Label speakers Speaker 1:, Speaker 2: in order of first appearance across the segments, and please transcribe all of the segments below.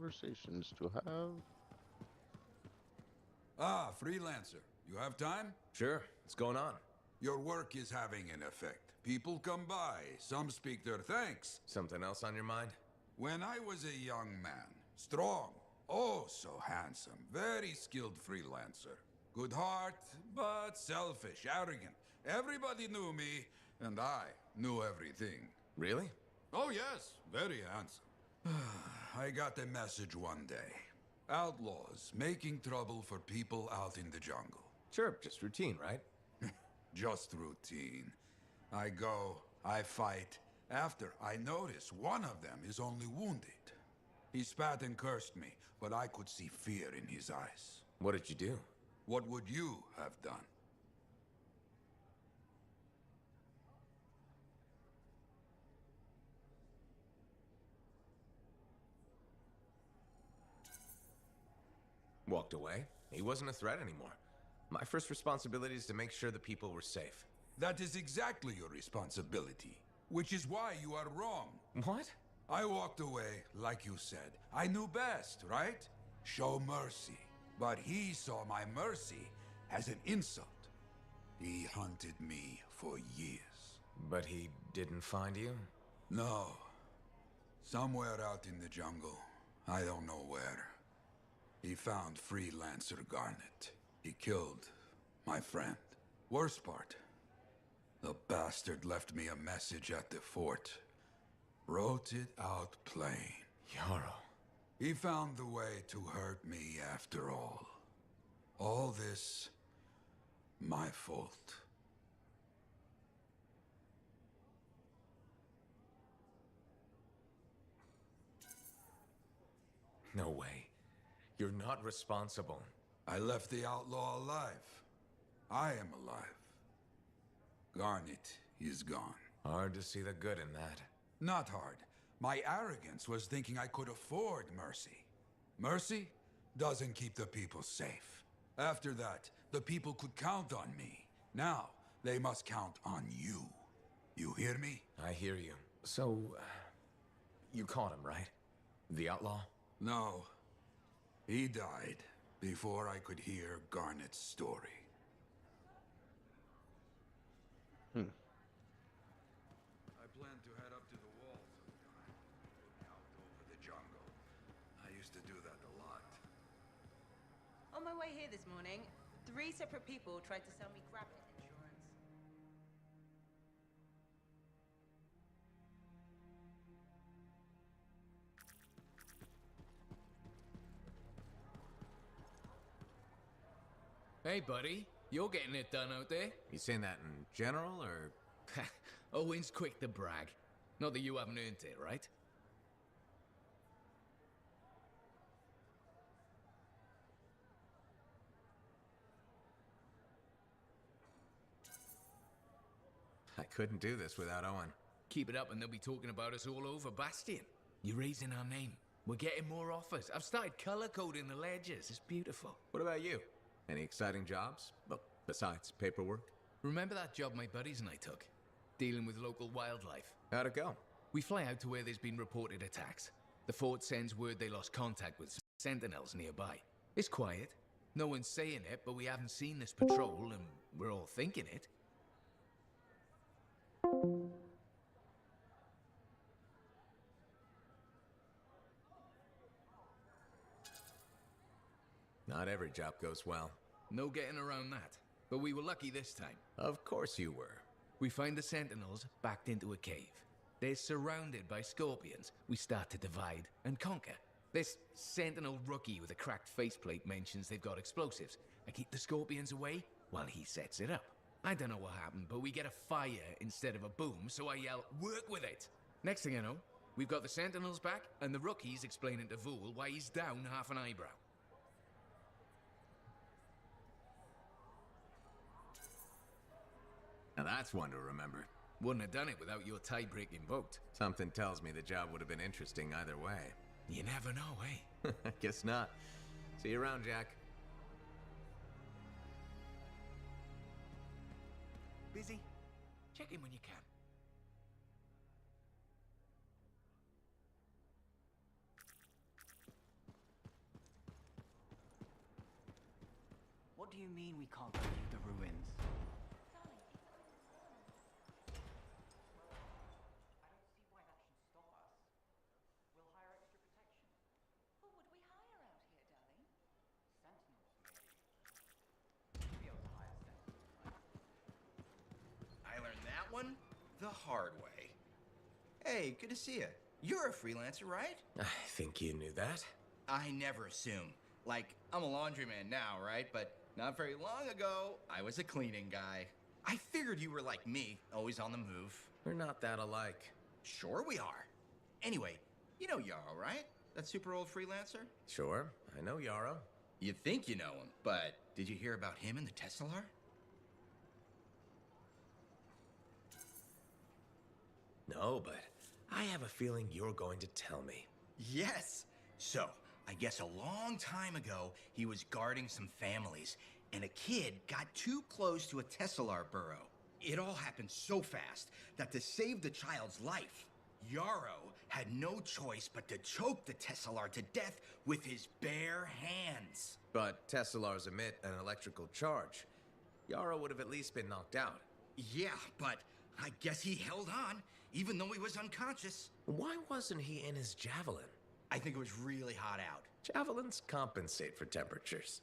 Speaker 1: conversations to have.
Speaker 2: Ah, freelancer. You have time?
Speaker 3: Sure, what's going on?
Speaker 2: Your work is having an effect. People come by, some speak their thanks.
Speaker 3: Something else on your mind?
Speaker 2: When I was a young man, strong, oh so handsome, very skilled freelancer. Good heart, but selfish, arrogant. Everybody knew me, and I knew everything.
Speaker 3: Really?
Speaker 2: Oh yes, very handsome. I got a message one day. Outlaws making trouble for people out in the jungle.
Speaker 3: Sure, just routine, right?
Speaker 2: Just routine. I go, I fight. After, I notice one of them is only wounded. He spat and cursed me, but I could see fear in his eyes.
Speaker 3: What did you do?
Speaker 2: What would you have done?
Speaker 3: Walked away. He wasn't a threat anymore. My first responsibility is to make sure the people were safe.
Speaker 2: That is exactly your responsibility, which is why you are wrong.
Speaker 3: What?
Speaker 2: I walked away, like you said. I knew best, right? Show mercy. But he saw my mercy as an insult. He hunted me for years.
Speaker 3: But he didn't find you?
Speaker 2: No. Somewhere out in the jungle. I don't know where. He found Freelancer Garnet. He killed my friend. Worst part, the bastard left me a message at the fort. Wrote it out plain.
Speaker 3: Jarl.
Speaker 2: He found the way to hurt me after all. All this, my fault.
Speaker 3: No way. You're not responsible.
Speaker 2: I left the outlaw alive. I am alive. Garnet is gone.
Speaker 3: Hard to see the good in that.
Speaker 2: Not hard. My arrogance was thinking I could afford mercy. Mercy doesn't keep the people safe. After that, the people could count on me. Now, they must count on you. You hear me?
Speaker 3: I hear you. So, you caught him, right? The outlaw?
Speaker 2: No. He died before I could hear Garnet's story.
Speaker 1: Hmm.
Speaker 2: I plan to head up to the wall sometime. Look out over the jungle. I used to do that a lot.
Speaker 4: On my way here this morning, 3 separate people tried to sell me grabbit insurance.
Speaker 5: Hey, buddy. You're getting it done out there.
Speaker 3: You saying that in general, or...?
Speaker 5: Owen's quick to brag. Not that you haven't earned it, right?
Speaker 3: I couldn't do this without Owen.
Speaker 5: Keep it up and they'll be talking about us all over Bastion. You're raising our name. We're getting more offers. I've started color coding the ledgers. It's beautiful.
Speaker 3: What about you? Any exciting jobs? Well, besides paperwork?
Speaker 5: Remember that job my buddies and I took? Dealing with local wildlife.
Speaker 3: How'd it go?
Speaker 5: We fly out to where there's been reported attacks. The fort sends word they lost contact with sentinels nearby. It's quiet. No one's saying it, but we haven't seen this patrol, and we're all thinking it.
Speaker 3: Not every job goes well.
Speaker 5: No getting around that. But we were lucky this time.
Speaker 3: Of course you were.
Speaker 5: We find the sentinels backed into a cave. They're surrounded by scorpions. We start to divide and conquer. This sentinel rookie with a cracked faceplate mentions they've got explosives. I keep the scorpions away while he sets it up. I don't know what happened, but we get a fire instead of a boom, so I yell, "Work with it!" Next thing I know, we've got the sentinels back, and the rookie's explaining to Vool why he's down half an eyebrow.
Speaker 3: Now that's one to remember.
Speaker 5: Wouldn't have done it without your tie-breaking vote.
Speaker 3: Something tells me the job would have been interesting either way.
Speaker 5: You never know, eh?
Speaker 3: Guess not. See you around, Jack.
Speaker 5: Busy? Check in when you can.
Speaker 6: you mean we can't go view the ruins?
Speaker 7: Who would we hire out here, darling?
Speaker 8: I learned that one the hard way. Hey, good to see you. You're a freelancer, right?
Speaker 3: I think you knew that.
Speaker 8: I never assume. Like, I'm a laundryman now, right? But not very long ago, I was a cleaning guy. I figured you were like me, always on the move.
Speaker 3: We're not that alike.
Speaker 8: Sure we are. Anyway, you know Yarrow, right? That super old freelancer?
Speaker 3: Sure, I know Yarrow.
Speaker 8: You think you know him, but did you hear about him and the Tesla?
Speaker 3: No, but I have a feeling you're going to tell me.
Speaker 8: Yes. So, I guess a long time ago, he was guarding some families, and a kid got too close to a Tesla burrow. It all happened so fast that to save the child's life, Yarrow had no choice but to choke the Tesla to death with his bare hands.
Speaker 3: But Teslars emit an electrical charge. Yarrow would have at least been knocked out.
Speaker 8: Yeah, but I guess he held on, even though he was unconscious.
Speaker 3: Why wasn't he in his javelin?
Speaker 8: I think it was really hot out.
Speaker 3: Javelins compensate for temperatures.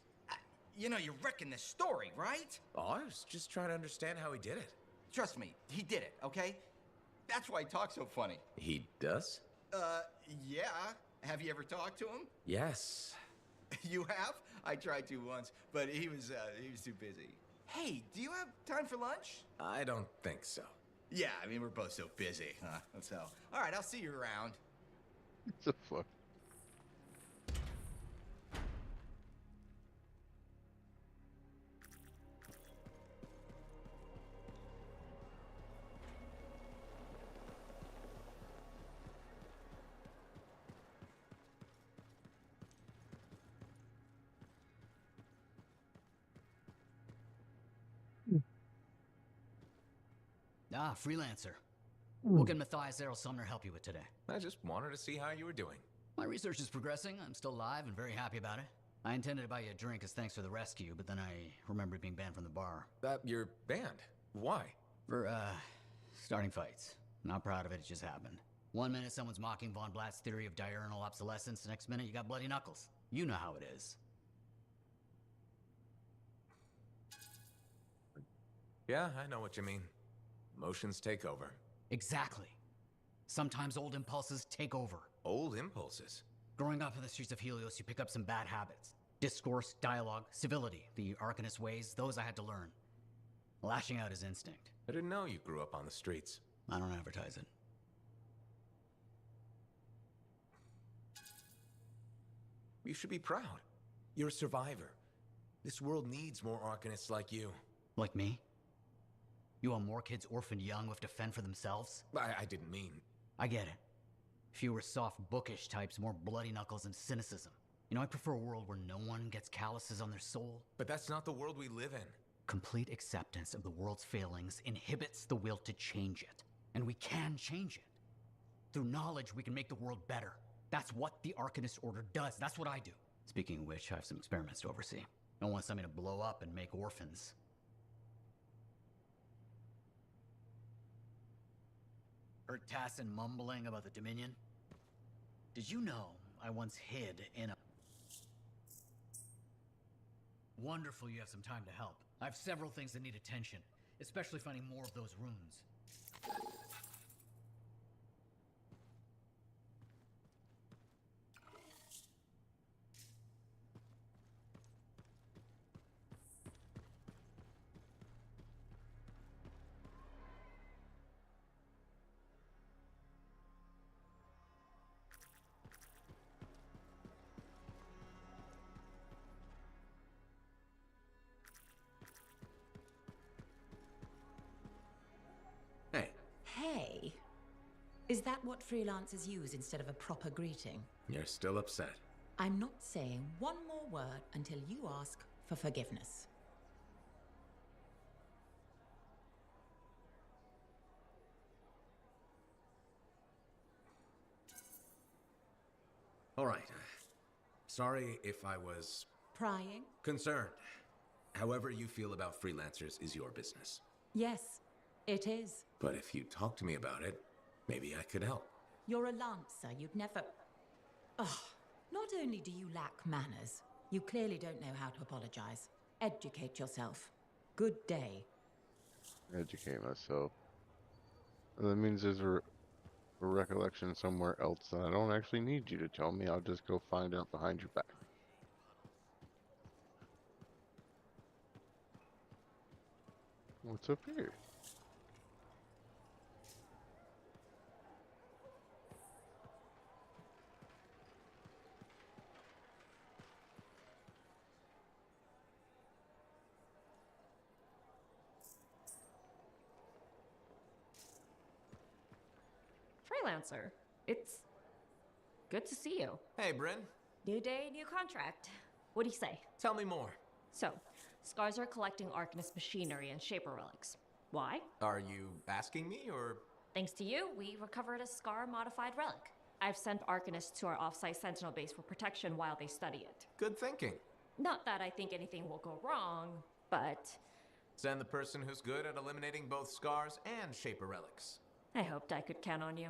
Speaker 8: You know, you're wrecking this story, right?
Speaker 3: Oh, I was just trying to understand how he did it.
Speaker 8: Trust me, he did it, okay? That's why he talks so funny.
Speaker 3: He does?
Speaker 8: Yeah. Have you ever talked to him?
Speaker 3: Yes.
Speaker 8: You have? I tried to once, but he was too busy. Hey, do you have time for lunch?
Speaker 3: I don't think so.
Speaker 8: Yeah, I mean, we're both so busy, huh? So, all right, I'll see you around.
Speaker 1: What the fuck?
Speaker 6: Ah, freelancer. What can Matthias Errol Sumner help you with today?
Speaker 3: I just wanted to see how you were doing.
Speaker 6: My research is progressing. I'm still alive and very happy about it. I intended to buy you a drink as thanks for the rescue, but then I remembered being banned from the bar.
Speaker 3: You're banned. Why?
Speaker 6: For, starting fights. Not proud of it, it just happened. One minute someone's mocking Von Blatt's theory of diurnal obsolescence, the next minute you got bloody knuckles. You know how it is.
Speaker 3: Yeah, I know what you mean. Emotions take over.
Speaker 6: Exactly. Sometimes old impulses take over.
Speaker 3: Old impulses?
Speaker 6: Growing up in the streets of Helios, you pick up some bad habits. Discourse, dialogue, civility, the Arcanist ways, those I had to learn. Lashing out is instinct.
Speaker 3: I didn't know you grew up on the streets.
Speaker 6: I don't advertise it.
Speaker 3: You should be proud. You're a survivor. This world needs more Arcanists like you.
Speaker 6: Like me? You want more kids orphaned young who have to fend for themselves?
Speaker 3: I didn't mean...
Speaker 6: I get it. Fewer soft, bookish types, more bloody knuckles and cynicism. You know, I prefer a world where no one gets calluses on their soul.
Speaker 3: But that's not the world we live in.
Speaker 6: Complete acceptance of the world's failings inhibits the will to change it. And we can change it. Through knowledge, we can make the world better. That's what the Arcanist Order does. That's what I do. Speaking of which, I have some experiments to oversee. No one wants something to blow up and make orphans. Heard Tassin mumbling about the Dominion? Did you know I once hid in a... Wonderful you have some time to help. I have several things that need attention, especially finding more of those runes.
Speaker 3: Hey,
Speaker 7: Hey, is that what freelancers use instead of a proper greeting?
Speaker 3: you're still upset.
Speaker 7: I'm not saying one more word until you ask for forgiveness.
Speaker 3: All right. Sorry if I was
Speaker 7: Prying?
Speaker 3: concerned. However you feel about freelancers is your business.
Speaker 7: Yes, it is.
Speaker 3: But if you talk to me about it, maybe I could help.
Speaker 7: You're a Lancer. You'd never... Oh, not only do you lack manners, you clearly don't know how to apologize. Educate yourself. Good day.
Speaker 1: Educate myself. That means there's a recollection somewhere else that I don't actually need you to tell me. I'll just go find out behind your back. What's up here?
Speaker 9: Freelancer, it's good to see you.
Speaker 3: Hey, Bryn.
Speaker 9: New day, new contract. What do you say?
Speaker 3: Tell me more.
Speaker 9: So, Scars are collecting Arcanist machinery and Shaper relics. Why?
Speaker 3: Are you asking me, or...?
Speaker 9: Thanks to you, we recovered a Scar-modified relic. I've sent Arcanists to our off-site Sentinel base for protection while they study it.
Speaker 3: Good thinking.
Speaker 9: Not that I think anything will go wrong, but...
Speaker 3: Send the person who's good at eliminating both Scars and Shaper relics.
Speaker 9: I hoped I could count on you.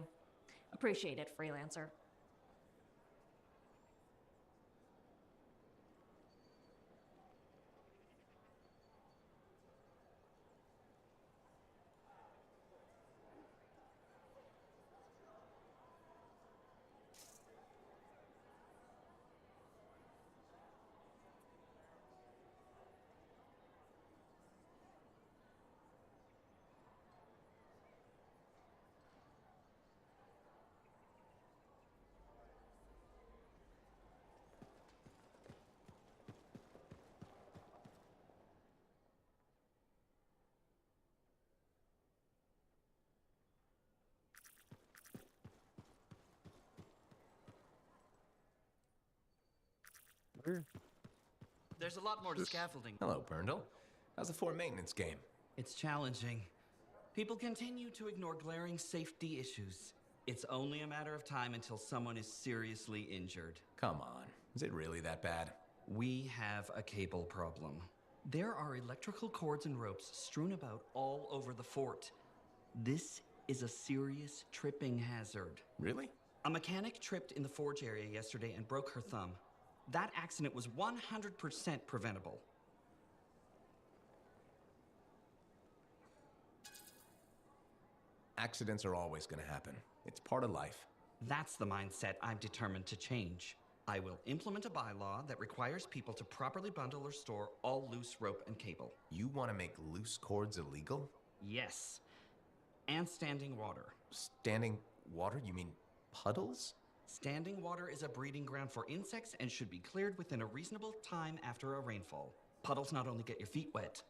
Speaker 9: Appreciate it, Freelancer.
Speaker 10: There's a lot more to
Speaker 1: Just-
Speaker 10: scaffolding.
Speaker 3: Hello, Burndle. How's the fort maintenance game?
Speaker 10: It's challenging. People continue to ignore glaring safety issues. It's only a matter of time until someone is seriously injured.
Speaker 3: Come on. Is it really that bad?
Speaker 10: We have a cable problem. There are electrical cords and ropes strewn about all over the fort. This is a serious tripping hazard.
Speaker 3: Really?
Speaker 10: A mechanic tripped in the forge area yesterday and broke her thumb. That accident was 100% preventable.
Speaker 3: Accidents are always going to happen. It's part of life.
Speaker 10: That's the mindset I'm determined to change. I will implement a bylaw that requires people to properly bundle or store all loose rope and cable.
Speaker 3: You want to make loose cords illegal?
Speaker 10: Yes. And standing water.
Speaker 3: Standing water? You mean puddles?
Speaker 10: Standing water is a breeding ground for insects and should be cleared within a reasonable time after a rainfall. Puddles not only get your feet wet,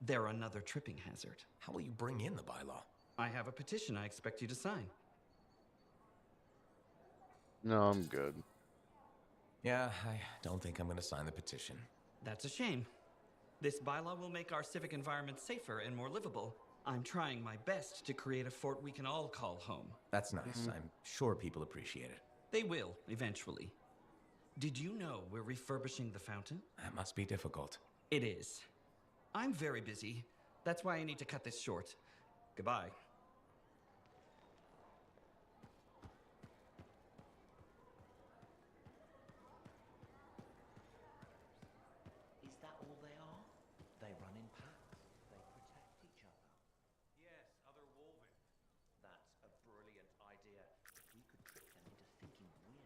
Speaker 10: they're another tripping hazard.
Speaker 3: How will you bring in the bylaw?
Speaker 10: I have a petition I expect you to sign.
Speaker 1: No, I'm good.
Speaker 3: Yeah, I don't think I'm going to sign the petition.
Speaker 10: That's a shame. This bylaw will make our civic environment safer and more livable. I'm trying my best to create a fort we can all call home.
Speaker 3: That's nice. I'm sure people appreciate it.
Speaker 10: They will, eventually. Did you know we're refurbishing the fountain?
Speaker 3: That must be difficult.
Speaker 10: It is. I'm very busy. That's why I need to cut this short. Goodbye.
Speaker 11: Is that all they are? They run in packs. They protect each other.
Speaker 12: Yes, other Wolven.
Speaker 11: That's a brilliant idea. We could trick them into thinking we're...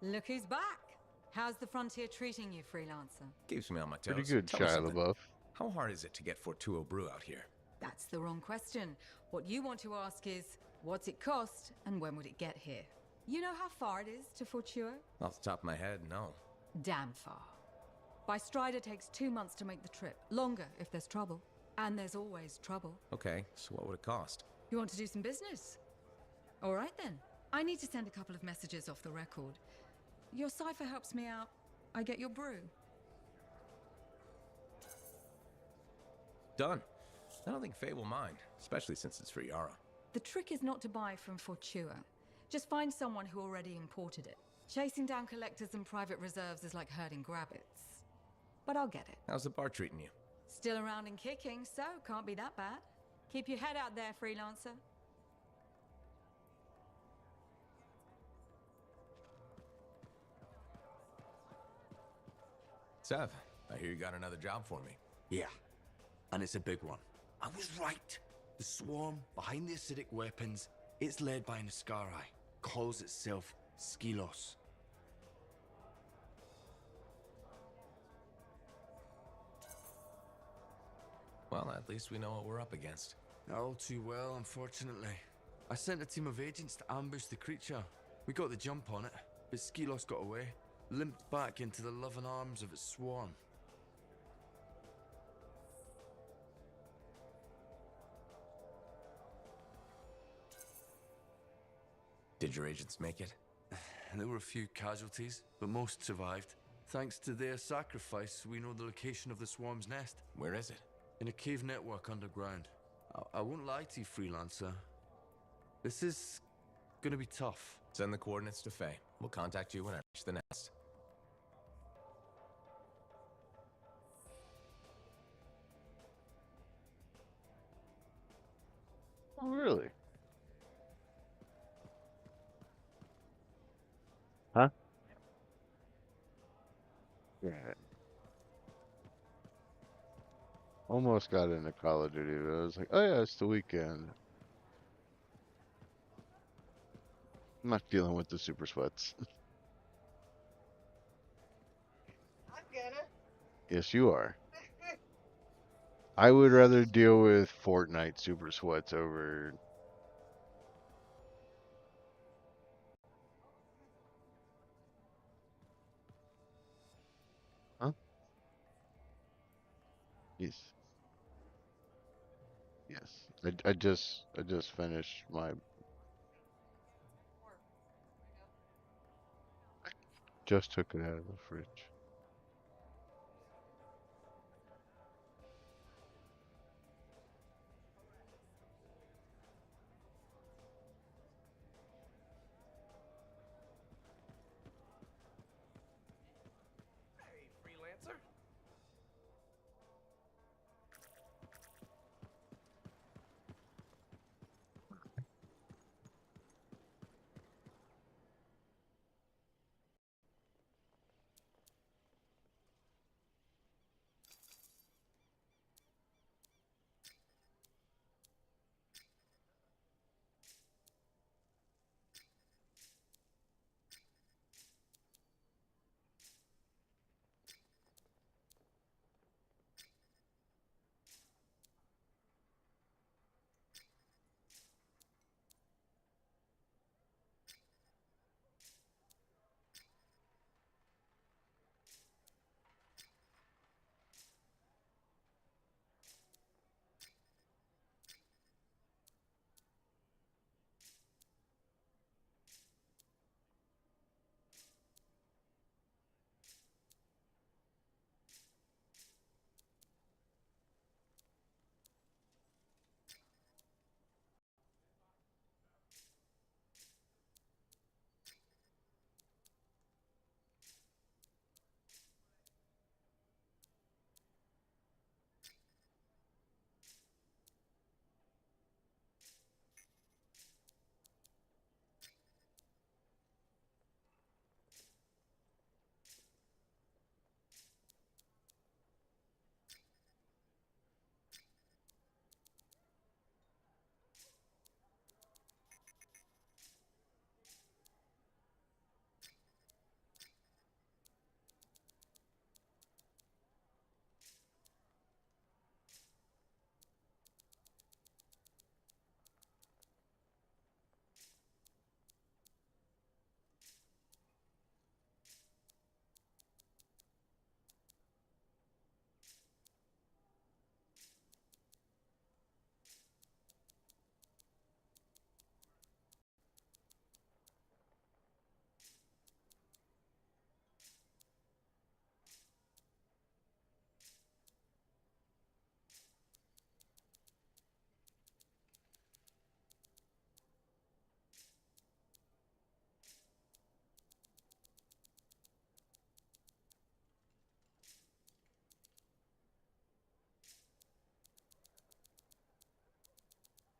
Speaker 13: Look who's back! How's the frontier treating you, freelancer?
Speaker 3: Keeps me on my toes.
Speaker 1: Pretty good,
Speaker 3: Tell me
Speaker 1: Shia
Speaker 3: something.
Speaker 1: LaBeouf.
Speaker 3: How hard is it to get Fortuo brew out here?
Speaker 13: That's the wrong question. What you want to ask is, what's it cost and when would it get here? You know how far it is to Fortuo?
Speaker 3: Off the top of my head, no.
Speaker 13: Damn far. By stride, it takes 2 months to make the trip. Longer if there's trouble. And there's always trouble.
Speaker 3: Okay, so what would it cost?
Speaker 13: You want to do some business? All right then. I need to send a couple of messages off the record. Your cipher helps me out. I get your brew.
Speaker 3: Done. I don't think Faye will mind, especially since it's for Yara.
Speaker 13: The trick is not to buy from Fortua. Just find someone who already imported it. Chasing down collectors and private reserves is like herding rabbits. But I'll get it.
Speaker 3: How's the bar treating you?
Speaker 13: Still around and kicking, so can't be that bad. Keep your head out there, freelancer.
Speaker 3: Sev, I hear you got another job for me.
Speaker 14: Yeah, and it's a big one. I was right. The swarm behind the acidic weapons, it's led by an Ascarai, calls itself Skylos.
Speaker 3: Well, at least we know what we're up against.
Speaker 14: All too well, unfortunately. I sent a team of agents to ambush the creature. We got the jump on it, but Skylos got away, limped back into the loving arms of its swarm.
Speaker 3: Did your agents make it?
Speaker 14: There were a few casualties, but most survived. Thanks to their sacrifice, we know the location of the swarm's nest.
Speaker 3: Where is it?
Speaker 14: In a cave network underground. I won't lie to you, freelancer. This is gonna be tough.
Speaker 3: Send the coordinates to Faye. We'll contact you when I reach the nest.
Speaker 1: Oh, really? Huh? Yeah. Almost got into Call of Duty, but I was like, oh yeah, it's the weekend. I'm not dealing with the super sweats.
Speaker 15: I get it.
Speaker 1: Yes, you are. I would rather deal with Fortnite super sweats over. Huh? Yes. Yes. I just finished my. Just took it out of the fridge.
Speaker 12: Hey, freelancer.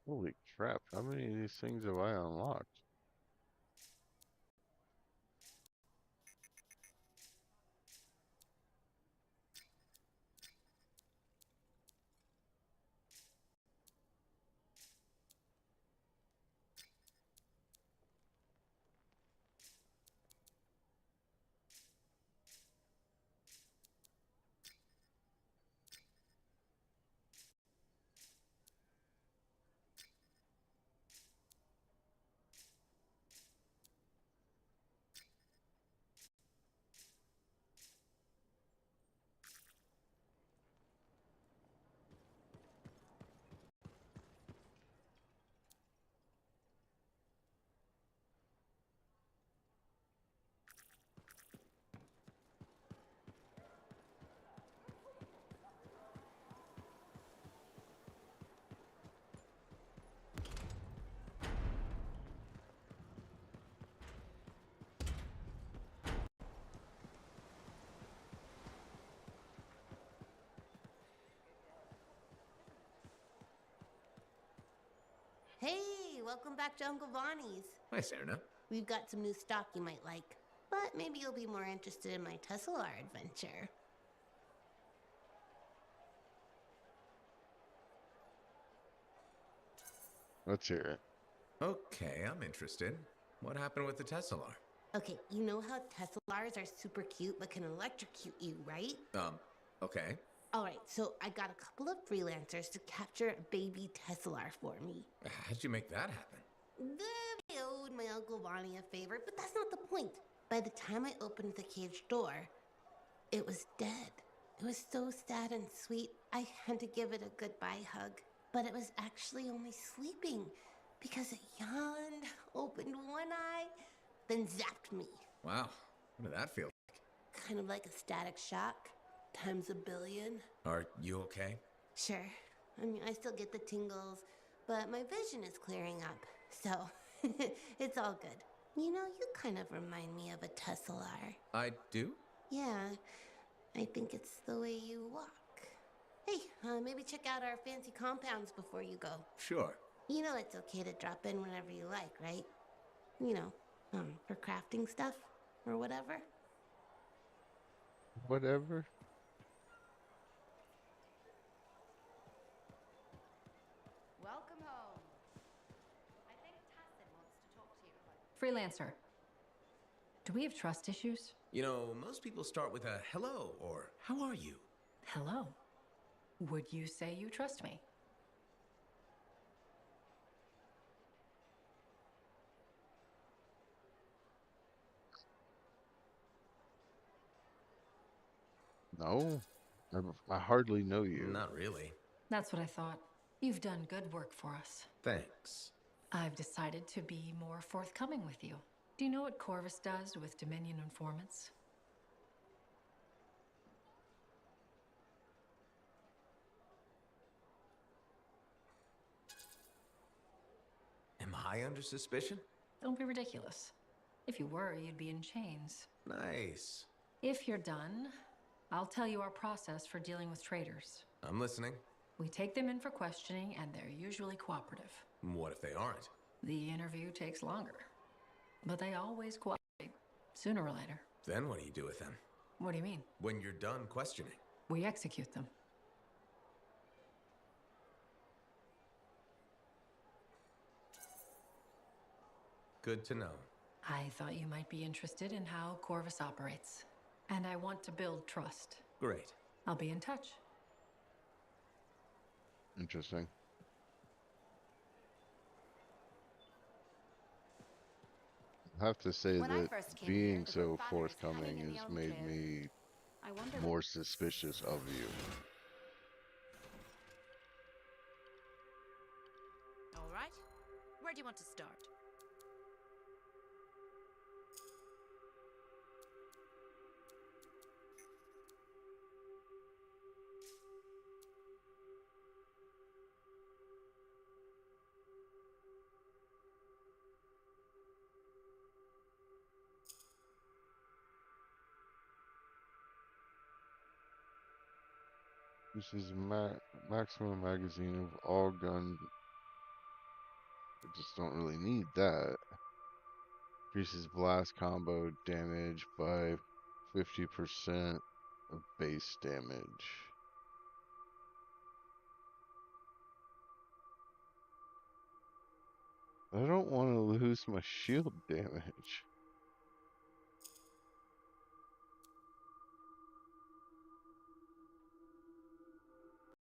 Speaker 1: Holy crap, how many of these things have I unlocked?
Speaker 15: Hey, welcome back to Uncle Bonnie's.
Speaker 3: Hi, Serena.
Speaker 15: We've got some new stock you might like, but maybe you'll be more interested in my Tesla adventure.
Speaker 1: Let's hear it.
Speaker 3: Okay, I'm interested. What happened with the Tesla?
Speaker 15: Okay, you know how Teslars are super cute but can electrocute you, right?
Speaker 3: Okay.
Speaker 15: Alright, so I got a couple of freelancers to capture a baby Teslar for me.
Speaker 3: How'd you make that happen?
Speaker 15: They owed my Uncle Bonnie a favor, but that's not the point. By the time I opened the cage door, it was dead. It was so sad and sweet, I had to give it a goodbye hug. But it was actually only sleeping because it yawned, opened one eye, then zapped me.
Speaker 3: Wow. What did that feel like?
Speaker 15: Kind of like a static shock, times a billion.
Speaker 3: Are you okay?
Speaker 15: Sure. I mean, I still get the tingles, but my vision is clearing up, so it's all good. You know, you kind of remind me of a Teslar.
Speaker 3: I do?
Speaker 15: Yeah, I think it's the way you walk. Hey, maybe check out our fancy compounds before you go.
Speaker 3: Sure.
Speaker 15: You know it's okay to drop in whenever you like, right? You know, for crafting stuff or whatever.
Speaker 1: Whatever.
Speaker 16: Welcome home. I think Tassin wants to talk to you about...
Speaker 17: Freelancer. Do we have trust issues?
Speaker 3: You know, most people start with a hello or how are you?
Speaker 17: Hello. Would you say you trust me?
Speaker 1: No, I hardly know you.
Speaker 3: Not really.
Speaker 17: That's what I thought. You've done good work for us.
Speaker 3: Thanks.
Speaker 17: I've decided to be more forthcoming with you. Do you know what Corvus does with Dominion informants?
Speaker 3: Am I under suspicion?
Speaker 17: Don't be ridiculous. If you were, you'd be in chains.
Speaker 3: Nice.
Speaker 17: If you're done, I'll tell you our process for dealing with traitors.
Speaker 3: I'm listening.
Speaker 17: We take them in for questioning, and they're usually cooperative.
Speaker 3: What if they aren't?
Speaker 17: The interview takes longer, but they always cooperate, sooner or later.
Speaker 3: Then what do you do with them?
Speaker 17: What do you mean?
Speaker 3: When you're done questioning.
Speaker 17: We execute them.
Speaker 3: Good to know.
Speaker 17: I thought you might be interested in how Corvus operates, and I want to build trust.
Speaker 3: Great.
Speaker 17: I'll be in touch.
Speaker 1: Interesting. I have to say
Speaker 16: When I
Speaker 1: that
Speaker 16: first came
Speaker 1: being
Speaker 16: here, the
Speaker 1: so
Speaker 16: Grandfathers
Speaker 1: forthcoming
Speaker 16: hiding in the
Speaker 1: has
Speaker 16: old
Speaker 1: made
Speaker 16: cave.
Speaker 1: me
Speaker 16: I wonder
Speaker 1: more suspicious of you.
Speaker 16: All right. Where do you want to start?
Speaker 1: This is maximum magazine of all gun just don't really need that. Increases blast combo damage by 50% of base damage. I don't want to lose my shield damage.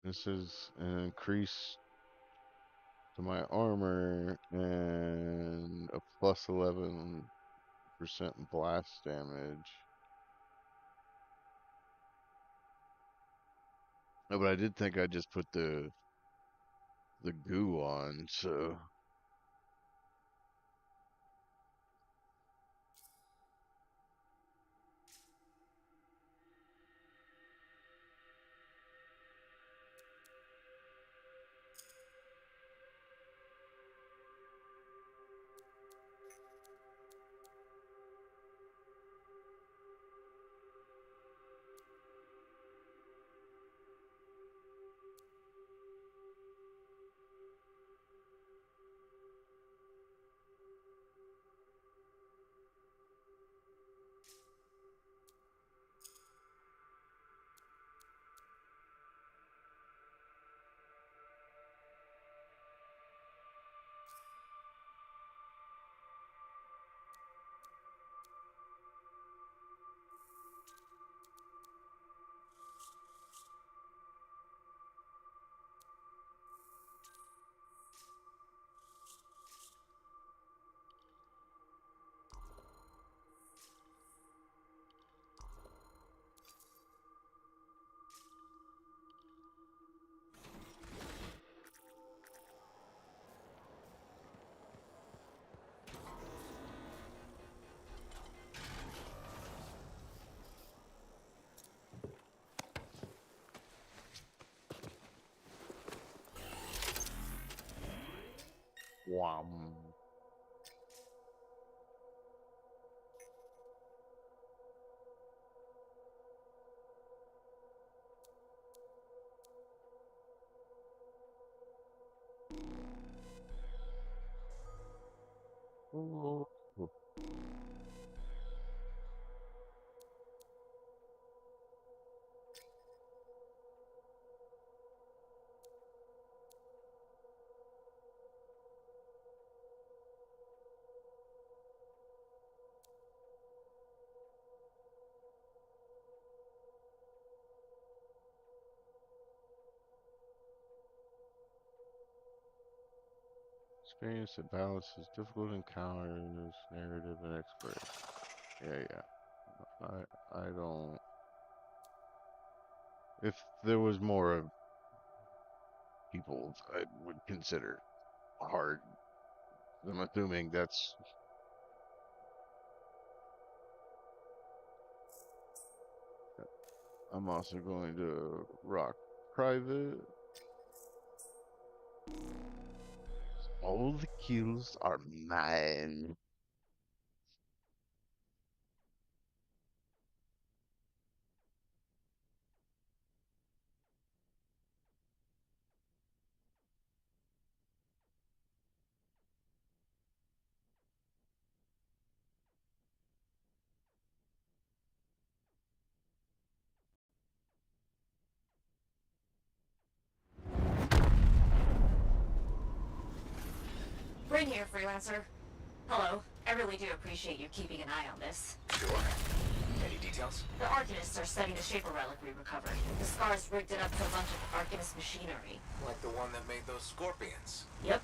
Speaker 1: This is an increase to my armor and a plus 11% blast damage. No, but I did think I just put the goo on, so wham. Oh. Experience that balances difficult encounters, narrative, and expert. Yeah. I don't. If there was more of people I would consider hard, I'm assuming that's. I'm also going to rock private. All the kills are mine.
Speaker 18: Bryn here, Freelancer. Hello. I really do appreciate you keeping an eye on this.
Speaker 3: Sure. Any details?
Speaker 18: The Arcanists are studying the Shaper relic we recovered. The Scars rigged it up to a bunch of Arcanist machinery.
Speaker 3: Like the one that made those scorpions.
Speaker 18: Yep.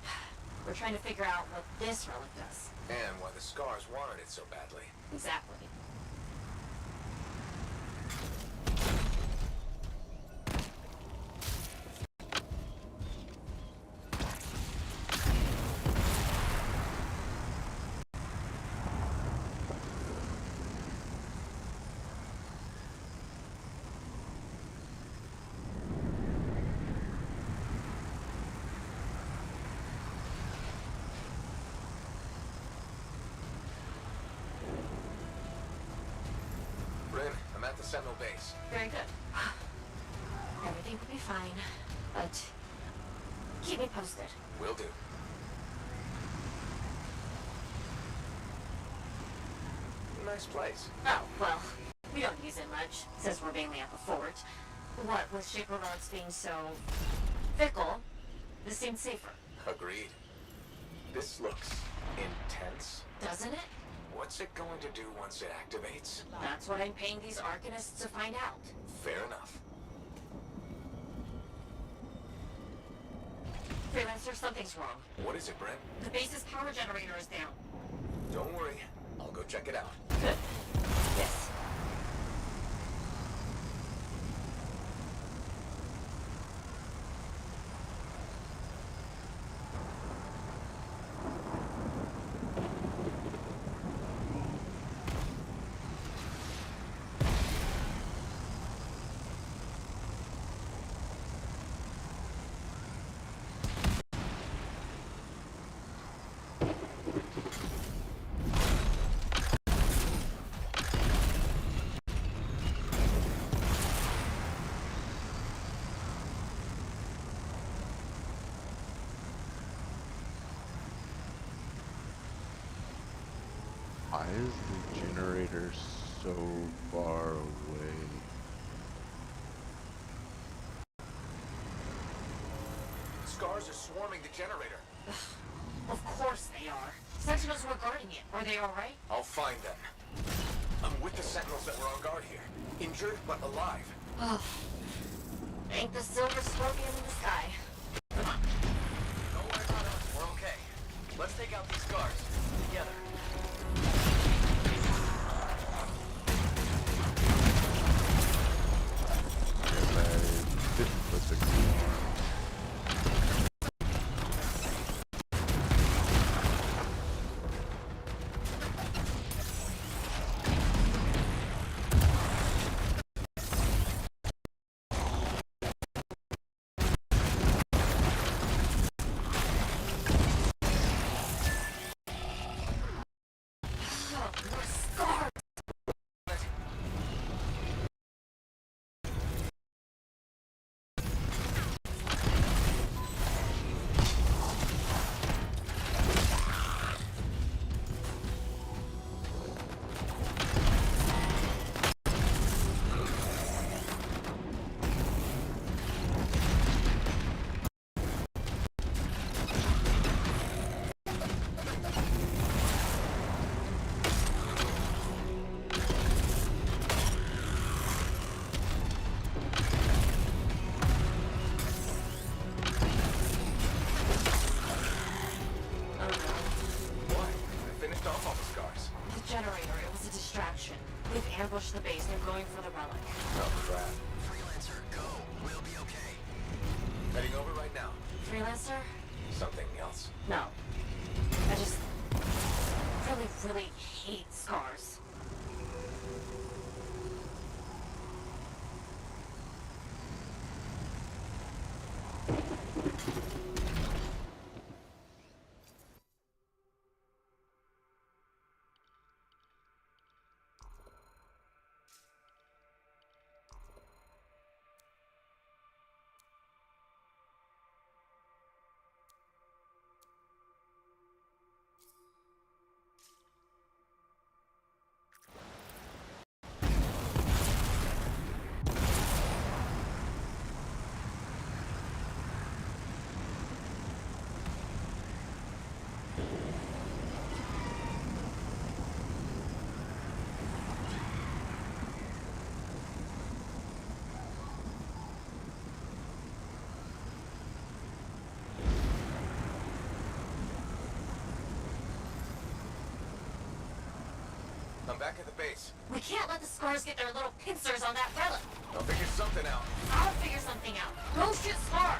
Speaker 18: We're trying to figure out what this relic does.
Speaker 3: And why the Scars wanted it so badly.
Speaker 18: Exactly.
Speaker 3: I'm at the Sentinel base.
Speaker 18: Very good. Everything will be fine, but keep me posted.
Speaker 3: Will do.
Speaker 12: nice place.
Speaker 18: Oh, well, we don't use it much, since we're mainly at the fort. What with Shaper relics being so fickle, this seems safer.
Speaker 12: Agreed. This looks intense.
Speaker 18: Doesn't it?
Speaker 12: What's it going to do once it activates?
Speaker 18: That's what I'm paying these Arcanists to find out.
Speaker 12: Fair enough.
Speaker 18: Freelancer, something's wrong.
Speaker 12: What is it, Brent?
Speaker 18: The base's power generator is down.
Speaker 12: Don't worry. I'll go check it out.
Speaker 18: Good. Yes.
Speaker 1: Why is the generator so far away?
Speaker 12: Scars are swarming the generator.
Speaker 18: Of course they are. Sentinels were guarding it. Are they alright?
Speaker 12: I'll find them. I'm with the Sentinels that were on guard here. Injured, but alive.
Speaker 18: Oh. Ain't the silver scorpion in the sky.
Speaker 12: Come on. Don't worry about us. We're okay. Let's take out these scars. Together.
Speaker 1: Didn't put the glue on.
Speaker 18: Ambush the base. They're going for the relic.
Speaker 12: Oh, crap. Freelancer, go. We'll be okay. Heading over right now.
Speaker 18: Freelancer?
Speaker 12: Something else.
Speaker 18: No. I just really, really hate scars.
Speaker 12: I'm back at the base.
Speaker 18: We can't let the scars get their little pincers on that relic.
Speaker 12: I'll figure something out.
Speaker 18: I'll figure something out. Go shoot scars!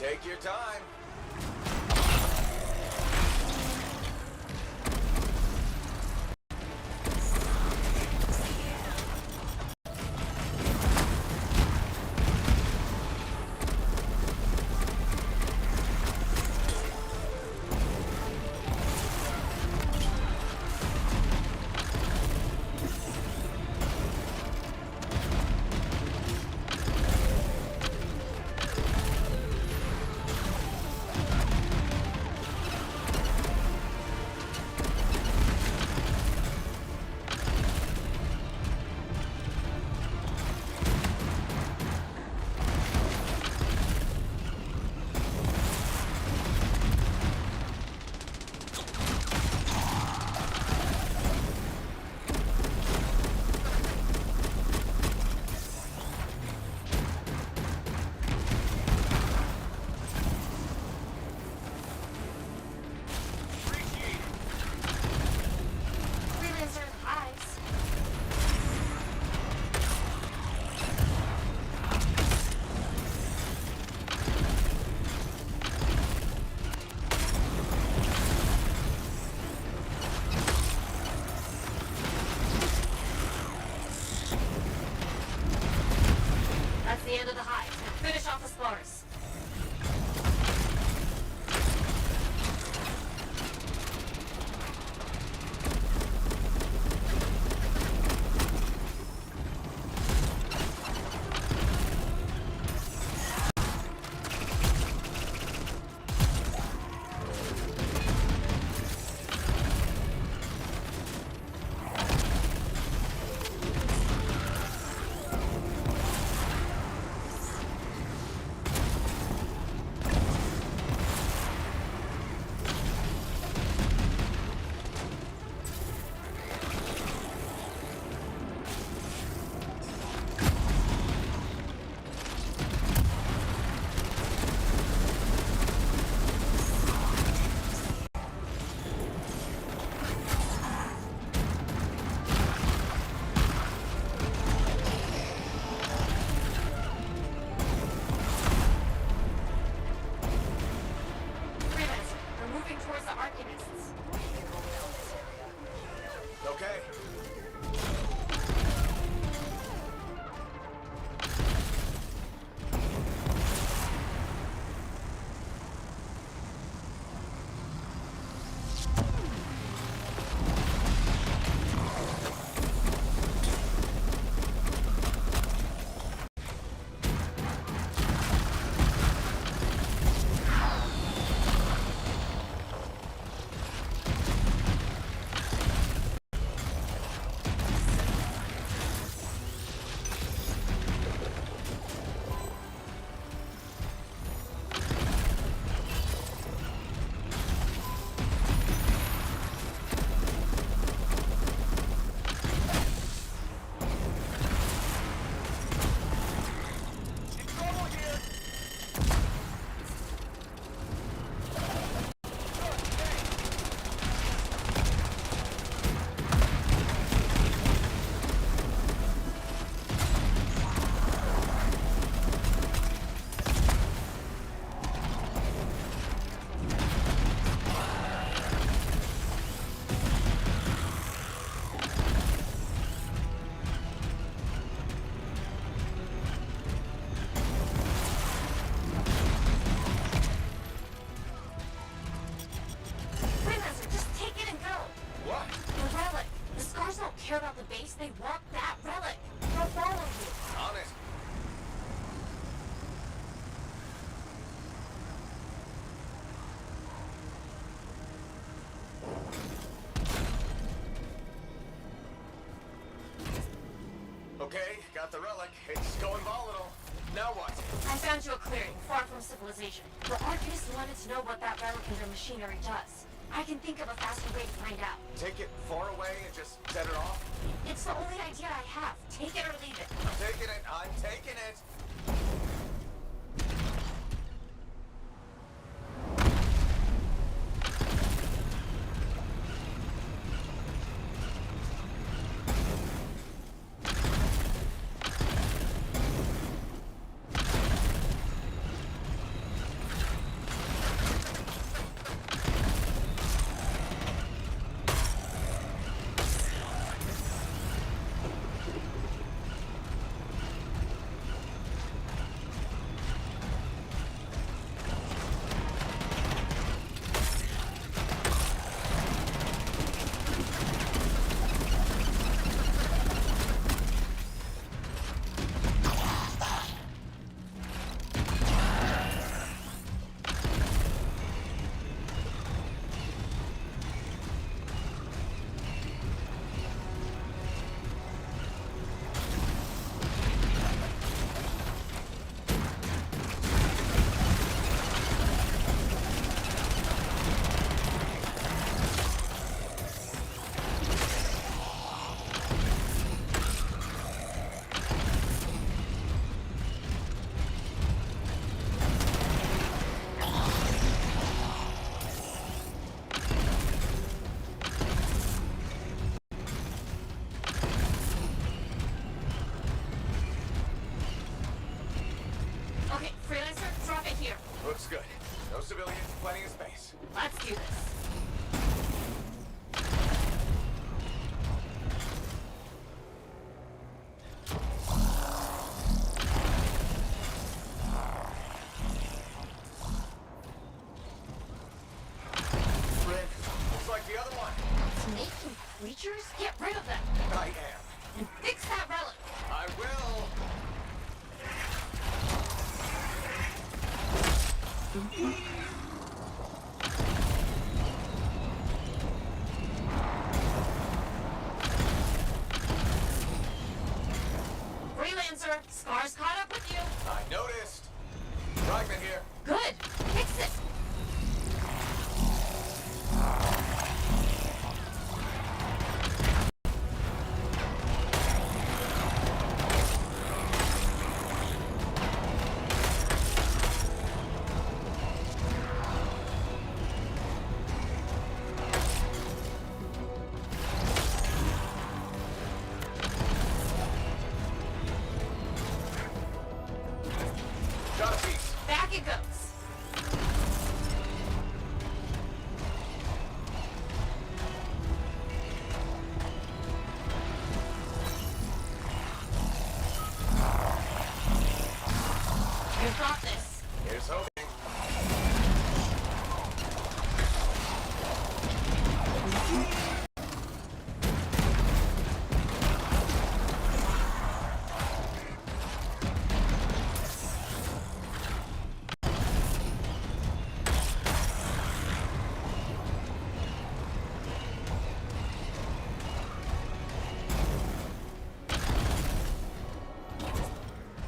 Speaker 12: Take your time.
Speaker 18: Freelancer hives. That's the end of the hive. Now finish off the spores. Freelancer, we're moving towards the Arcanists.
Speaker 12: Okay.
Speaker 18: Freelancer, just take it and go.
Speaker 12: What?
Speaker 18: The relic. The Scars don't care about the base. They want that relic. They'll follow you.
Speaker 12: On it. Okay, got the relic. It's going volatile. Now what?
Speaker 18: I found you a clearing, far from civilization. The Arcanists wanted to know what that relic and their machinery does. I can think of a faster way to find out.
Speaker 12: Take it far away and just set it off?
Speaker 18: It's the only idea I have. Take it or leave it.
Speaker 12: I'm taking it. I'm taking it.
Speaker 3: No civilians, plenty of space.
Speaker 18: Let's do this.
Speaker 3: Rick, looks like the other one.
Speaker 18: Snake and creatures? Get rid of them.
Speaker 3: I am.
Speaker 18: And fix that relic.
Speaker 3: I will.
Speaker 18: Freelancer, Scar's caught up with you.
Speaker 3: I noticed. Fragment here.
Speaker 18: Good. Fix it.
Speaker 3: Got a piece.
Speaker 18: Back it goes. You've got this.
Speaker 3: Here's hoping.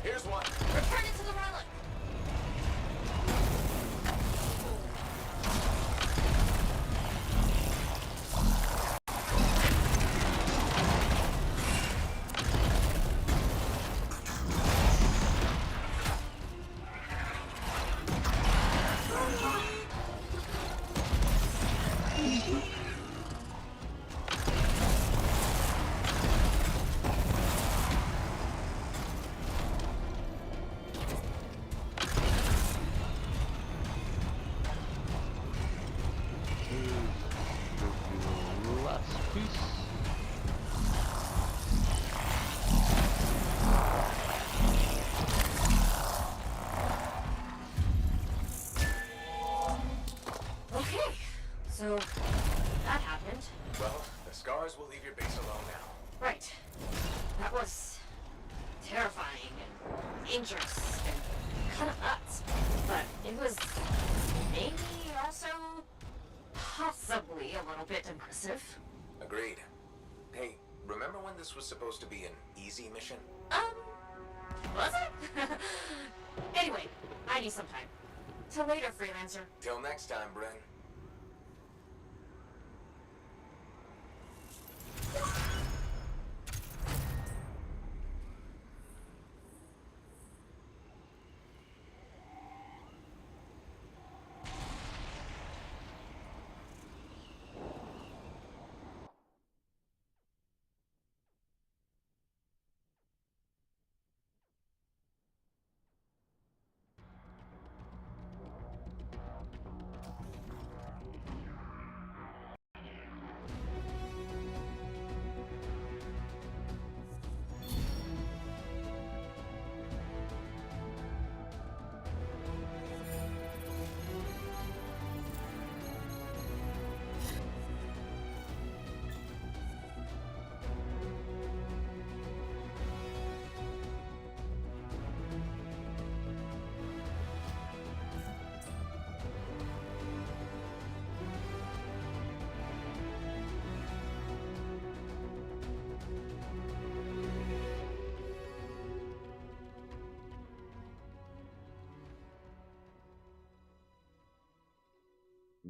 Speaker 3: Here's one.
Speaker 18: Return it to the relic.
Speaker 1: Last piece.
Speaker 18: Okay, so that happened.
Speaker 3: Well, the scars will leave your base alone now.
Speaker 18: Right. That was terrifying and dangerous and kind of nuts. But it was maybe also possibly a little bit impressive.
Speaker 3: Agreed. Hey, remember when this was supposed to be an easy mission?
Speaker 18: Was it? Anyway, I need some time. Till later, Freelancer.
Speaker 3: Till next time, Bryn.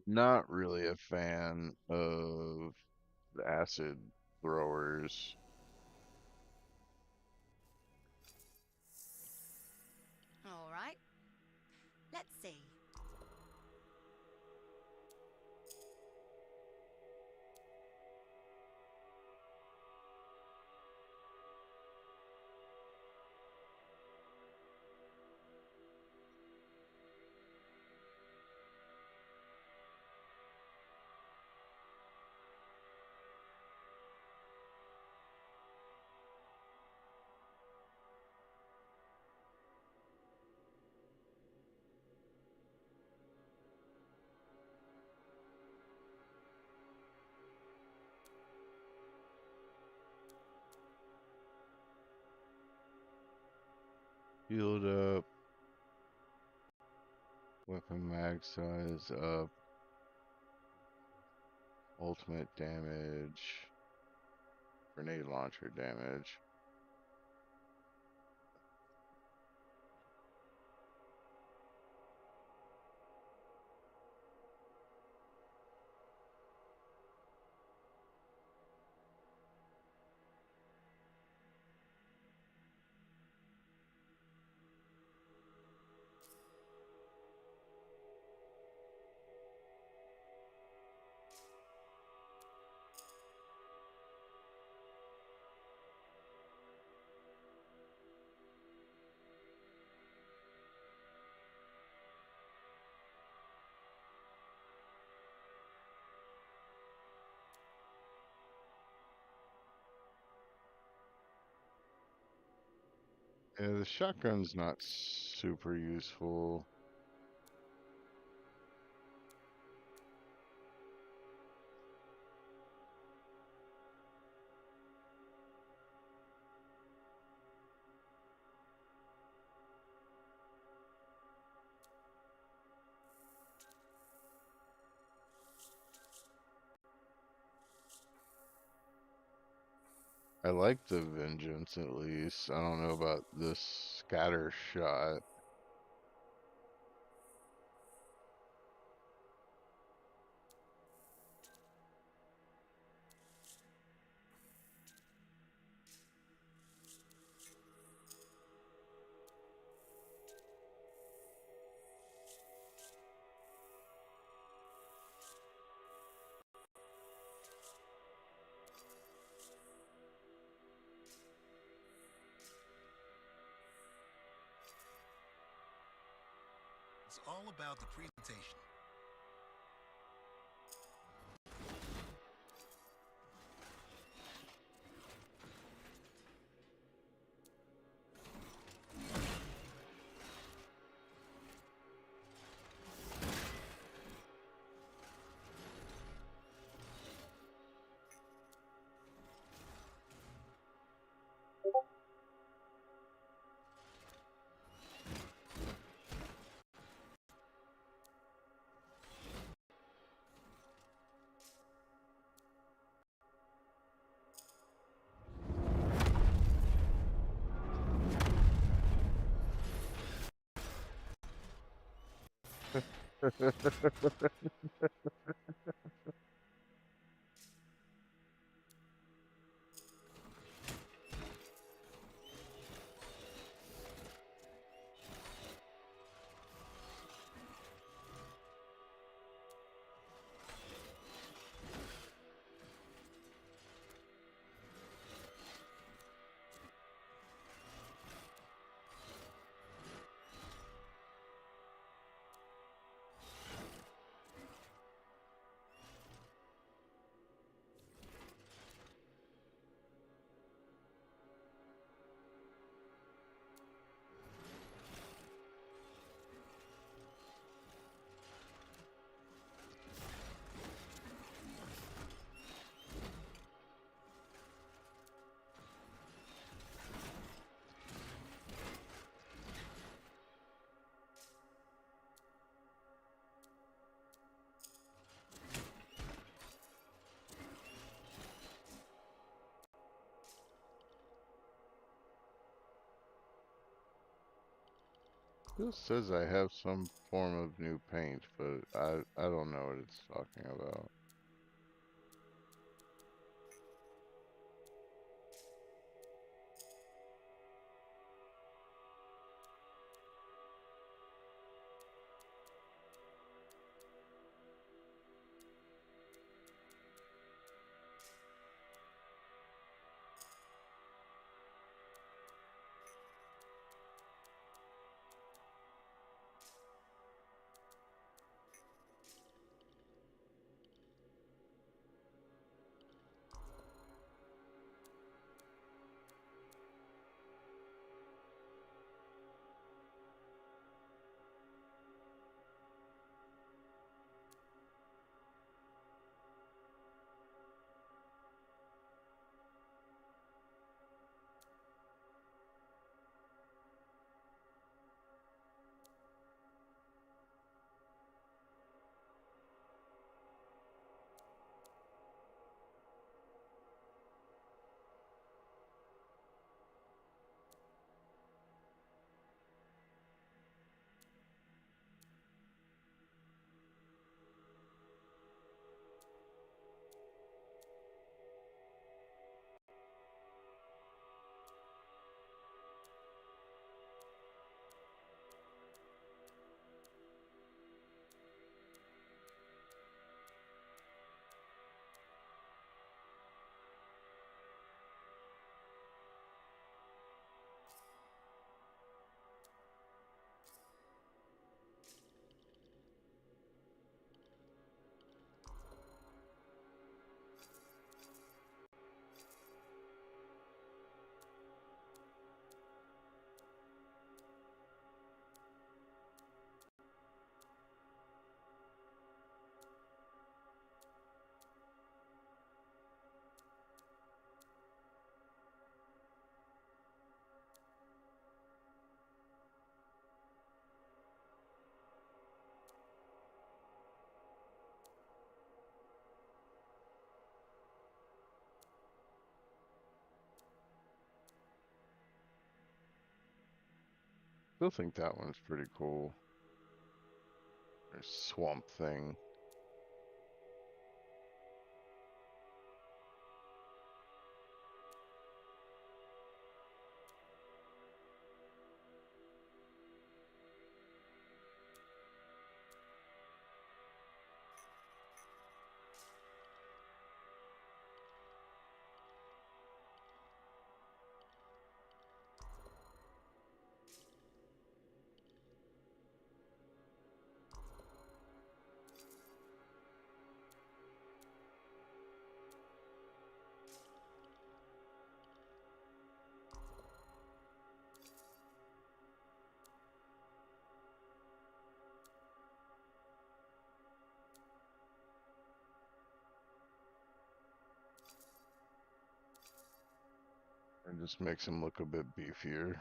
Speaker 1: Not really a fan of the acid throwers.
Speaker 16: All right. Let's see.
Speaker 1: Healed up. Weapon mag size up. Ultimate damage. Grenade launcher damage. Yeah, the shotgun's not super useful. I like the vengeance at least. I don't know about this scatter shot.
Speaker 19: It's all about the presentation.
Speaker 1: This says I have some form of new paint, but I don't know what it's talking about. Still think that one's pretty cool. There's Swamp Thing. It just makes him look a bit beefier.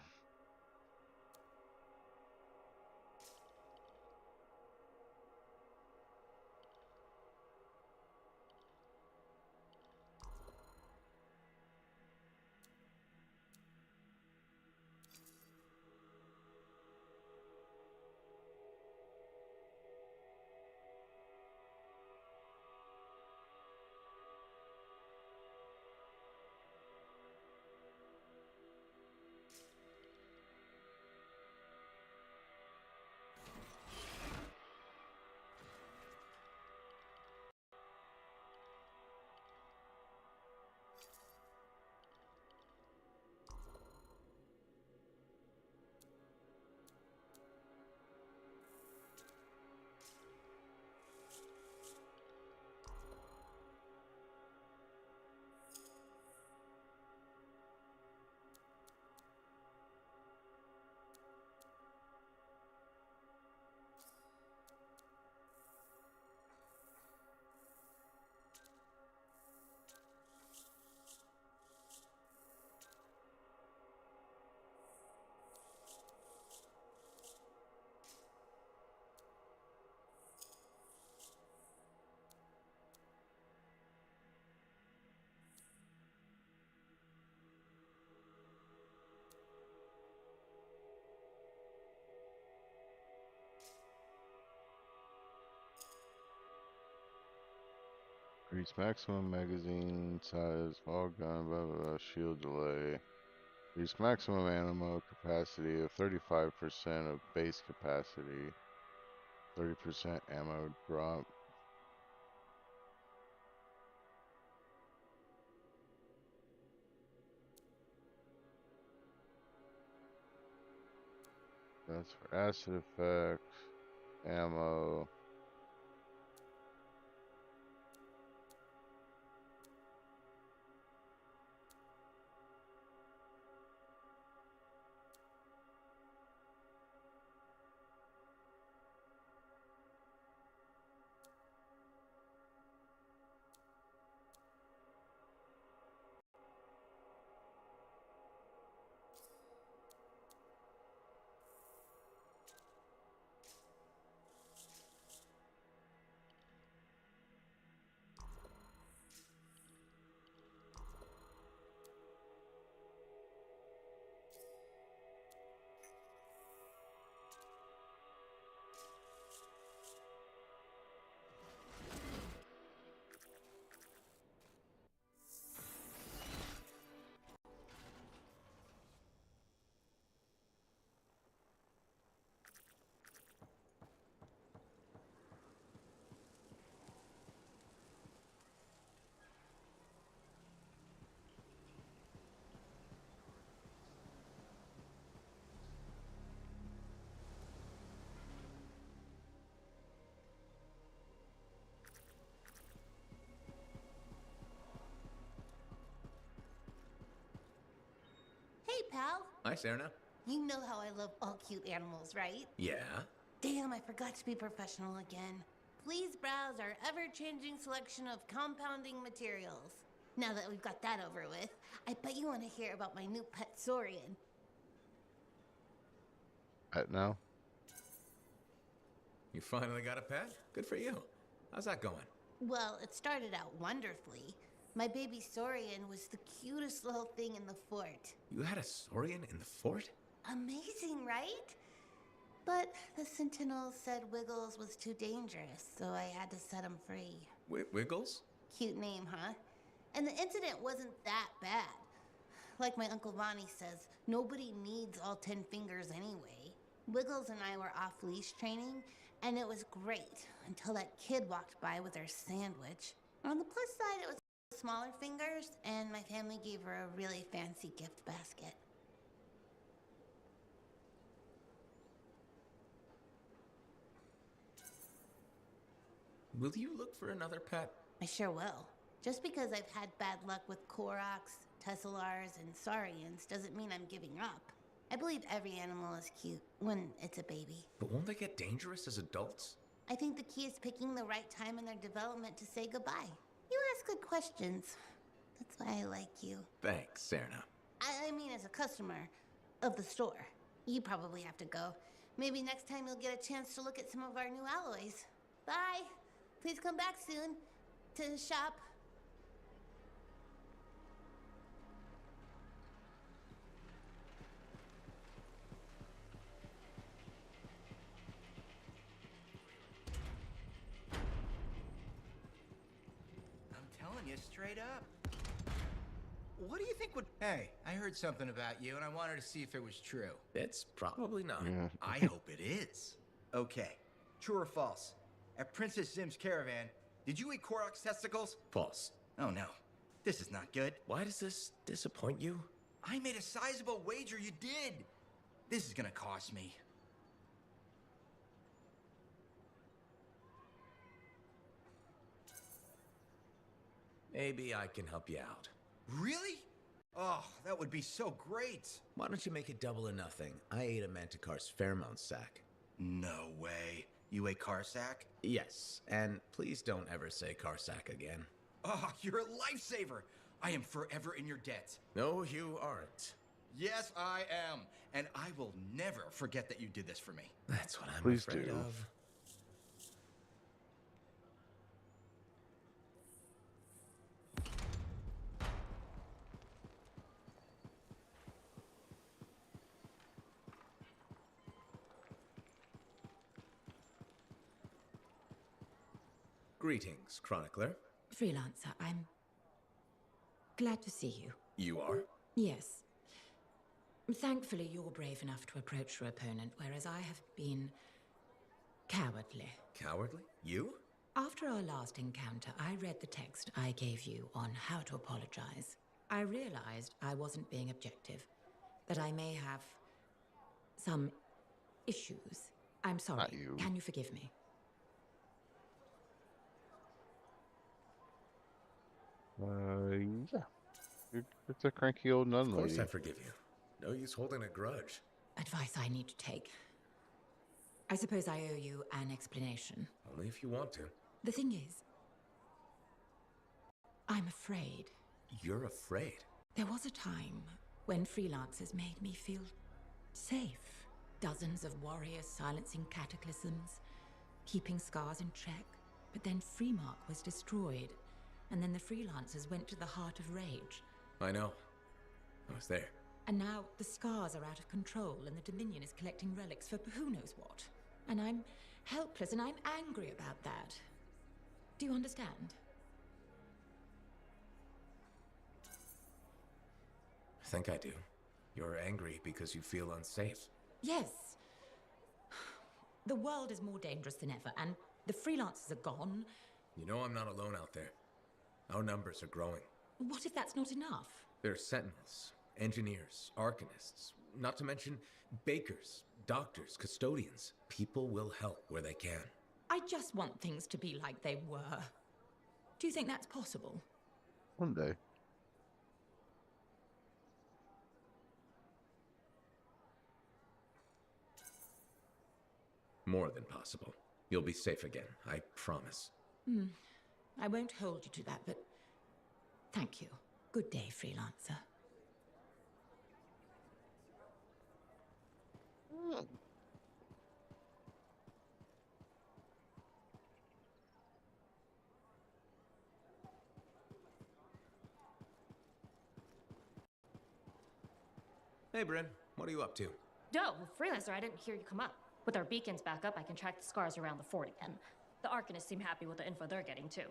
Speaker 1: Increase maximum magazine size, ball gun, blah blah blah, shield delay. Increase maximum ammo capacity of 35% of base capacity. 30% ammo drop. That's for acid effect, ammo.
Speaker 15: Hey, pal.
Speaker 3: Hi, Serna.
Speaker 15: You know how I love all cute animals, right?
Speaker 3: Yeah?
Speaker 15: Damn, I forgot to be professional again. Please browse our ever-changing selection of compounding materials. Now that we've got that over with, I bet you want to hear about my new pet Saurian.
Speaker 1: Pet now?
Speaker 3: You finally got a pet? Good for you. How's that going?
Speaker 15: Well, it started out wonderfully. My baby Saurian was the cutest little thing in the fort.
Speaker 3: You had a Saurian in the fort?
Speaker 15: Amazing, right? But the Sentinels said Wiggles was too dangerous, so I had to set him free.
Speaker 3: Wiggles?
Speaker 15: Cute name, huh? And the incident wasn't that bad. Like my Uncle Vonnie says, nobody needs all 10 fingers anyway. Wiggles and I were off-leash training, and it was great until that kid walked by with her sandwich. On the plus side, it was smaller fingers, and my family gave her a really fancy gift basket.
Speaker 3: Will you look for another pet?
Speaker 15: I sure will. Just because I've had bad luck with Koroks, Tesselars, and Saurians doesn't mean I'm giving up. I believe every animal is cute when it's a baby.
Speaker 3: But won't they get dangerous as adults?
Speaker 15: I think the key is picking the right time in their development to say goodbye. You ask good questions. That's why I like you.
Speaker 3: Thanks, Serna.
Speaker 15: I mean as a customer of the store. You probably have to go. Maybe next time you'll get a chance to look at some of our new alloys. Bye. Please come back soon to shop.
Speaker 8: Telling you straight up. What do you think would... Hey, I heard something about you, and I wanted to see if it was true.
Speaker 3: It's probably not.
Speaker 1: Yeah.
Speaker 8: I hope it is. Okay, true or false? At Princess Zim's caravan, did you eat Korok's testicles?
Speaker 3: False.
Speaker 8: Oh no, this is not good.
Speaker 3: Why does this disappoint you?
Speaker 8: I made a sizable wager you did. This is gonna cost me.
Speaker 3: Maybe I can help you out.
Speaker 8: Really? Oh, that would be so great.
Speaker 3: Why don't you make it double or nothing? I ate a Manticore's Fairmount sack.
Speaker 8: No way. You ate Carsack?
Speaker 3: Yes, and please don't ever say Carsack again.
Speaker 8: Oh, you're a lifesaver. I am forever in your debt.
Speaker 3: No, you aren't.
Speaker 8: Yes, I am. And I will never forget that you did this for me.
Speaker 3: That's what I'm
Speaker 1: Please
Speaker 3: afraid
Speaker 1: do.
Speaker 3: of. Greetings, Chronicler.
Speaker 7: Freelancer, I'm glad to see you.
Speaker 3: You are?
Speaker 7: Yes. Thankfully, you're brave enough to approach your opponent, whereas I have been cowardly.
Speaker 3: Cowardly? You?
Speaker 7: After our last encounter, I read the text I gave you on how to apologize. I realized I wasn't being objective, that I may have some issues. I'm sorry.
Speaker 1: Not you.
Speaker 7: Can you forgive me?
Speaker 1: Yeah. It's a cranky old nun
Speaker 3: Of course
Speaker 1: lady.
Speaker 3: I forgive you. No use holding a grudge.
Speaker 7: Advice I need to take. I suppose I owe you an explanation.
Speaker 3: Only if you want to.
Speaker 7: The thing is, I'm afraid.
Speaker 3: You're afraid?
Speaker 7: There was a time when freelancers made me feel safe. Dozens of warriors silencing cataclysms, keeping scars in check. But then Freemark was destroyed, and then the freelancers went to the heart of rage.
Speaker 3: I know. I was there.
Speaker 7: And now the scars are out of control, and the Dominion is collecting relics for who knows what. And I'm helpless, and I'm angry about that. Do you understand?
Speaker 3: I think I do. You're angry because you feel unsafe.
Speaker 7: Yes. The world is more dangerous than ever, and the freelancers are gone.
Speaker 3: You know I'm not alone out there. Our numbers are growing.
Speaker 7: What if that's not enough?
Speaker 3: There are sentinels, engineers, arcanists, not to mention bakers, doctors, custodians. People will help where they can.
Speaker 7: I just want things to be like they were. Do you think that's possible?
Speaker 1: One day.
Speaker 3: More than possible. You'll be safe again, I promise.
Speaker 7: I won't hold you to that, but thank you. Good day, freelancer.
Speaker 3: Hey, Bryn, what are you up to?
Speaker 9: No, freelancer, I didn't hear you come up. With our beacons back up, I can track the scars around the fort again. The Arcanists seem happy with the info they're getting, too.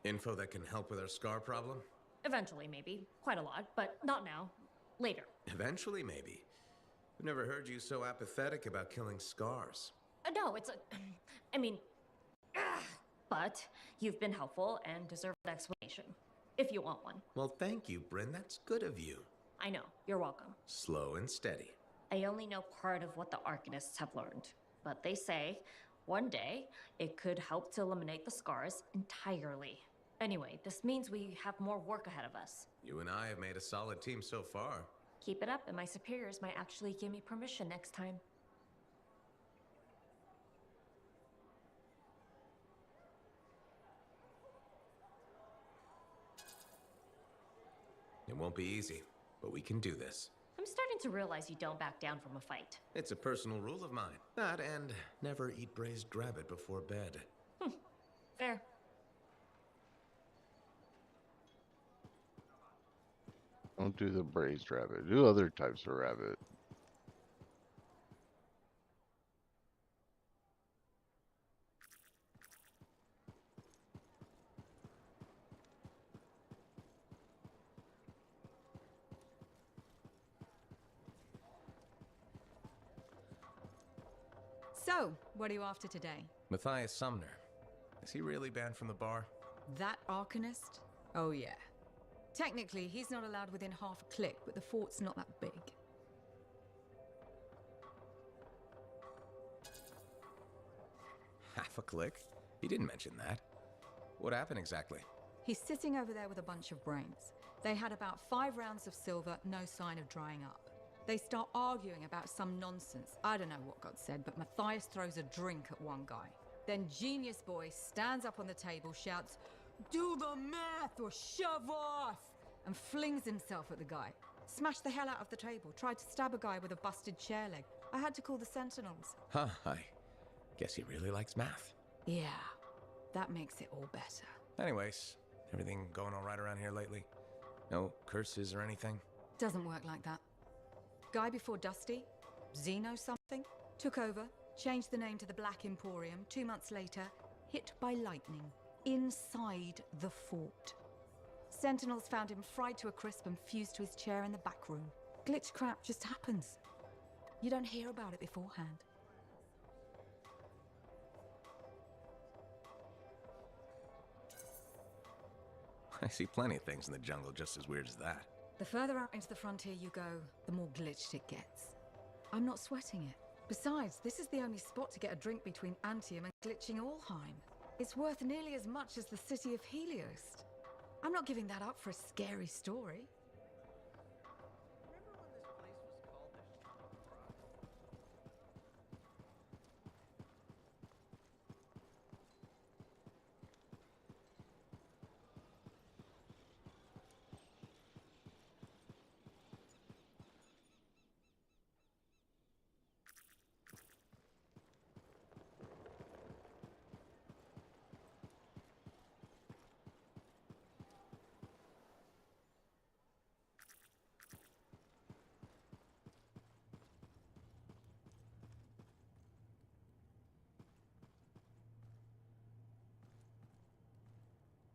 Speaker 3: Info that can help with our scar problem?
Speaker 9: Eventually, maybe. Quite a lot, but not now. Later.
Speaker 3: Eventually, maybe. I've never heard you so apathetic about killing scars.
Speaker 9: No, it's a... I mean... But you've been helpful and deserve an explanation. If you want one.
Speaker 3: Well, thank you, Bryn. That's good of you.
Speaker 9: I know. You're welcome.
Speaker 3: Slow and steady.
Speaker 9: I only know part of what the Arcanists have learned. But they say, one day, it could help to eliminate the scars entirely. Anyway, this means we have more work ahead of us.
Speaker 3: You and I have made a solid team so far.
Speaker 9: Keep it up, and my superiors might actually give me permission next time.
Speaker 3: It won't be easy, but we can do this.
Speaker 9: I'm starting to realize you don't back down from a fight.
Speaker 3: It's a personal rule of mine. That and never eat braised rabbit before bed.
Speaker 9: Fair.
Speaker 1: Don't do the braised rabbit. Do other types of rabbit.
Speaker 13: So, what are you after today?
Speaker 3: Matthias Sumner. Is he really banned from the bar?
Speaker 13: That Arcanist? Oh yeah. Technically, he's not allowed within half a click, but the fort's not that big.
Speaker 3: Half a click? He didn't mention that. What happened exactly?
Speaker 13: He's sitting over there with a bunch of brains. They had about 5 rounds of silver, no sign of drying up. They start arguing about some nonsense. I don't know what got said, but Matthias throws a drink at one guy. Then Genius Boy stands up on the table, shouts, "Do the math or shove off!" and flings himself at the guy. Smashed the hell out of the table, tried to stab a guy with a busted chair leg. I had to call the Sentinels.
Speaker 3: Huh, I guess he really likes math.
Speaker 13: Yeah, that makes it all better.
Speaker 3: Anyways, everything going all right around here lately? No curses or anything?
Speaker 13: Doesn't work like that. Guy before Dusty, Zeno something, took over, changed the name to the Black Emporium. 2 months later, hit by lightning inside the fort. Sentinels found him fried to a crisp and fused to his chair in the back room. Glitch crap just happens. You don't hear about it beforehand.
Speaker 3: I see plenty of things in the jungle just as weird as that.
Speaker 13: The further out into the frontier you go, the more glitched it gets. I'm not sweating it. Besides, this is the only spot to get a drink between Antium and glitching Allheim. It's worth nearly as much as the city of Helios. I'm not giving that up for a scary story.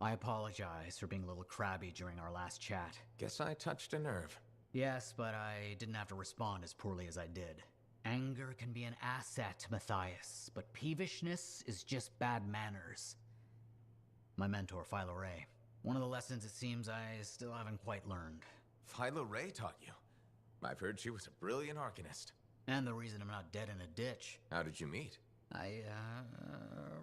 Speaker 6: I apologize for being a little crabby during our last chat.
Speaker 3: Guess I touched a nerve.
Speaker 6: Yes, but I didn't have to respond as poorly as I did. Anger can be an asset to Matthias, but peevishness is just bad manners. My mentor, Philo Ray. One of the lessons it seems I still haven't quite learned.
Speaker 3: Philo Ray taught you? I've heard she was a brilliant Arcanist.
Speaker 6: And the reason I'm not dead in a ditch.
Speaker 3: How did you meet?
Speaker 6: I,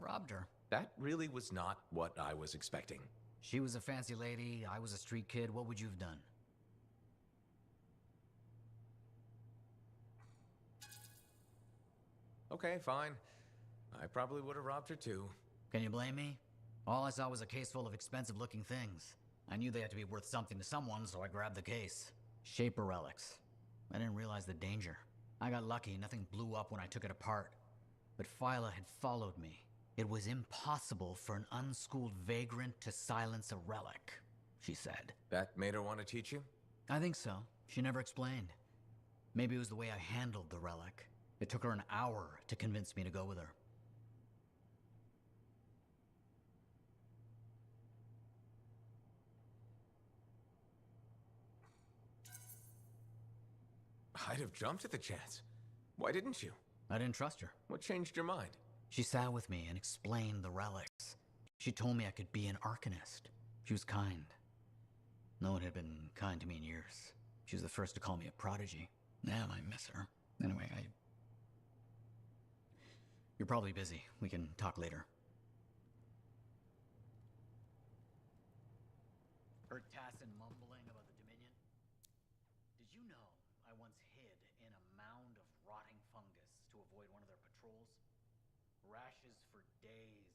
Speaker 6: robbed her.
Speaker 3: That really was not what I was expecting.
Speaker 6: She was a fancy lady, I was a street kid. What would you have done?
Speaker 3: Okay, fine. I probably would have robbed her too.
Speaker 6: Can you blame me? All I saw was a case full of expensive-looking things. I knew they had to be worth something to someone, so I grabbed the case. Shaper relics. I didn't realize the danger. I got lucky, nothing blew up when I took it apart. But Phyla had followed me. It was impossible for an unschooled vagrant to silence a relic, she said.
Speaker 3: That made her want to teach you?
Speaker 6: I think so. She never explained. Maybe it was the way I handled the relic. It took her an hour to convince me to go with her.
Speaker 3: I'd have jumped at the chance. Why didn't you?
Speaker 6: I didn't trust her.
Speaker 3: What changed your mind?
Speaker 6: She sat with me and explained the relics. She told me I could be an Arcanist. She was kind. No one had been kind to me in years. She was the first to call me a prodigy. Now I miss her. Anyway, You're probably busy. We can talk later. Heard Tassin mumbling about the Dominion? Did you know I once hid in a mound of rotting fungus to avoid one of their patrols? Rashes for days.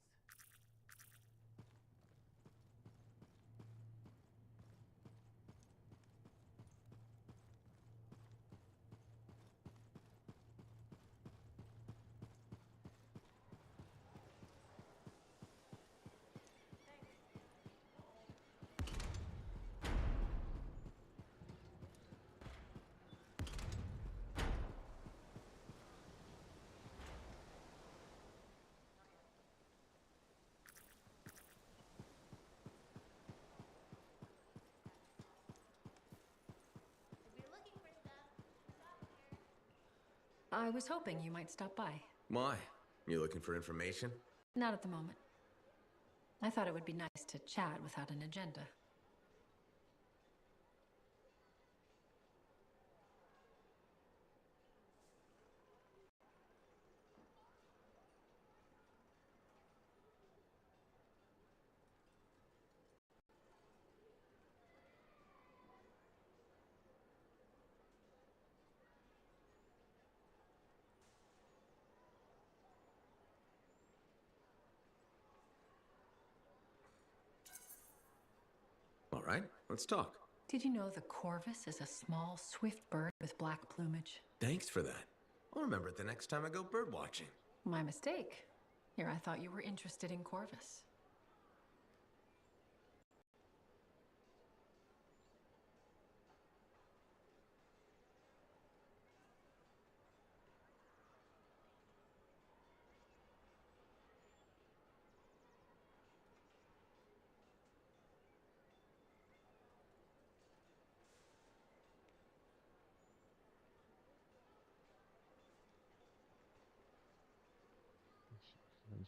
Speaker 17: I was hoping you might stop by.
Speaker 3: Why? You looking for information?
Speaker 17: Not at the moment. I thought it would be nice to chat without an agenda.
Speaker 3: All right, let's talk.
Speaker 17: Did you know the corvus is a small, swift bird with black plumage?
Speaker 3: Thanks for that. I'll remember it the next time I go bird watching.
Speaker 17: My mistake. Here, I thought you were interested in corvus.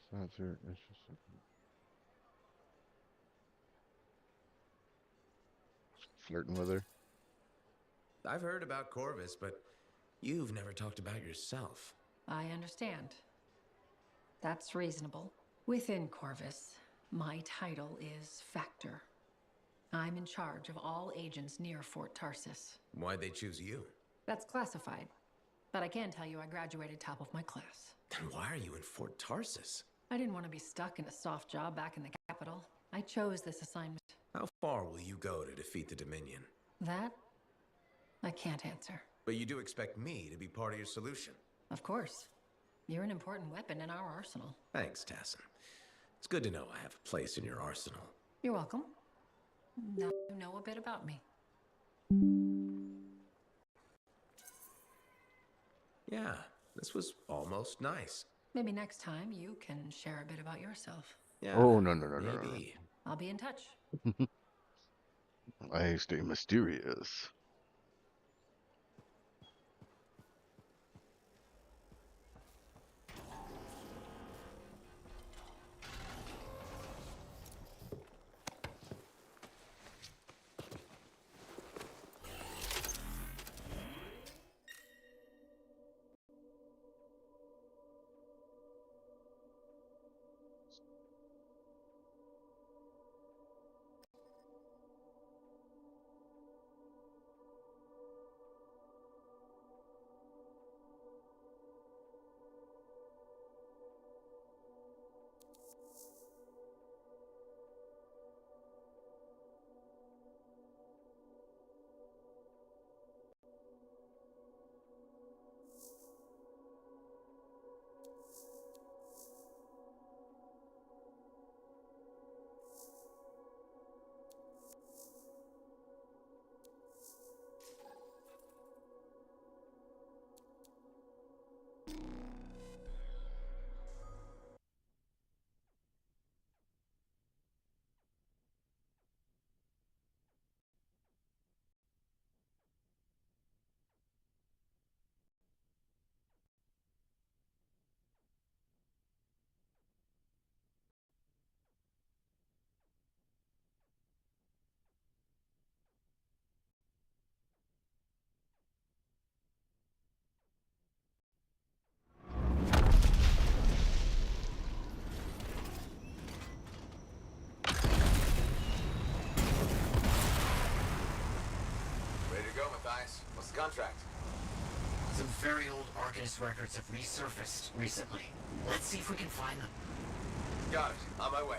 Speaker 1: It's not very interesting. Flirting with her.
Speaker 3: I've heard about Corvus, but you've never talked about yourself.
Speaker 17: I understand. That's reasonable. Within Corvus, my title is Factor. I'm in charge of all agents near Fort Tarsis.
Speaker 3: Why'd they choose you?
Speaker 17: That's classified, but I can tell you I graduated top of my class.
Speaker 3: Then why are you in Fort Tarsis?
Speaker 17: I didn't want to be stuck in a soft job back in the capital. I chose this assignment.
Speaker 3: How far will you go to defeat the Dominion?
Speaker 17: That, I can't answer.
Speaker 3: But you do expect me to be part of your solution.
Speaker 17: Of course. You're an important weapon in our arsenal.
Speaker 3: Thanks, Tassin. It's good to know I have a place in your arsenal.
Speaker 17: You're welcome. Now you know a bit about me.
Speaker 3: Yeah, this was almost nice.
Speaker 17: Maybe next time you can share a bit about yourself.
Speaker 3: Yeah.
Speaker 1: Oh, no.
Speaker 17: I'll be in touch.
Speaker 1: I stay mysterious.
Speaker 12: contract?
Speaker 6: Some very old Arcanist records have resurfaced recently. Let's see if we can find them.
Speaker 12: Got it. On my way.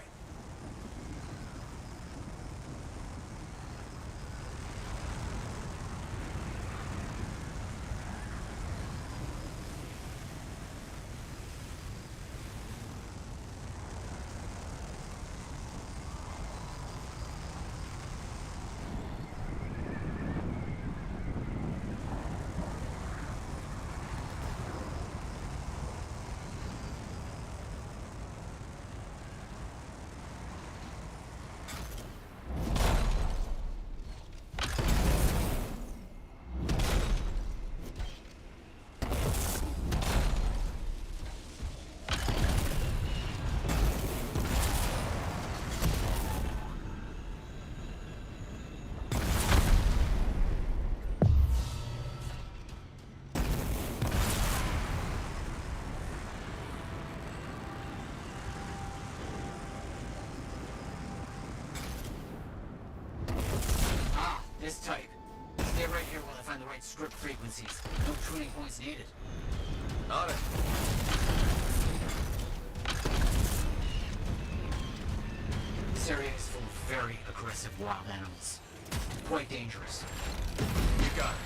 Speaker 6: This type. Stay right here while I find the right strip frequencies. No tuning points needed.
Speaker 12: On it.
Speaker 6: This area is full of very aggressive wild animals. Quite dangerous.
Speaker 12: You got it.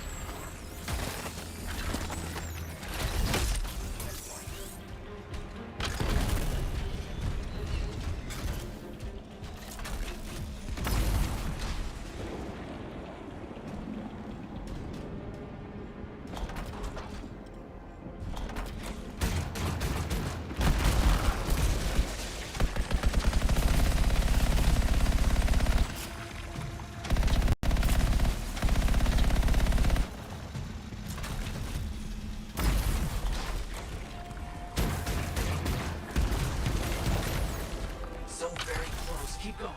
Speaker 6: Keep going.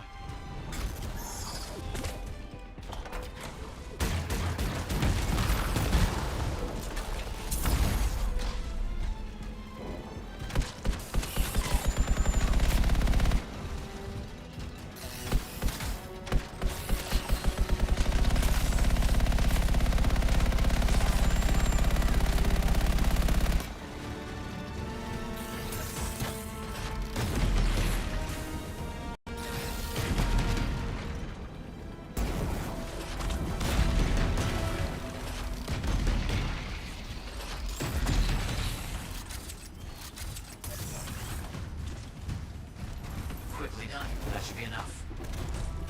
Speaker 6: Quickly done. That should be enough.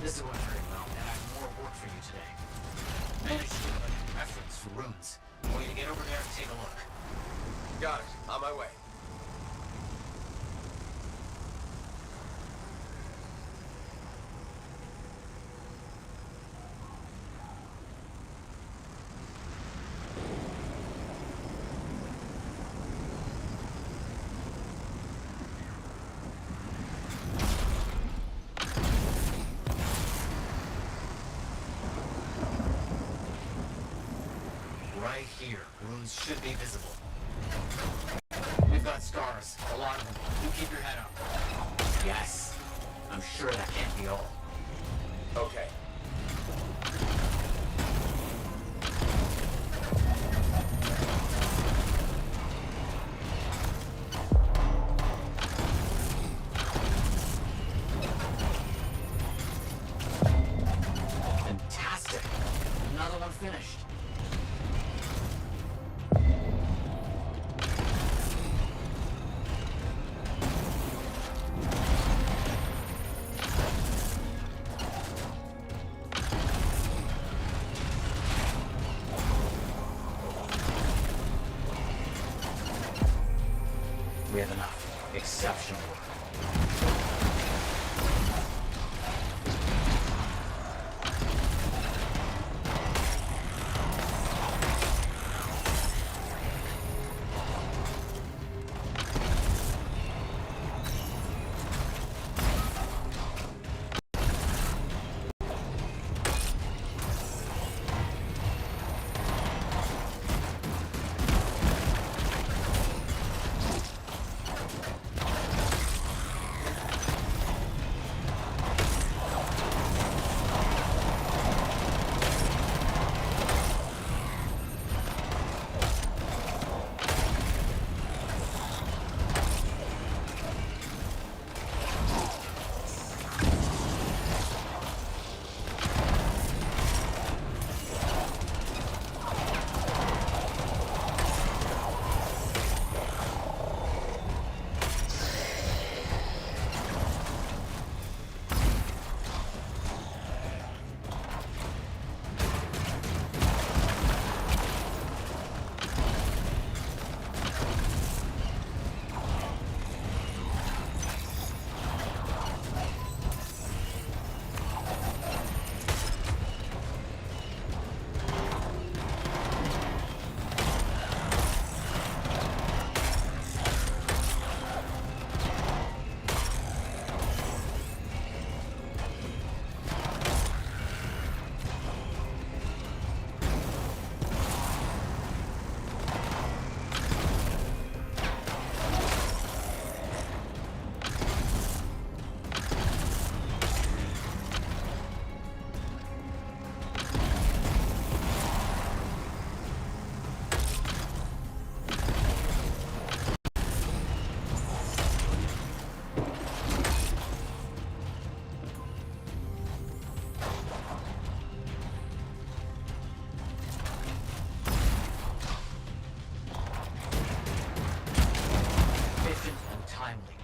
Speaker 6: This went very well, and I have more work for you today. Managed to get a reference for runes. I want you to get over there and take a look.
Speaker 12: Got it. On my way.
Speaker 6: Right here, runes should be visible. We've got scars, a lot of them. You keep your head up. Yes. I'm sure that can't be all.
Speaker 12: Okay.
Speaker 6: Fantastic. Another one finished. We have enough. Exceptional work.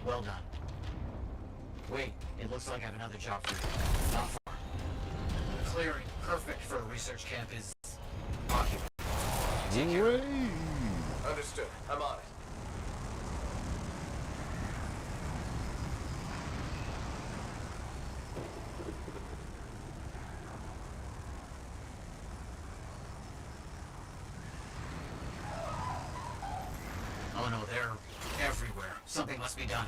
Speaker 6: Well done. Wait, it looks like I have another job for you. Not far. The clearing, perfect for a research camp, is occupied. Take care.
Speaker 12: Understood. I'm on it.
Speaker 6: Oh no, they're everywhere. Something must be done.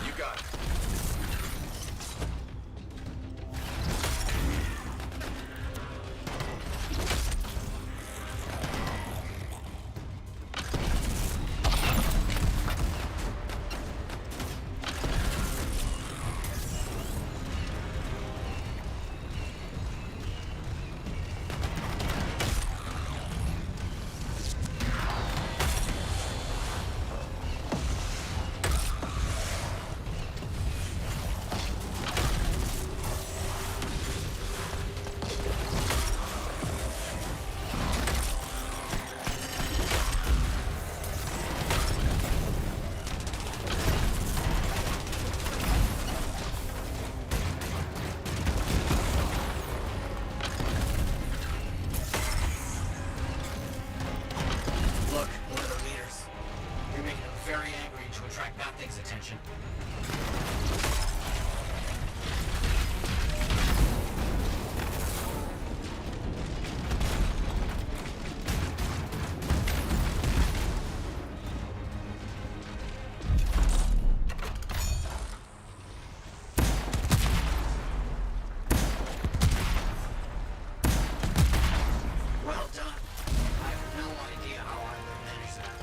Speaker 12: You got it.
Speaker 6: Look, one of the leaders. You're making them very angry to attract that thing's attention. Well done. I have no idea how I would manage that.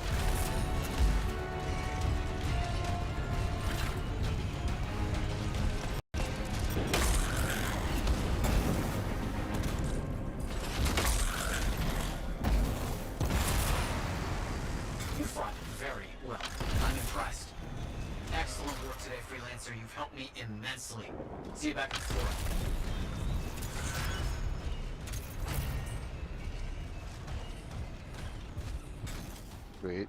Speaker 6: You fought very well. I'm impressed. Excellent work today, Freelancer. You've helped me immensely. See you back at the floor.
Speaker 1: Sweet.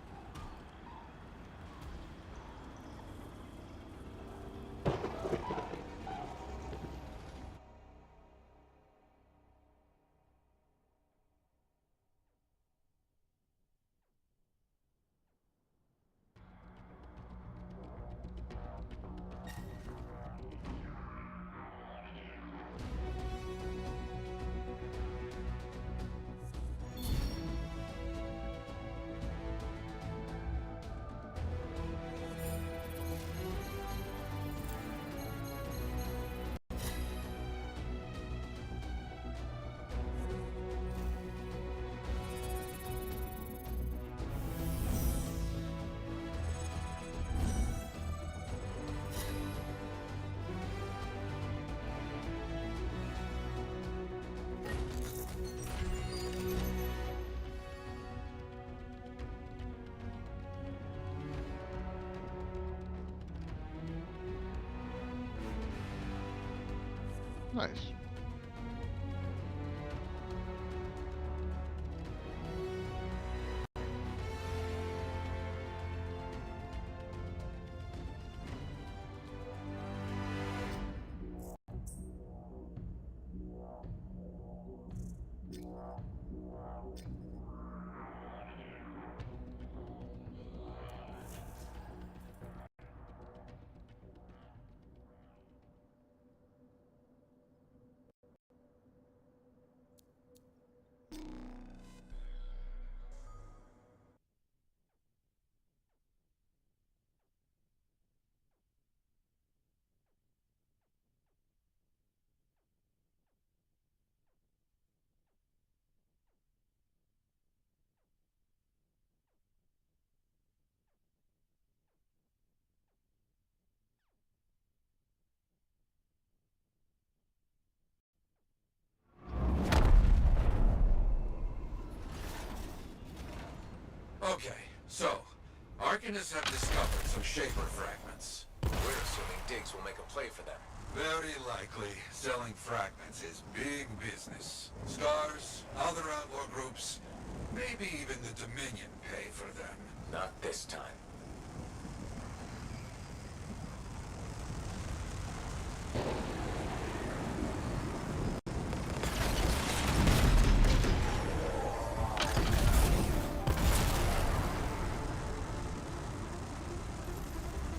Speaker 1: Nice.
Speaker 2: Okay, so, Arcanists have discovered some Shaper fragments.
Speaker 12: We're assuming Diggs will make a play for them.
Speaker 2: Very likely, selling fragments is big business. Scars, other outlaw groups, maybe even the Dominion pay for them.
Speaker 12: Not this time.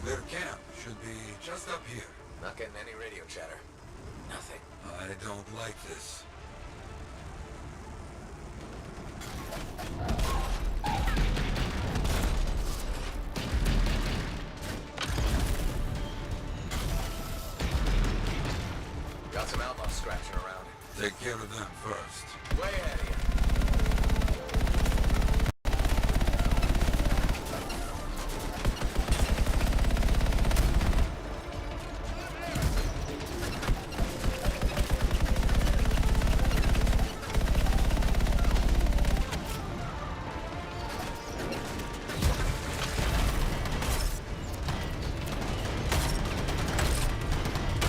Speaker 2: Their camp should be just up here.
Speaker 3: Not getting any radio chatter. Nothing.
Speaker 2: I don't like this.
Speaker 3: Got some outlaws scratching around.
Speaker 2: Take care of them first.
Speaker 3: Way ahead of you.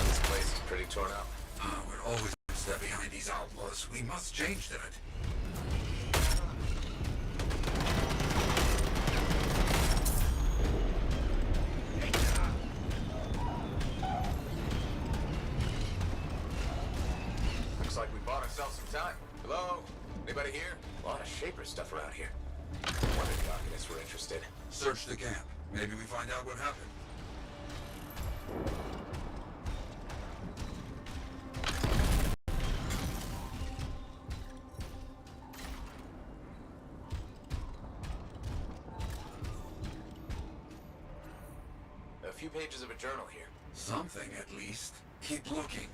Speaker 3: This place is pretty torn up.
Speaker 2: We're always one step behind these outlaws. We must change that.
Speaker 3: Looks like we bought ourselves some time. Hello? Anybody here? A lot of Shaper stuff around here. Wonder if the Arcanists were interested.
Speaker 2: Search the camp. Maybe we find out what happened.
Speaker 3: A few pages of a journal here.
Speaker 2: Something, at least. Keep looking.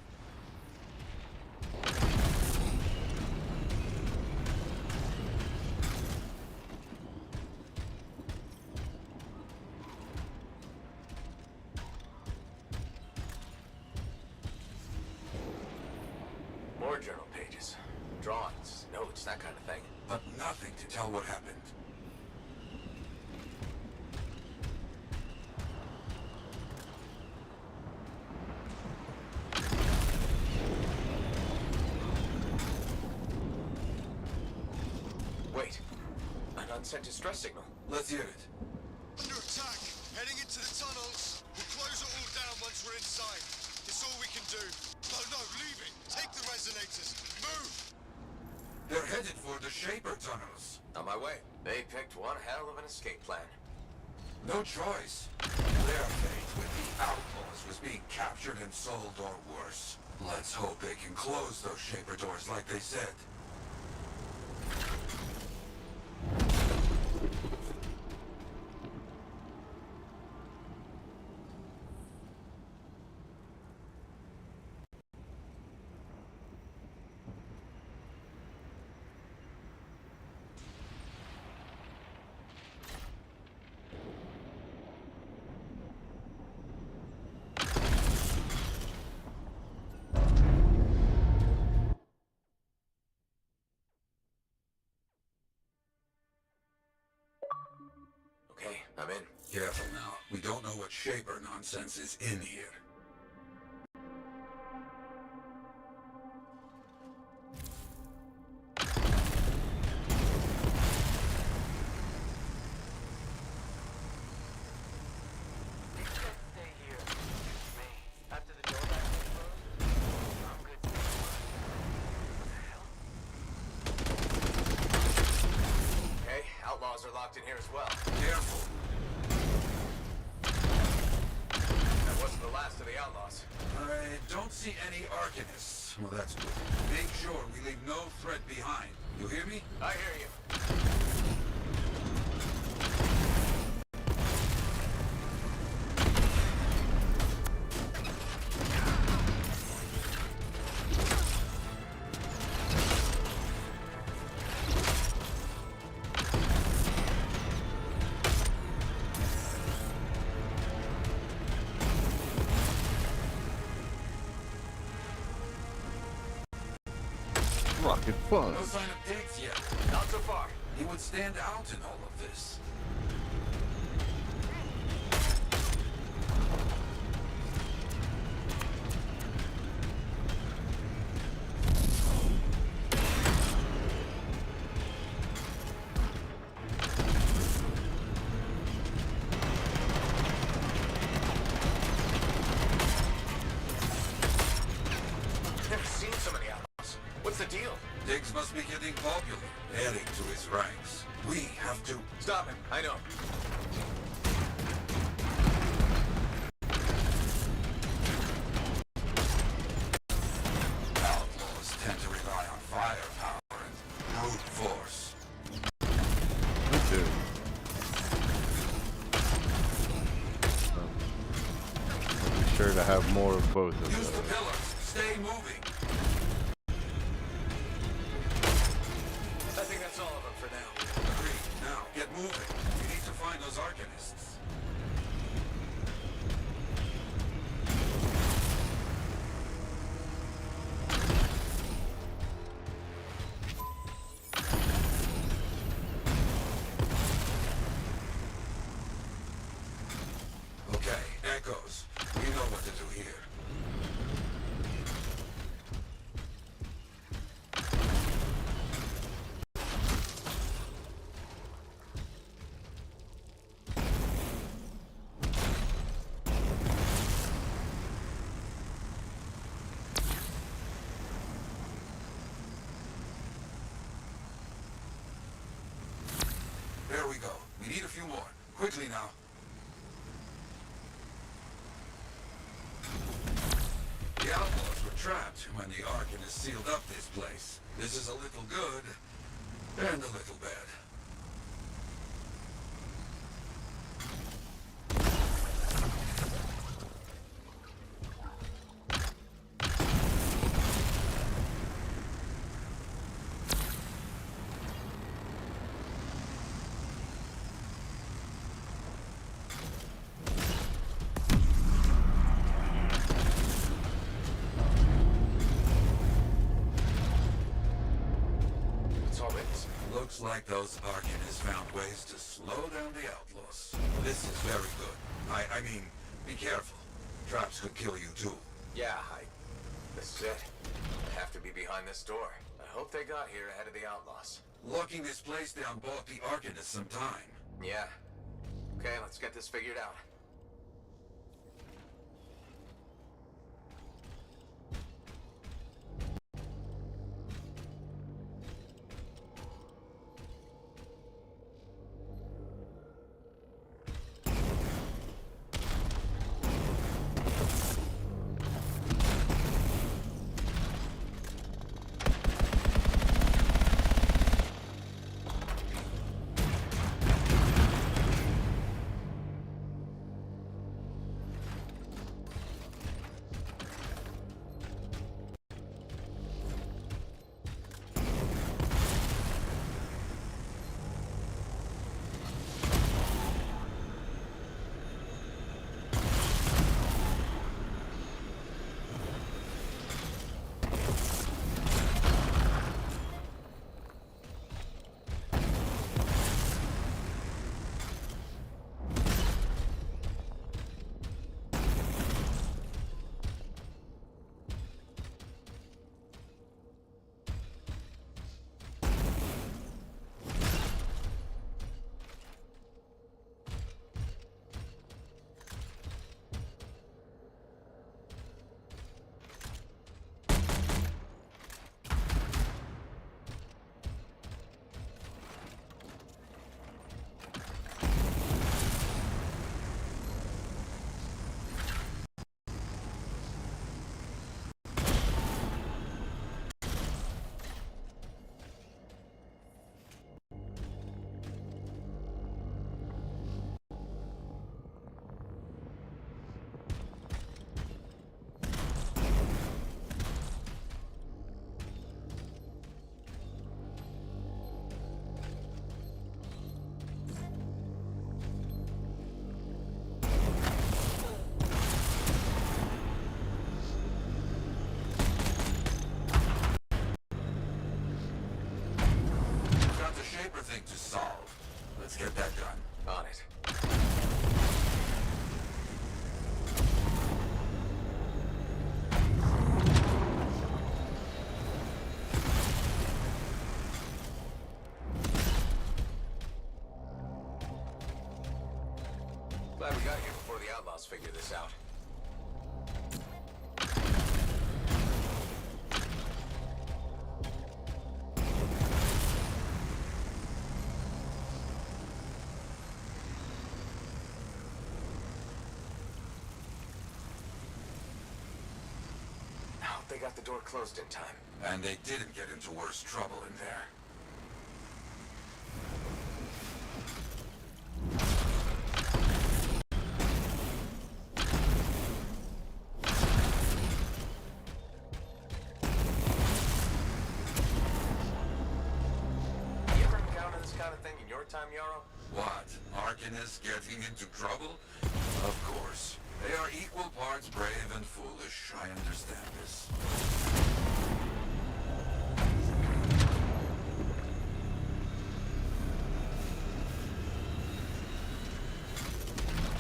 Speaker 3: More journal pages. Drawings, notes, that kind of thing.
Speaker 2: But nothing to tell what happened.
Speaker 3: Wait. An unsent distress signal.
Speaker 2: Let's hear it.
Speaker 19: Under attack. Heading into the tunnels. We'll close it all down once we're inside. It's all we can do. No, leave it. Take the resonators. Move!
Speaker 2: They're headed for the Shaper tunnels.
Speaker 3: On my way. They picked one hell of an escape plan.
Speaker 2: No choice. Their fate with the outlaws was being captured and sold or worse. Let's hope they can close those Shaper doors like they said.
Speaker 3: Okay, I'm in.
Speaker 2: Careful now. We don't know what Shaper nonsense is in here.
Speaker 3: Okay, outlaws are locked in here as well.
Speaker 2: Careful.
Speaker 3: That wasn't the last of the outlaws.
Speaker 2: I don't see any Arcanists. Well, that's good. Make sure we leave no threat behind. You hear me?
Speaker 3: I hear you.
Speaker 1: Rocket fun.
Speaker 2: No sign of Diggs yet.
Speaker 3: Not so far.
Speaker 2: He would stand out in all of this.
Speaker 3: Never seen so many outlaws. What's the deal?
Speaker 2: Diggs must be getting popular, adding to his ranks. We have to...
Speaker 3: Stop him. I know.
Speaker 1: sure to have more of both of
Speaker 2: Use the
Speaker 1: those.
Speaker 2: pillars. Stay moving.
Speaker 12: I think that's all of them for now.
Speaker 2: Agreed. Now, get moving. We need to find those Arcanists. Okay, Echoes. We know what to do here. There we go. We need a few more. Quickly now. The outlaws were trapped when the Arcanists sealed up this place. This is a little good and a little bad. Looks like those Arcanists found ways to slow down the outlaws. This is very good. I mean, be careful. Traps could kill you too.
Speaker 5: Yeah, this is it. I have to be behind this door. I hope they got here ahead of the outlaws.
Speaker 2: Locking this place down bought the Arcanists some time.
Speaker 5: Yeah. Okay, let's get this figured out.
Speaker 2: Thing to solve. Let's get that done.
Speaker 5: On it. Glad we got here before the outlaws figure this out. They got the door closed in time.
Speaker 2: And they didn't get into worse trouble in there.
Speaker 12: kind of thing in your time, Yarrow?
Speaker 2: What? Arcanists getting into trouble? Of course. They are equal parts brave and foolish. I understand this.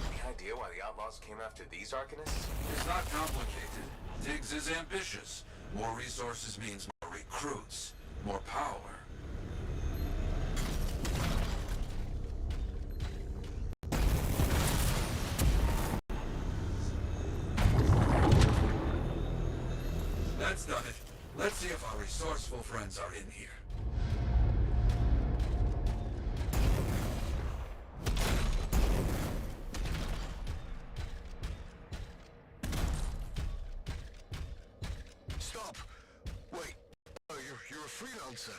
Speaker 12: Any idea why the Outlaws came after these Arcanists?
Speaker 2: It's not complicated. Tiggs is ambitious. More resources means more recruits, more power. That's done it. Let's see if our resourceful friends are in here.
Speaker 19: Stop! Wait. Oh, you're a freelancer.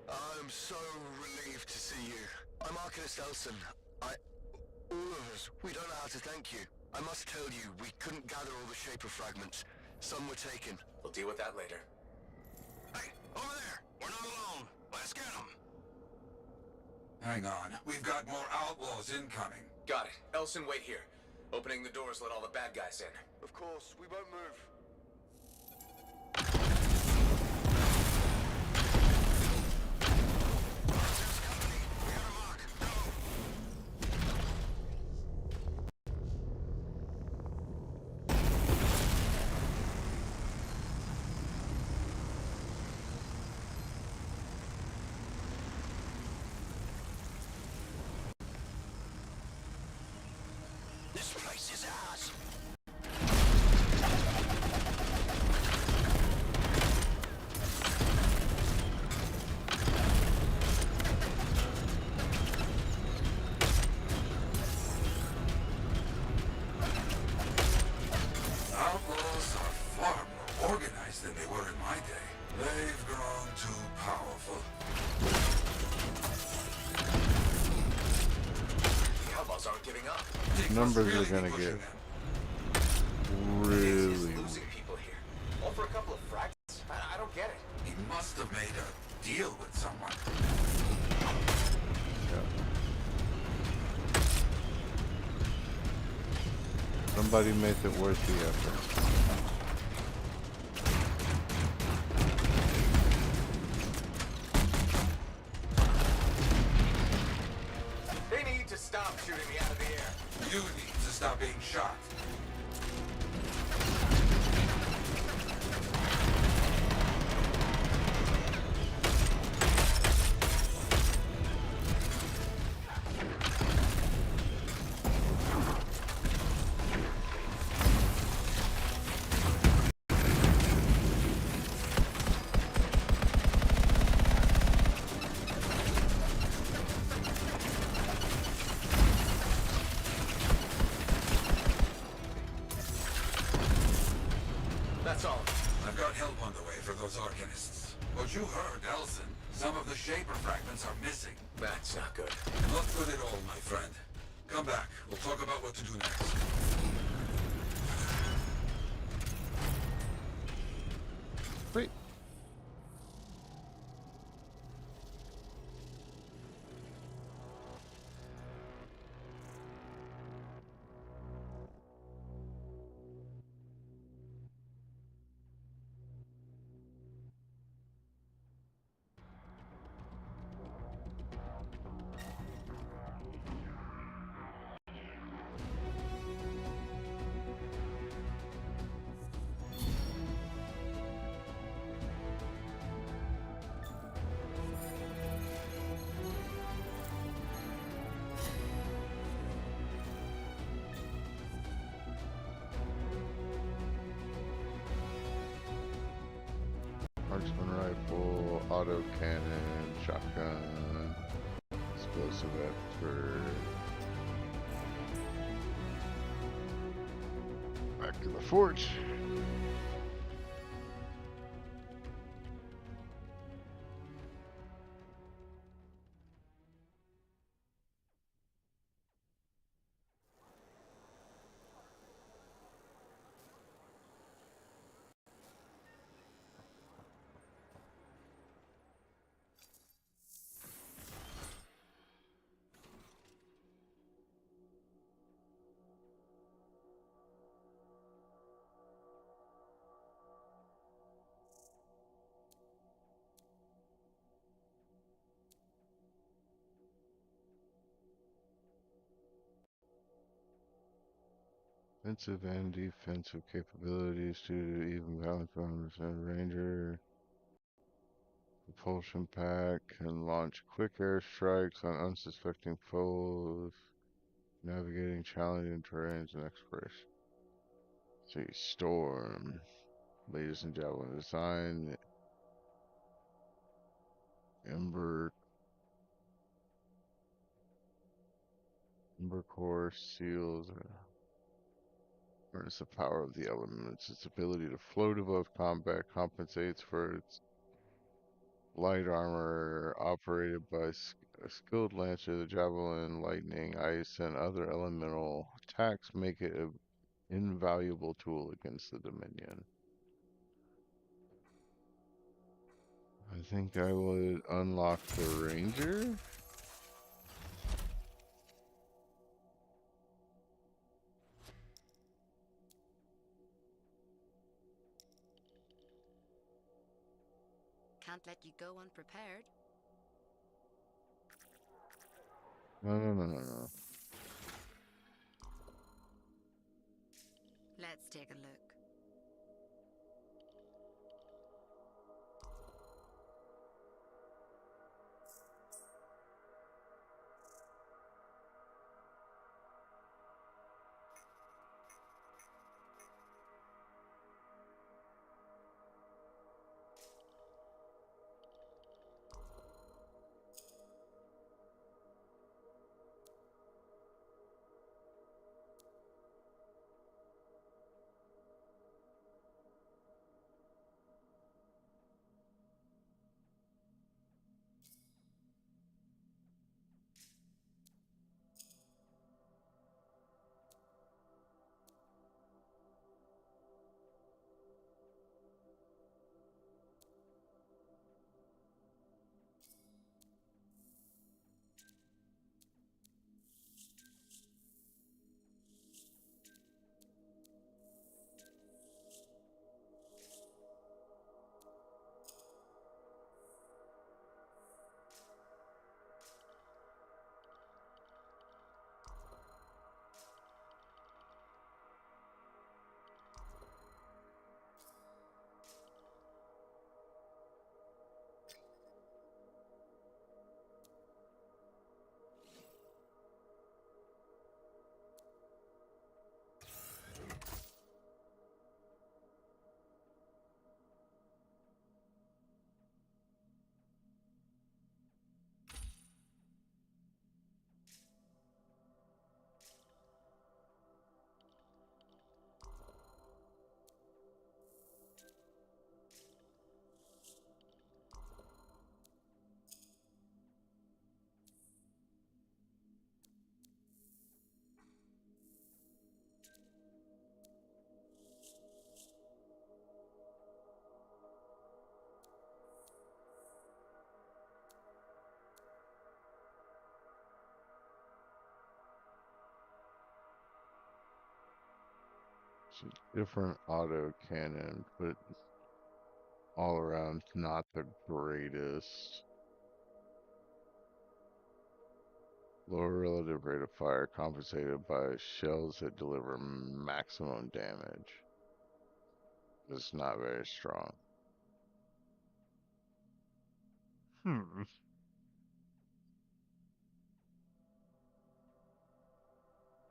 Speaker 19: I'm so relieved to see you. I'm Arcanist Elson. All of us, we don't know how to thank you. I must tell you, we couldn't gather all the Shaper fragments. Some were taken.
Speaker 12: We'll deal with that later.
Speaker 19: Hey, over there! We're not alone. Let's get them.
Speaker 2: Hang on. We've got more outlaws incoming.
Speaker 12: Got it. Elson, wait here. Opening the doors, let all the bad guys in.
Speaker 19: Of course, we won't move. This place is ours.
Speaker 2: Outlaws are far more organized than they were in my day. They've grown too powerful.
Speaker 12: The Outlaws aren't giving up.
Speaker 1: Numbers are gonna get really
Speaker 12: Losing people here. All for a couple of fragments? I don't get it.
Speaker 2: He must have made a deal with someone.
Speaker 1: Somebody made it worth the effort.
Speaker 12: They need to stop shooting me out of the air.
Speaker 2: You need to stop being shot.
Speaker 12: That's all.
Speaker 2: I've got help on the way for those Arcanists. But you heard, Elson. Some of the Shaper fragments are missing.
Speaker 12: That's not good.
Speaker 2: Not good at all, my friend. Come back. We'll talk about what to do next.
Speaker 1: Great. Marksman rifle, auto cannon, shotgun, explosive effort. Back to the fort. Offensive and defensive capabilities due to even balance 100% ranger. Propulsion pack can launch quick air strikes on unsuspecting foes, navigating challenging terrains and exploration. See, Storm. Latest in Javelin design. Ember core seals. Harness the power of the elements. Its ability to float above combat compensates for its light armor operated by a skilled lancer. The javelin, lightning, ice, and other elemental attacks make it an invaluable tool against the Dominion. I think I would unlock the ranger.
Speaker 16: Can't let you go unprepared.
Speaker 1: No.
Speaker 16: Let's take a look.
Speaker 1: Different auto cannon, but all around not the greatest. Lower relative rate of fire compensated by shells that deliver maximum damage. It's not very strong.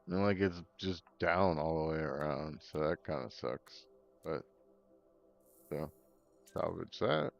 Speaker 1: And like it's just down all the way around, so that kind of sucks. But so salvage that.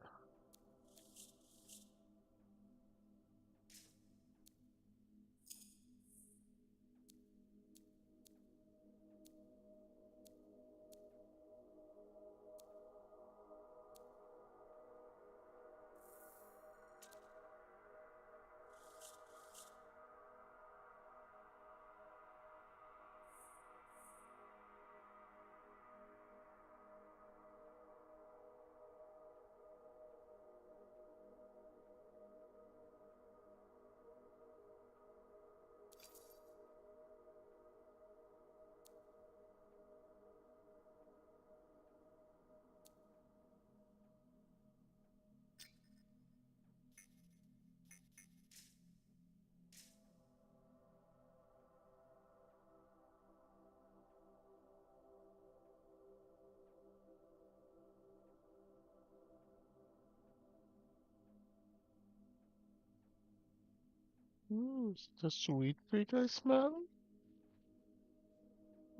Speaker 1: Ooh, is it a sweet treat I smell?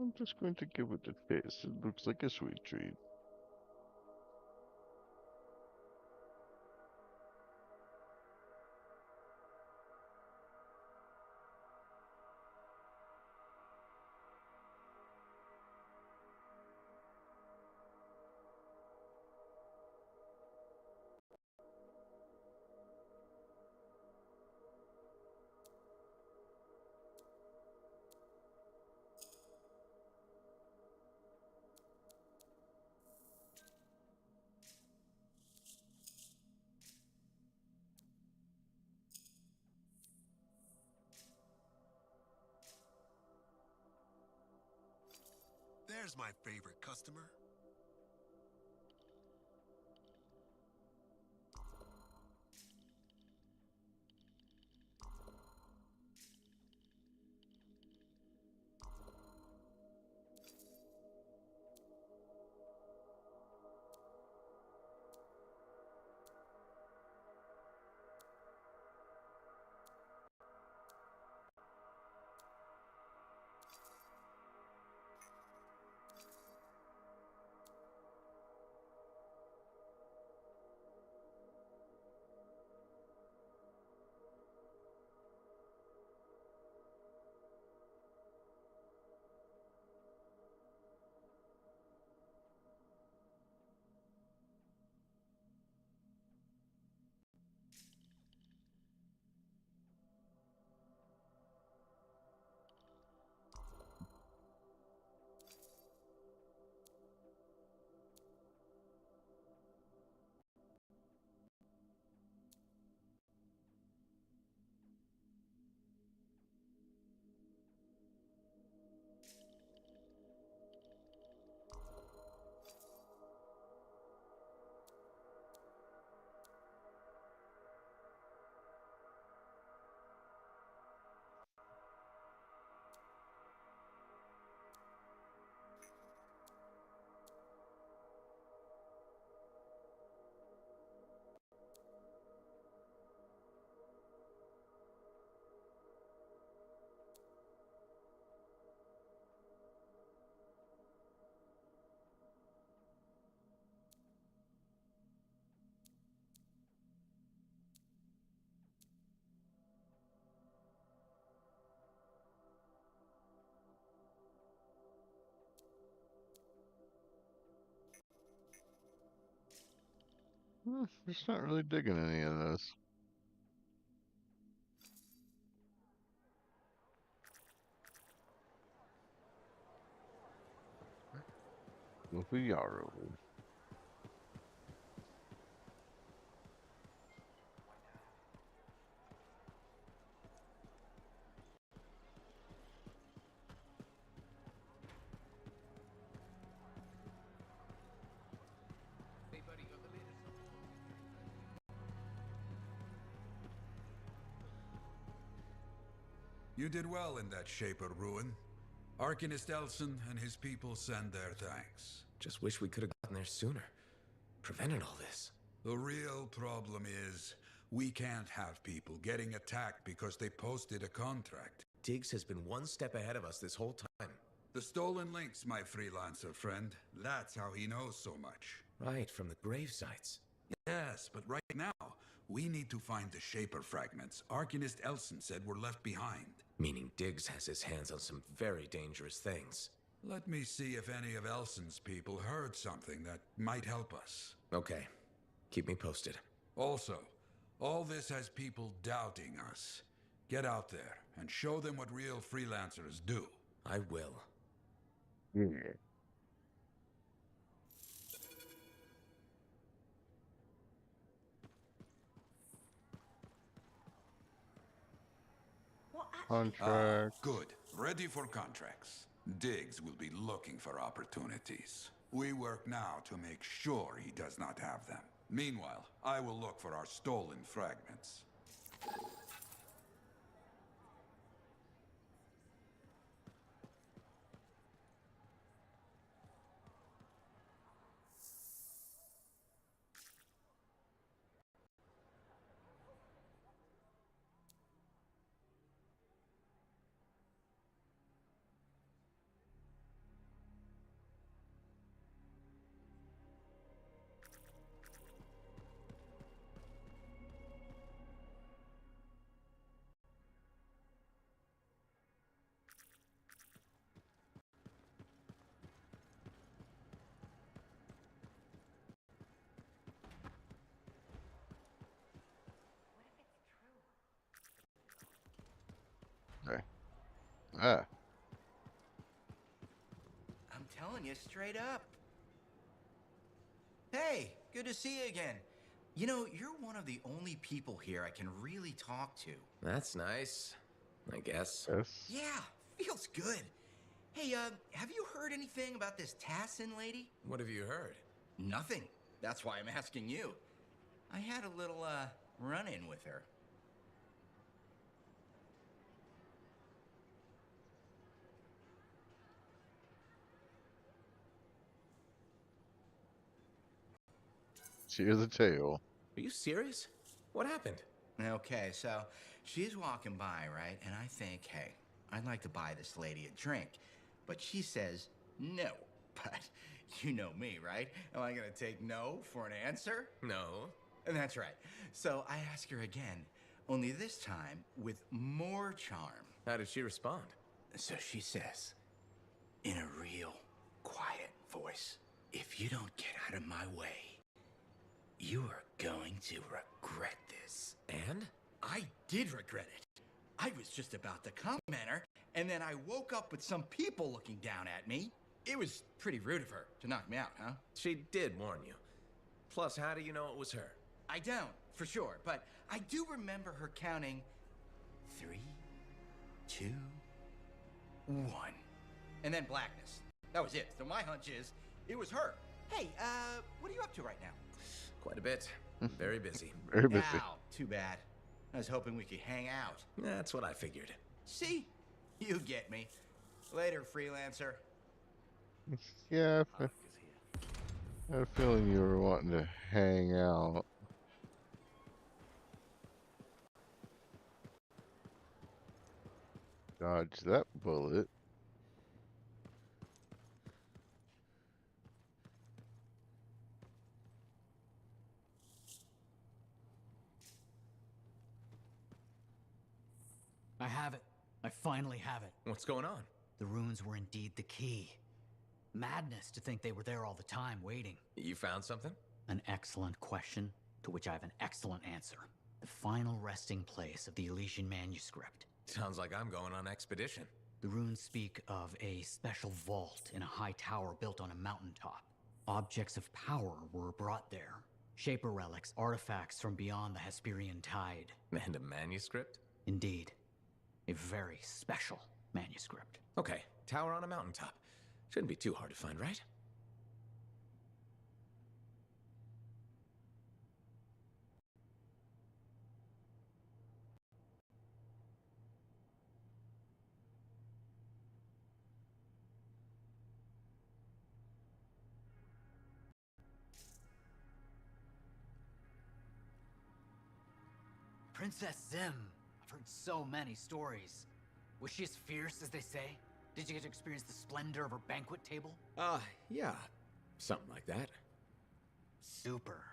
Speaker 1: I'm just going to give it a taste. It looks like a sweet treat.
Speaker 20: There's my favorite customer.
Speaker 1: Just not really digging any of this. Luffy-Yaru.
Speaker 2: You did well in that Shaper ruin. Arcanist Elson and his people send their thanks.
Speaker 3: Just wish we could have gotten there sooner. Prevented all this.
Speaker 2: The real problem is, we can't have people getting attacked because they posted a contract.
Speaker 3: Diggs has been one step ahead of us this whole time.
Speaker 2: The stolen links, my freelancer friend. That's how he knows so much.
Speaker 3: Right, from the grave sites.
Speaker 2: Yes, but right now, we need to find the Shaper fragments Arcanist Elson said were left behind.
Speaker 3: Meaning Diggs has his hands on some very dangerous things.
Speaker 2: Let me see if any of Elson's people heard something that might help us.
Speaker 3: Okay. Keep me posted.
Speaker 2: Also, all this has people doubting us. Get out there and show them what real freelancers do.
Speaker 3: I will.
Speaker 1: Yeah. Contract.
Speaker 2: Good. Ready for contracts. Diggs will be looking for opportunities. We work now to make sure he does not have them. Meanwhile, I will look for our stolen fragments.
Speaker 1: Okay. Ah.
Speaker 8: I'm telling you straight up. Hey, good to see you again. You know, you're one of the only people here I can really talk to.
Speaker 3: That's nice, I guess.
Speaker 1: Yes.
Speaker 8: Yeah, feels good. Hey, have you heard anything about this Tassin lady?
Speaker 3: What have you heard?
Speaker 8: Nothing. That's why I'm asking you. I had a little, run-in with her.
Speaker 1: Here's the tale.
Speaker 3: Are you serious? What happened?
Speaker 8: Okay, so she's walking by, right? And I think, hey, I'd like to buy this lady a drink. But she says no. But you know me, right? Am I gonna take no for an answer?
Speaker 3: No.
Speaker 8: And that's right. So I ask her again, only this time with more charm.
Speaker 3: How did she respond?
Speaker 8: So she says, in a real quiet voice, if you don't get out of my way, you are going to regret this.
Speaker 3: And?
Speaker 8: I did regret it. I was just about to compliment her, and then I woke up with some people looking down at me. It was pretty rude of her to knock me out, huh?
Speaker 3: She did warn you. Plus, how do you know it was her?
Speaker 8: I don't, for sure, but I do remember her counting 3, 2, 1. And then blackness. That was it. So my hunch is, it was her. Hey, what are you up to right now?
Speaker 3: Quite a bit. Very busy.
Speaker 1: Very busy.
Speaker 8: Ow, too bad. I was hoping we could hang out.
Speaker 3: That's what I figured.
Speaker 8: See? You get me. Later, freelancer.
Speaker 1: Yeah, I had a feeling you were wanting to hang out. Dodge that bullet.
Speaker 6: I have it. I finally have it.
Speaker 3: What's going on?
Speaker 6: The runes were indeed the key. Madness to think they were there all the time, waiting.
Speaker 3: You found something?
Speaker 6: An excellent question, to which I have an excellent answer. The final resting place of the Elysian manuscript.
Speaker 3: Sounds like I'm going on expedition.
Speaker 6: The runes speak of a special vault in a high tower built on a mountaintop. Objects of power were brought there. Shaper relics, artifacts from beyond the Hesperian tide.
Speaker 3: And a manuscript?
Speaker 6: Indeed. A very special manuscript.
Speaker 3: Okay, tower on a mountaintop. Shouldn't be too hard to find, right?
Speaker 6: Princess Zim. I've heard so many stories. Was she as fierce as they say? Did you get to experience the splendor of her banquet table?
Speaker 3: Yeah. Something like that.
Speaker 6: Super.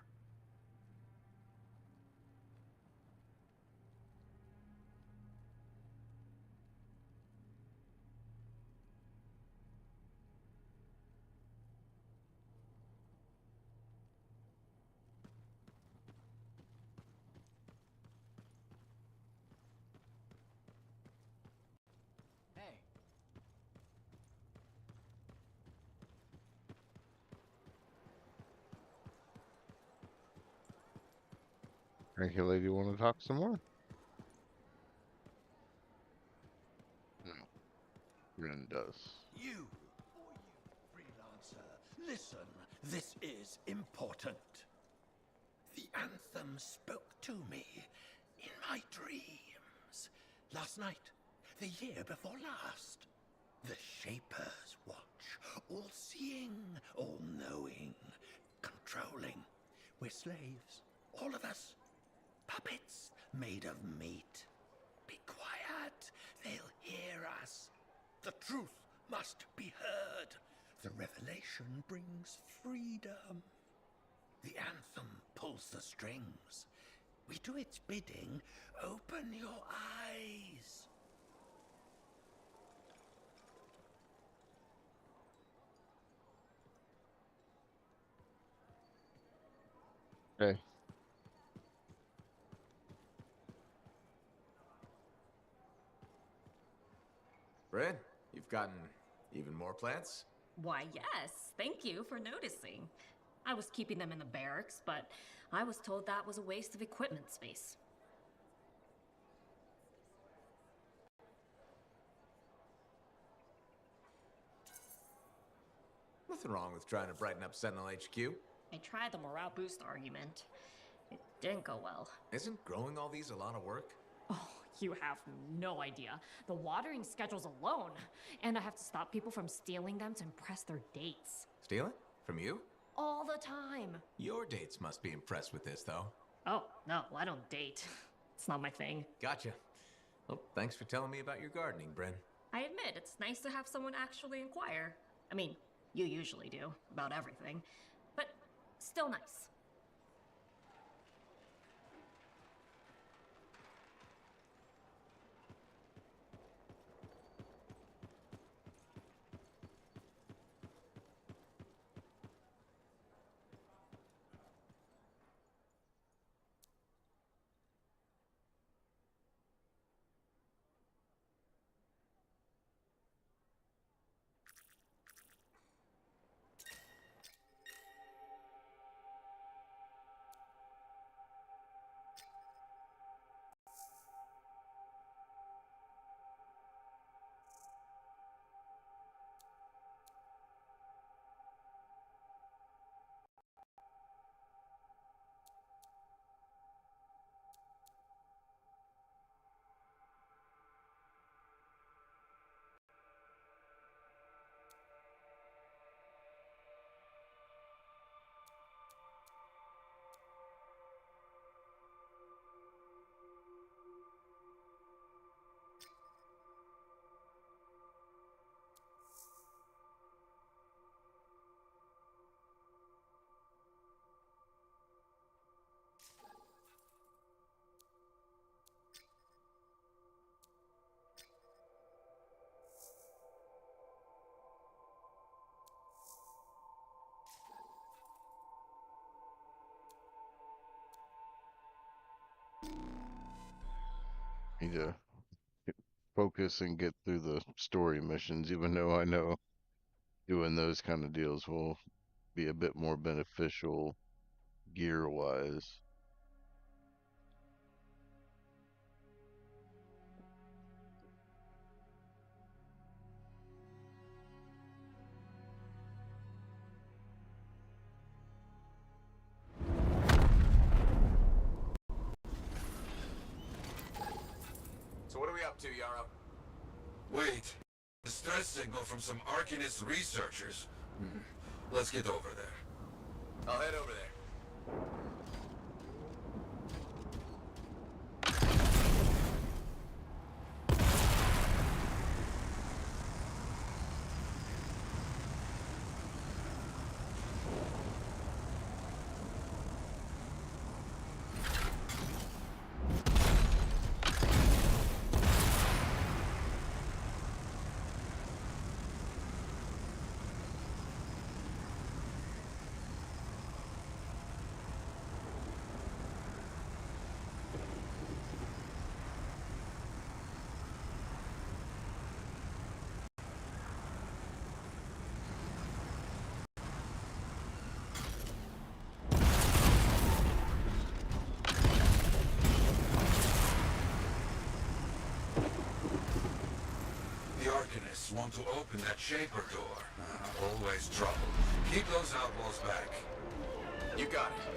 Speaker 6: Hey.
Speaker 1: Thank you, lady. Want to talk some more? No. Rin does.
Speaker 21: You, or you, freelancer, listen. This is important. The anthem spoke to me in my dreams. Last night, the year before last. The Shaper's watch, all-seeing, all-knowing, controlling. We're slaves, all of us. Puppets made of meat. Be quiet, they'll hear us. The truth must be heard. The revelation brings freedom. The anthem pulls the strings. We do its bidding. Open your eyes.
Speaker 1: Okay.
Speaker 3: Bryn, you've gotten even more plants?
Speaker 9: Why, yes. Thank you for noticing. I was keeping them in the barracks, but I was told that was a waste of equipment space.
Speaker 3: Nothing wrong with trying to brighten up Sentinel HQ.
Speaker 9: I tried the morale boost argument. It didn't go well.
Speaker 3: Isn't growing all these a lot of work?
Speaker 9: Oh, you have no idea. The watering schedules alone. And I have to stop people from stealing them to impress their dates.
Speaker 3: Stealing? From you?
Speaker 9: All the time.
Speaker 3: Your dates must be impressed with this, though.
Speaker 9: Oh, no, I don't date. It's not my thing.
Speaker 3: Gotcha. Well, thanks for telling me about your gardening, Bryn.
Speaker 9: I admit, it's nice to have someone actually inquire. I mean, you usually do, about everything. But still nice.
Speaker 1: Need to focus and get through the story missions, even though I know doing those kind of deals will be a bit more beneficial gear-wise.
Speaker 3: So what are we up to, Yarrow?
Speaker 2: Wait. Distress signal from some Arcanist researchers. Let's get over there.
Speaker 3: I'll head over there.
Speaker 2: The Arcanists want to open that Shaper door. Always trouble. Keep those outlaws back.
Speaker 3: You got it.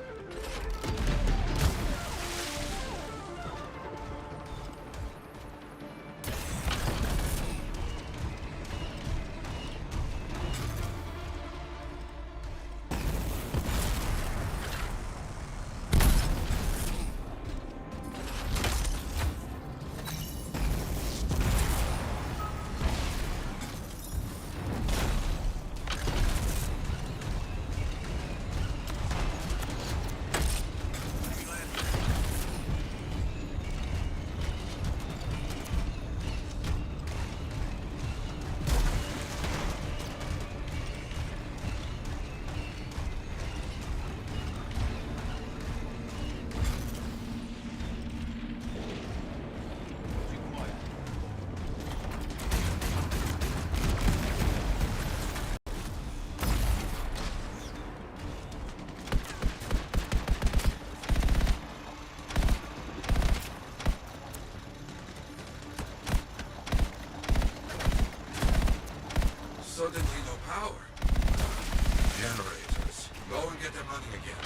Speaker 2: Go and get them running again.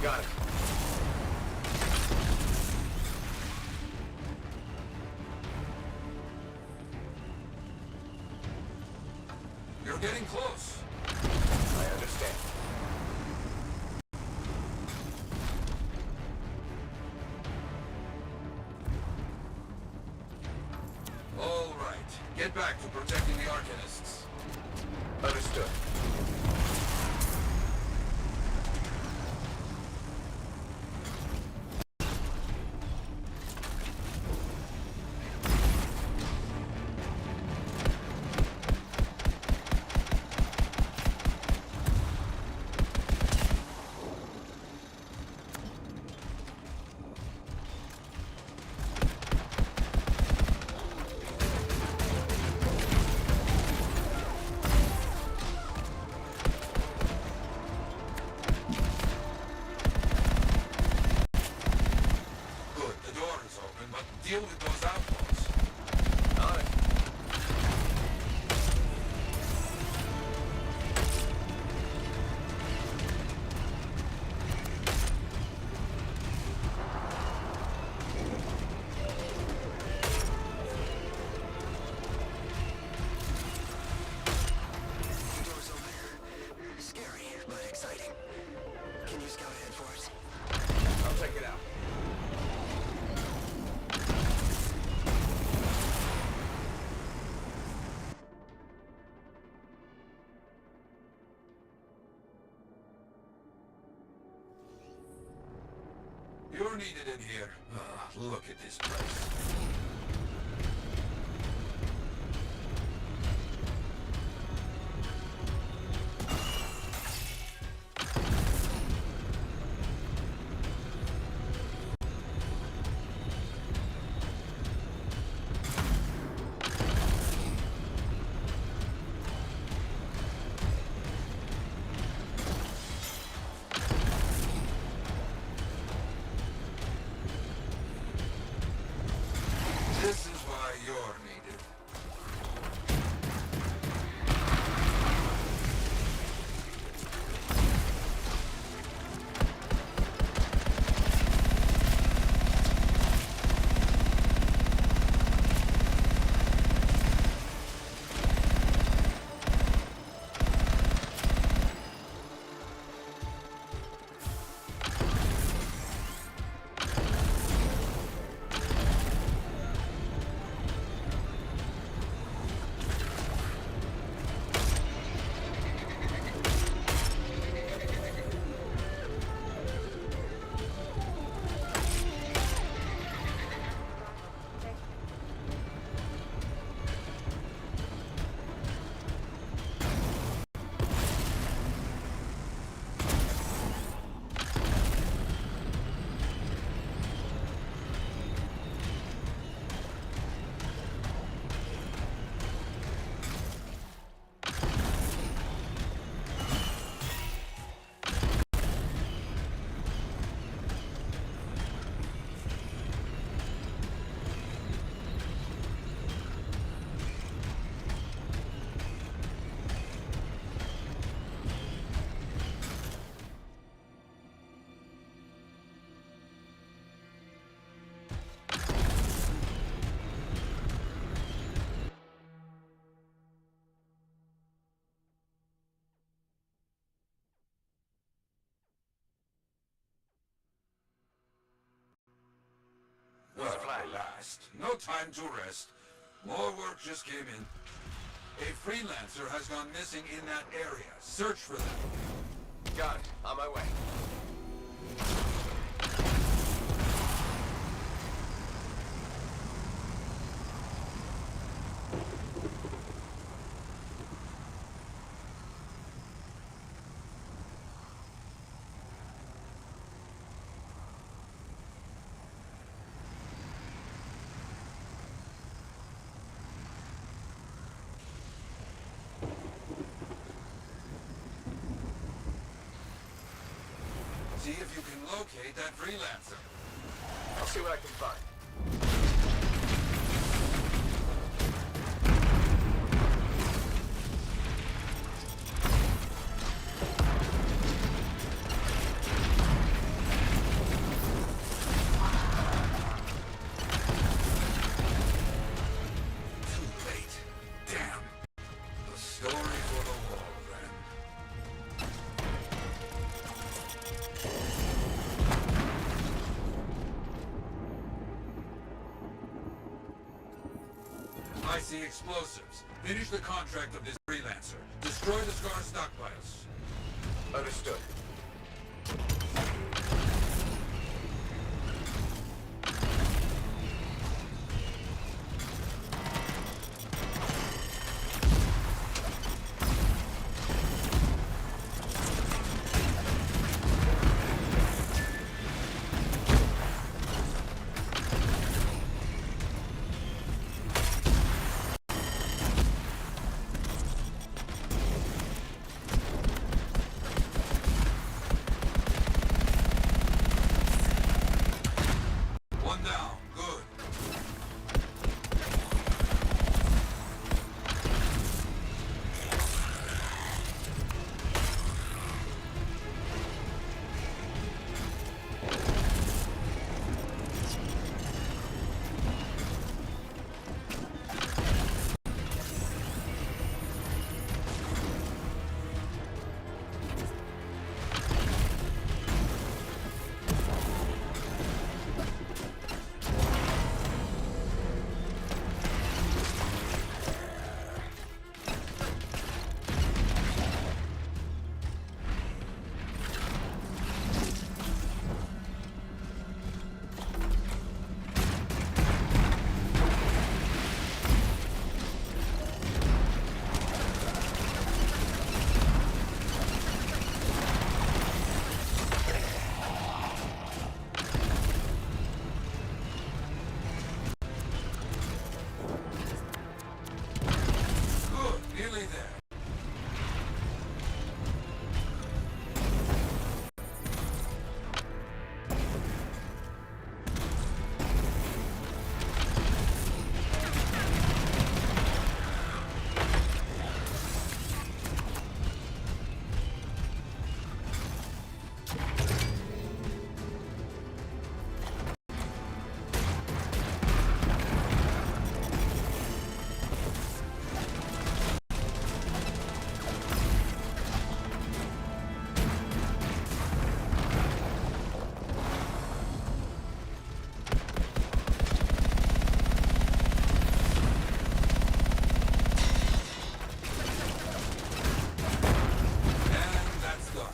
Speaker 12: Got it.
Speaker 2: You're getting close.
Speaker 12: I understand.
Speaker 2: All right. Get back to protecting the Arcanists.
Speaker 12: Understood.
Speaker 2: Deal with those outlaws.
Speaker 12: Got it.
Speaker 19: The door's open. Scary, but exciting. Can you scout ahead for us?
Speaker 12: I'll check it out.
Speaker 2: You're needed in here. Look at this place. This is why you're needed. At last. No time to rest. More work just came in. A freelancer has gone missing in that area. Search for them.
Speaker 12: Got it. On my way.
Speaker 2: See if you can locate that freelancer.
Speaker 12: I'll see what I can find.
Speaker 2: I see explosives. Finish the contract of this freelancer. Destroy the Scar stockpiles.
Speaker 12: Understood.
Speaker 2: One down. Good. Good. Nearly there. And that's done.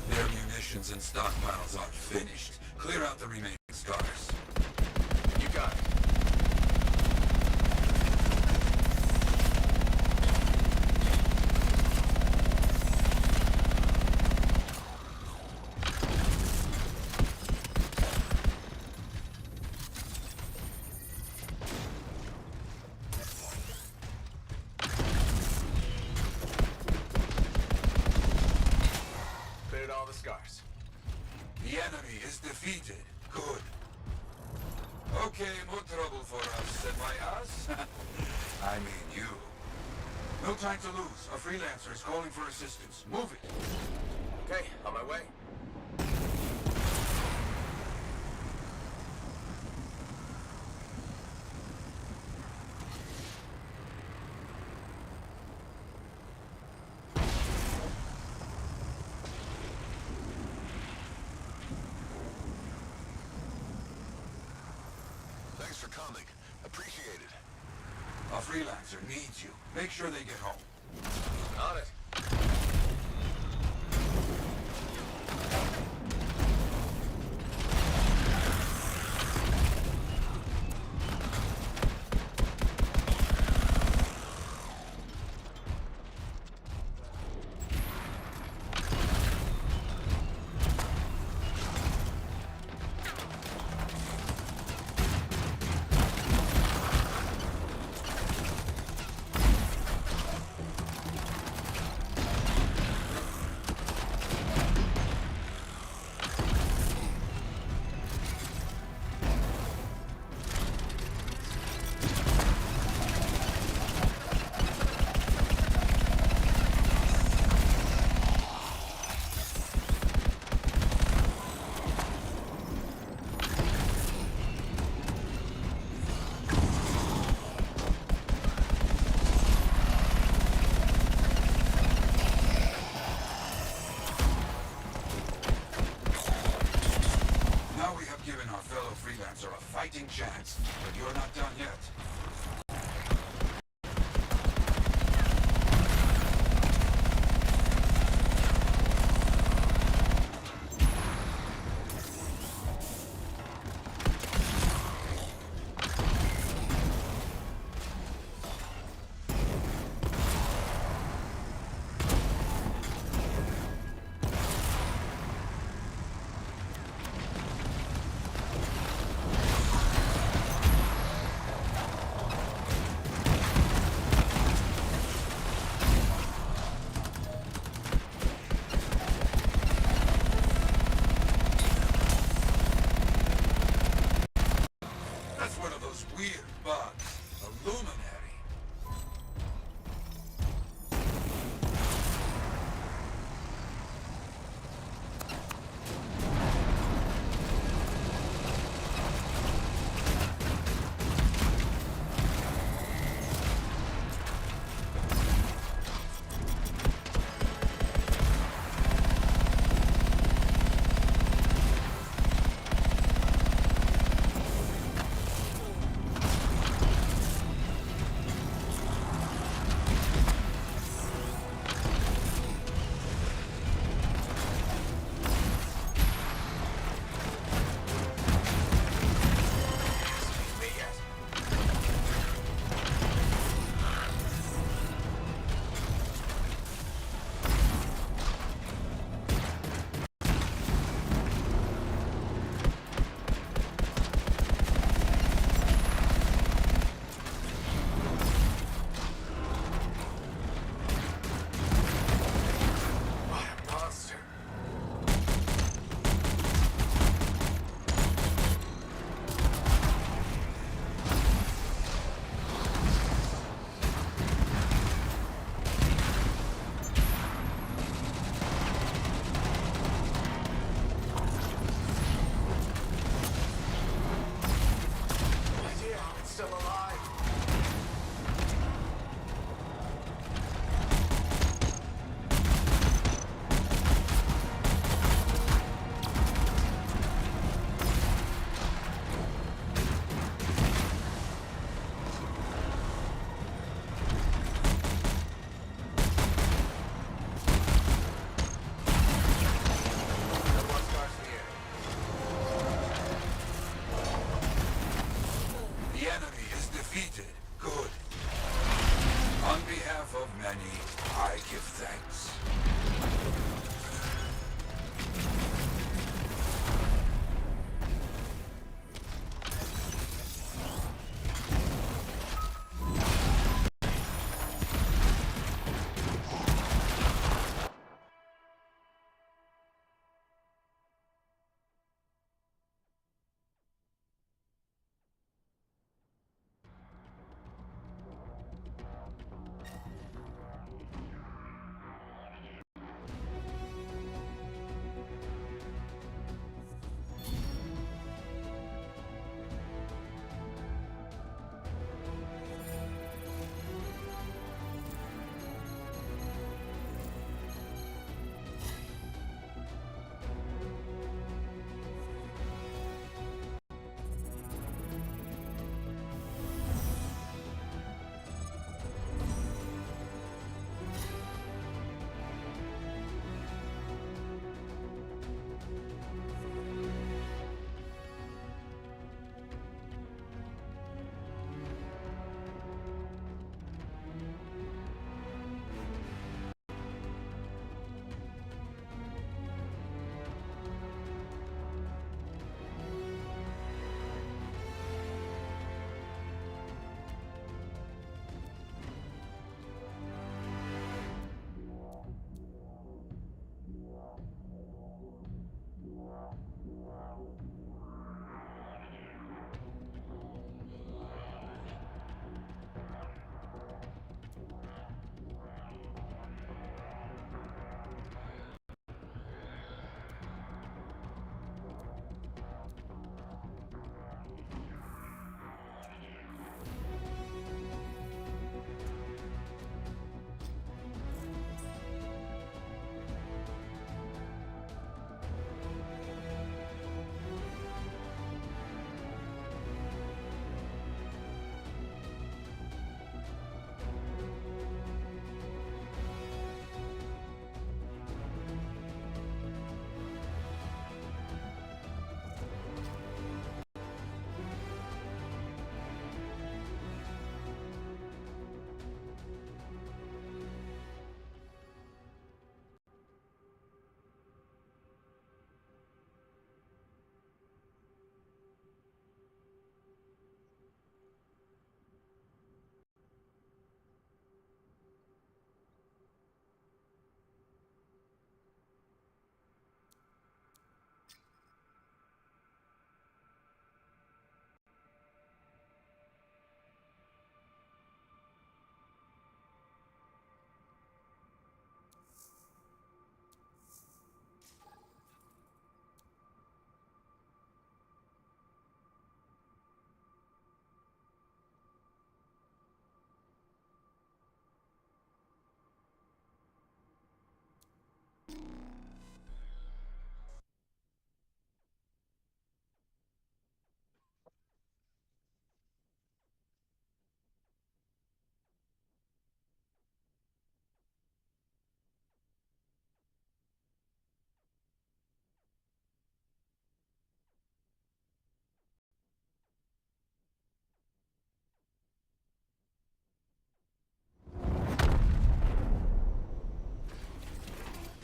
Speaker 2: Their munitions and stockpiles are finished. Clear out the remaining scars.
Speaker 12: You got it. Cleared all the scars.
Speaker 2: The enemy is defeated. Good. Okay, more trouble for us. And by us, I mean you. No time to lose. A freelancer is calling for assistance. Move it.
Speaker 12: Okay, on my way.
Speaker 19: Thanks for coming. Appreciate it.
Speaker 2: A freelancer needs you. Make sure they get home.
Speaker 12: On it.
Speaker 2: given our fellow freelancer a fighting chance, but you're not done yet.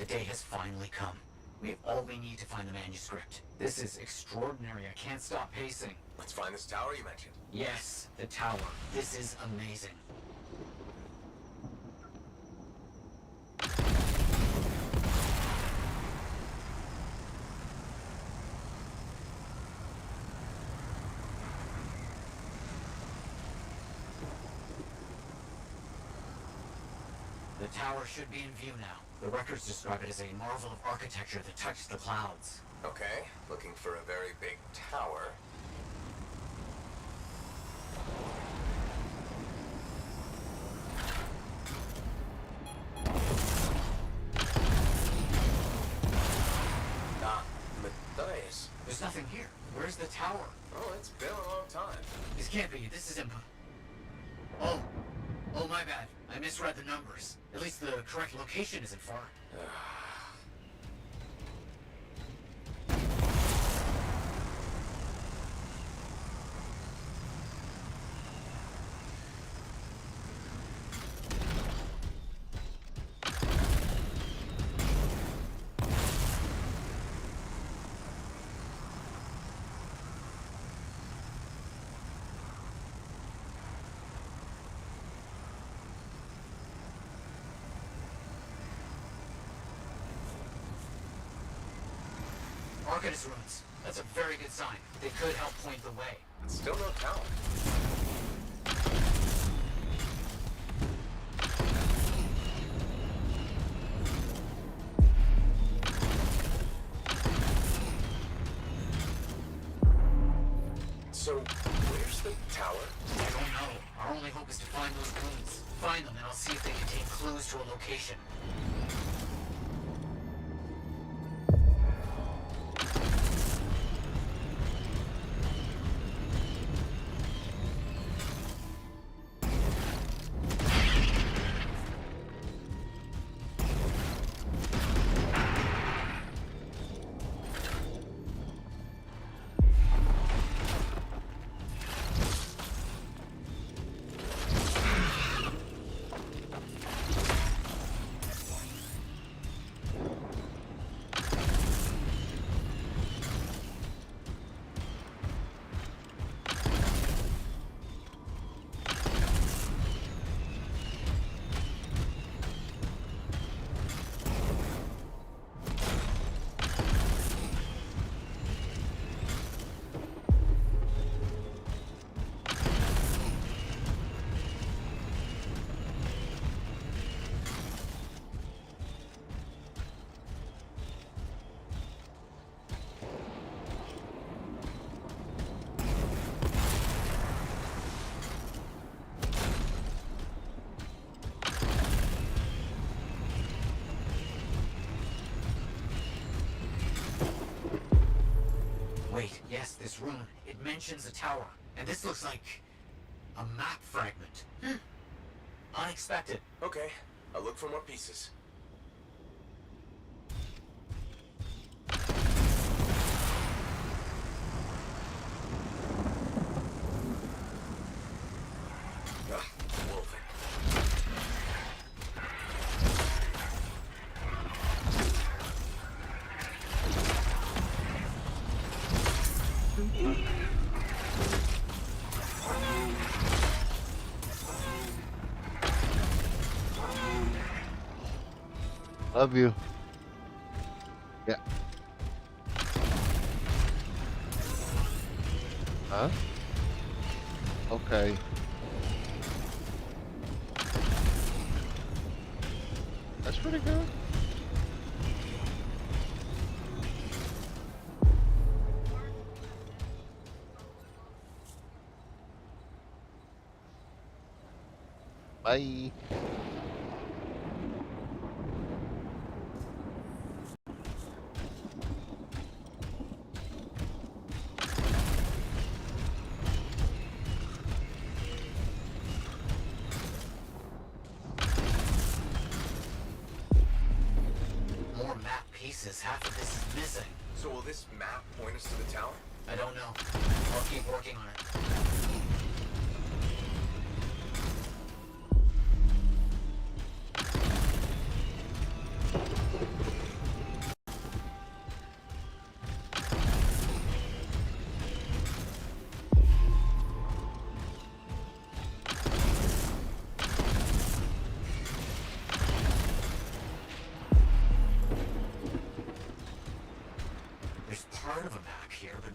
Speaker 6: The day has finally come. We have all we need to find the manuscript. This is extraordinary. I can't stop pacing.
Speaker 12: Let's find this tower you mentioned.
Speaker 6: Yes, the tower. This is amazing. The tower should be in view now. The records describe it as a marvel of architecture that touched the clouds.
Speaker 12: Okay, looking for a very big tower. Ah, Matthias.
Speaker 6: There's nothing here. Where's the tower?
Speaker 12: Oh, it's been a long time.
Speaker 6: This can't be. This is Oh, my bad. I misread the numbers. At least the correct location isn't far. Arcanist ruins. That's a very good sign. They could help point the way.
Speaker 12: Still no tower. So, where's the tower?
Speaker 6: I don't know. Our only hope is to find those ruins. Find them and I'll see if they contain clues to a location. Wait, yes, this rune. It mentions a tower. And this looks like a map fragment. Unexpected.
Speaker 12: Okay, I'll look for more pieces. Wolfen.
Speaker 1: Love you. Yeah. Huh? Okay. That's pretty good. Bye.
Speaker 6: More map pieces. Half of this is missing.
Speaker 12: So will this map point us to the tower?
Speaker 6: I don't know. I'll keep working on it.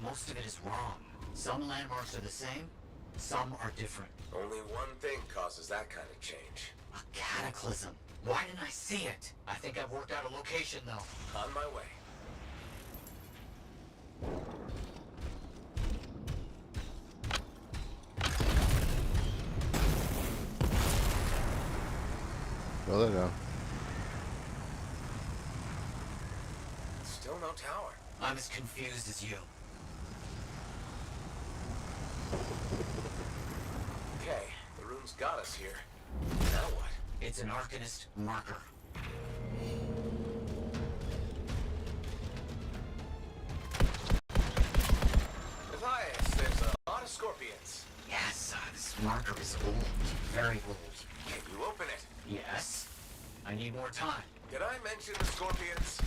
Speaker 6: most of it is wrong. Some landmarks are the same, some are different.
Speaker 12: Only one thing causes that kind of change.
Speaker 6: A cataclysm. Why didn't I see it? I think I've worked out a location, though.
Speaker 12: On my way.
Speaker 1: Well, there now.
Speaker 12: Still no tower.
Speaker 6: I'm as confused as you.
Speaker 12: Okay, the rune's got us here. Now what?
Speaker 6: It's an Arcanist marker.
Speaker 12: Matthias, there's a lot of scorpions.
Speaker 6: Yes, this marker is old. Very old.
Speaker 12: Can you open it?
Speaker 6: Yes. I need more time.
Speaker 12: Did I mention the scorpions?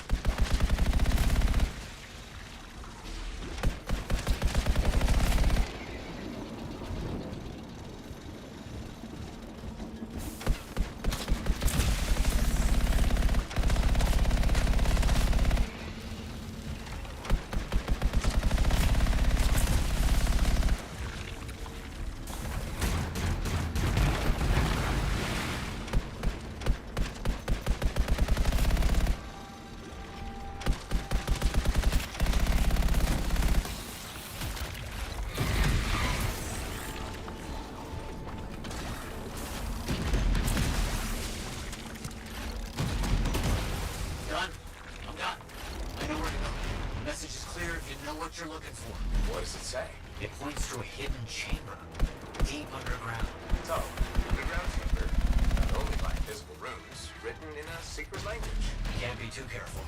Speaker 6: You're looking for.
Speaker 12: What does it say?
Speaker 6: It points to a hidden chamber, deep underground.
Speaker 12: So, underground chamber, not only by invisible runes, written in a secret language.
Speaker 6: Can't be too careful.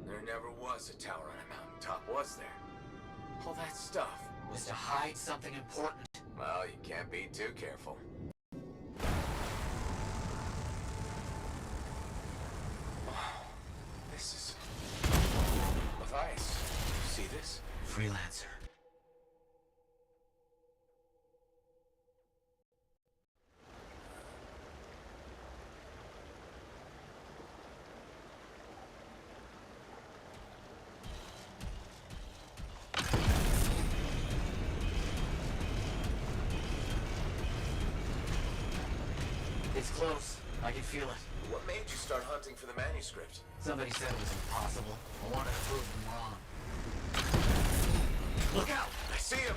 Speaker 12: There never was a tower on a mountaintop, was there? All that stuff
Speaker 6: was to hide something important.
Speaker 12: Well, you can't be too careful. This is... Matthias, you see this?
Speaker 6: Freelancer. It's close. I can feel it.
Speaker 12: What made you start hunting for the manuscript?
Speaker 6: Somebody said it was impossible. I wanted to prove them wrong. Look out!
Speaker 12: I see him!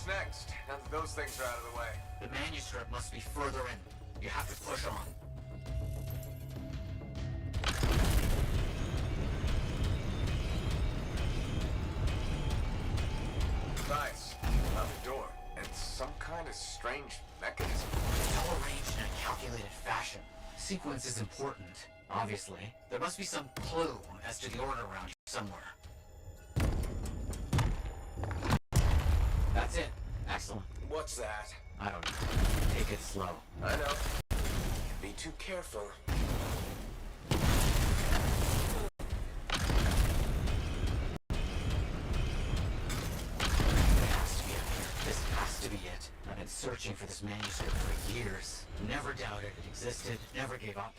Speaker 12: What's next? Now that those things are out of the way.
Speaker 11: The manuscript must be further in. You have to push on.
Speaker 12: Nice. Found the door. And some kind of strange mechanism.
Speaker 11: It's all arranged in a calculated fashion. Sequence is important, obviously. There must be some clue as to the order around here somewhere. That's it. Excellent.
Speaker 12: What's that?
Speaker 11: I don't know. Take it slow.
Speaker 12: I know. Be too careful.
Speaker 11: This has to be it. I've been searching for this manuscript for years. Never doubted it existed, never gave up.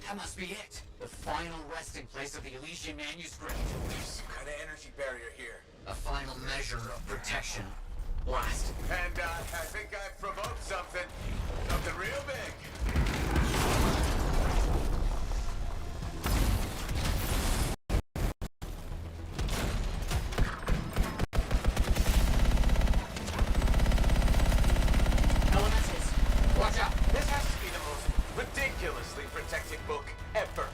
Speaker 11: That must be it. The final resting place of the Elysian manuscript.
Speaker 12: There's some kind of energy barrier here.
Speaker 11: A final measure of protection. Blast.
Speaker 12: And I think I've provoked something. Something real big.
Speaker 11: Elementals, watch out.
Speaker 12: This has to be the most ridiculously protected book ever.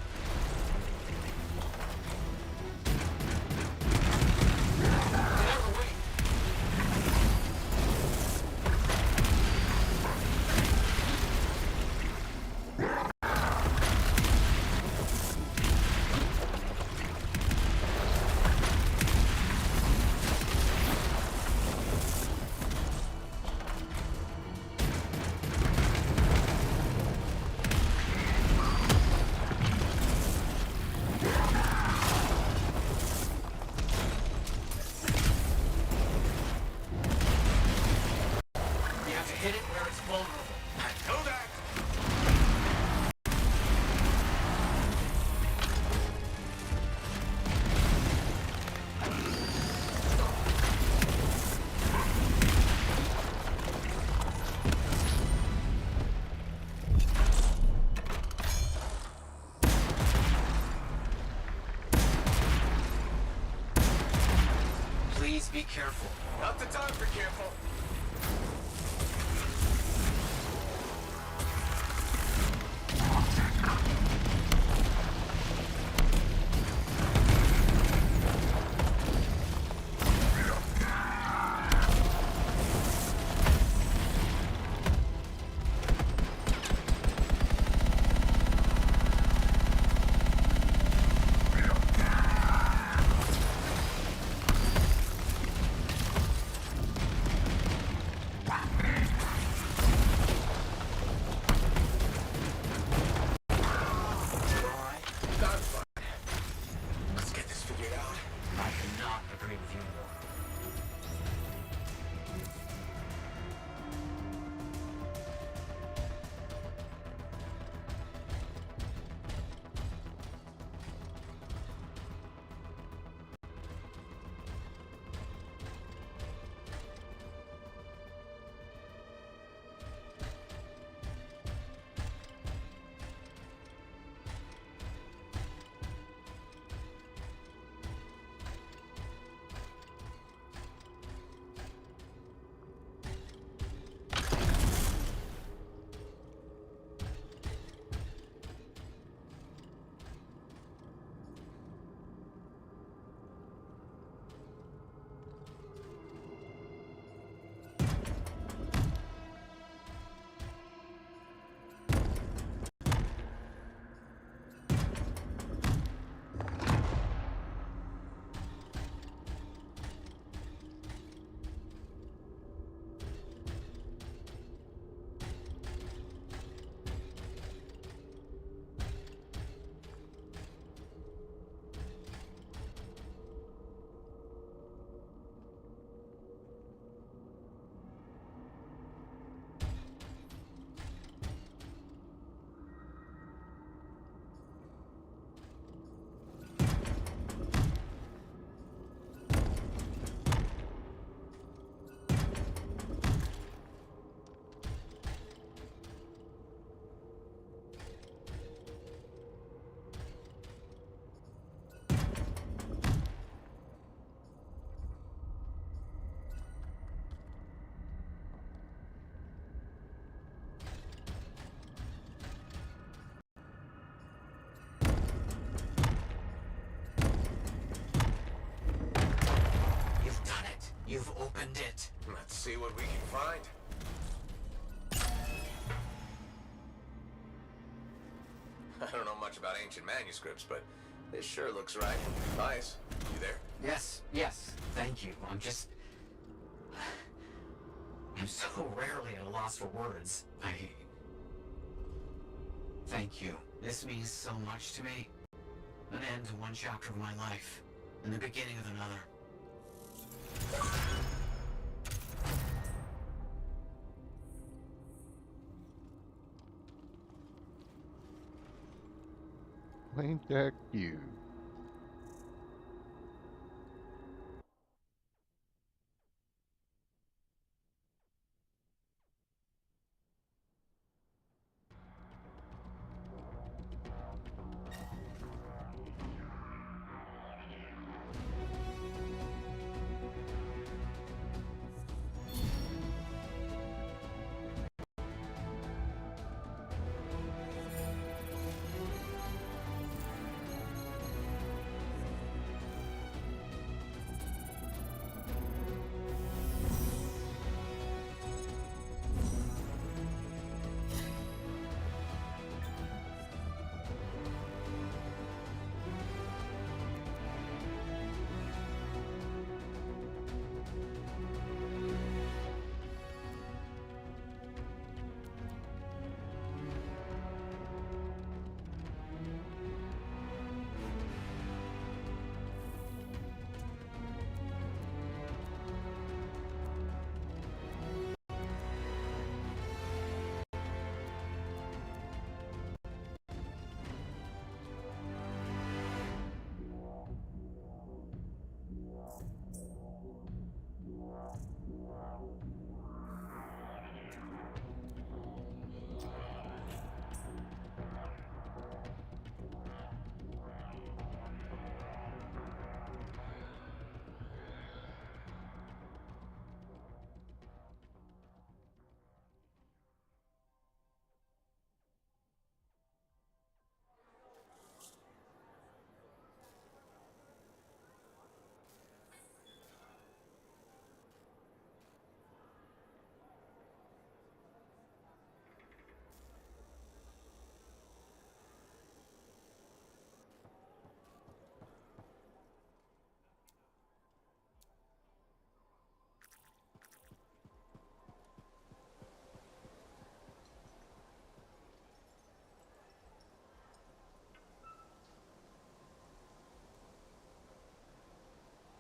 Speaker 11: You have to hit it where it's vulnerable.
Speaker 12: Know that.
Speaker 11: Please be careful.
Speaker 12: Not the time for careful.
Speaker 11: opened it.
Speaker 3: Let's see what we can find. I don't know much about ancient manuscripts, but this sure looks right. Nice. You there?
Speaker 11: Yes, thank you. I'm so rarely at a loss for words. Thank you. This means so much to me. An end to one chapter of my life, and the beginning of another.
Speaker 1: Ain't that cute?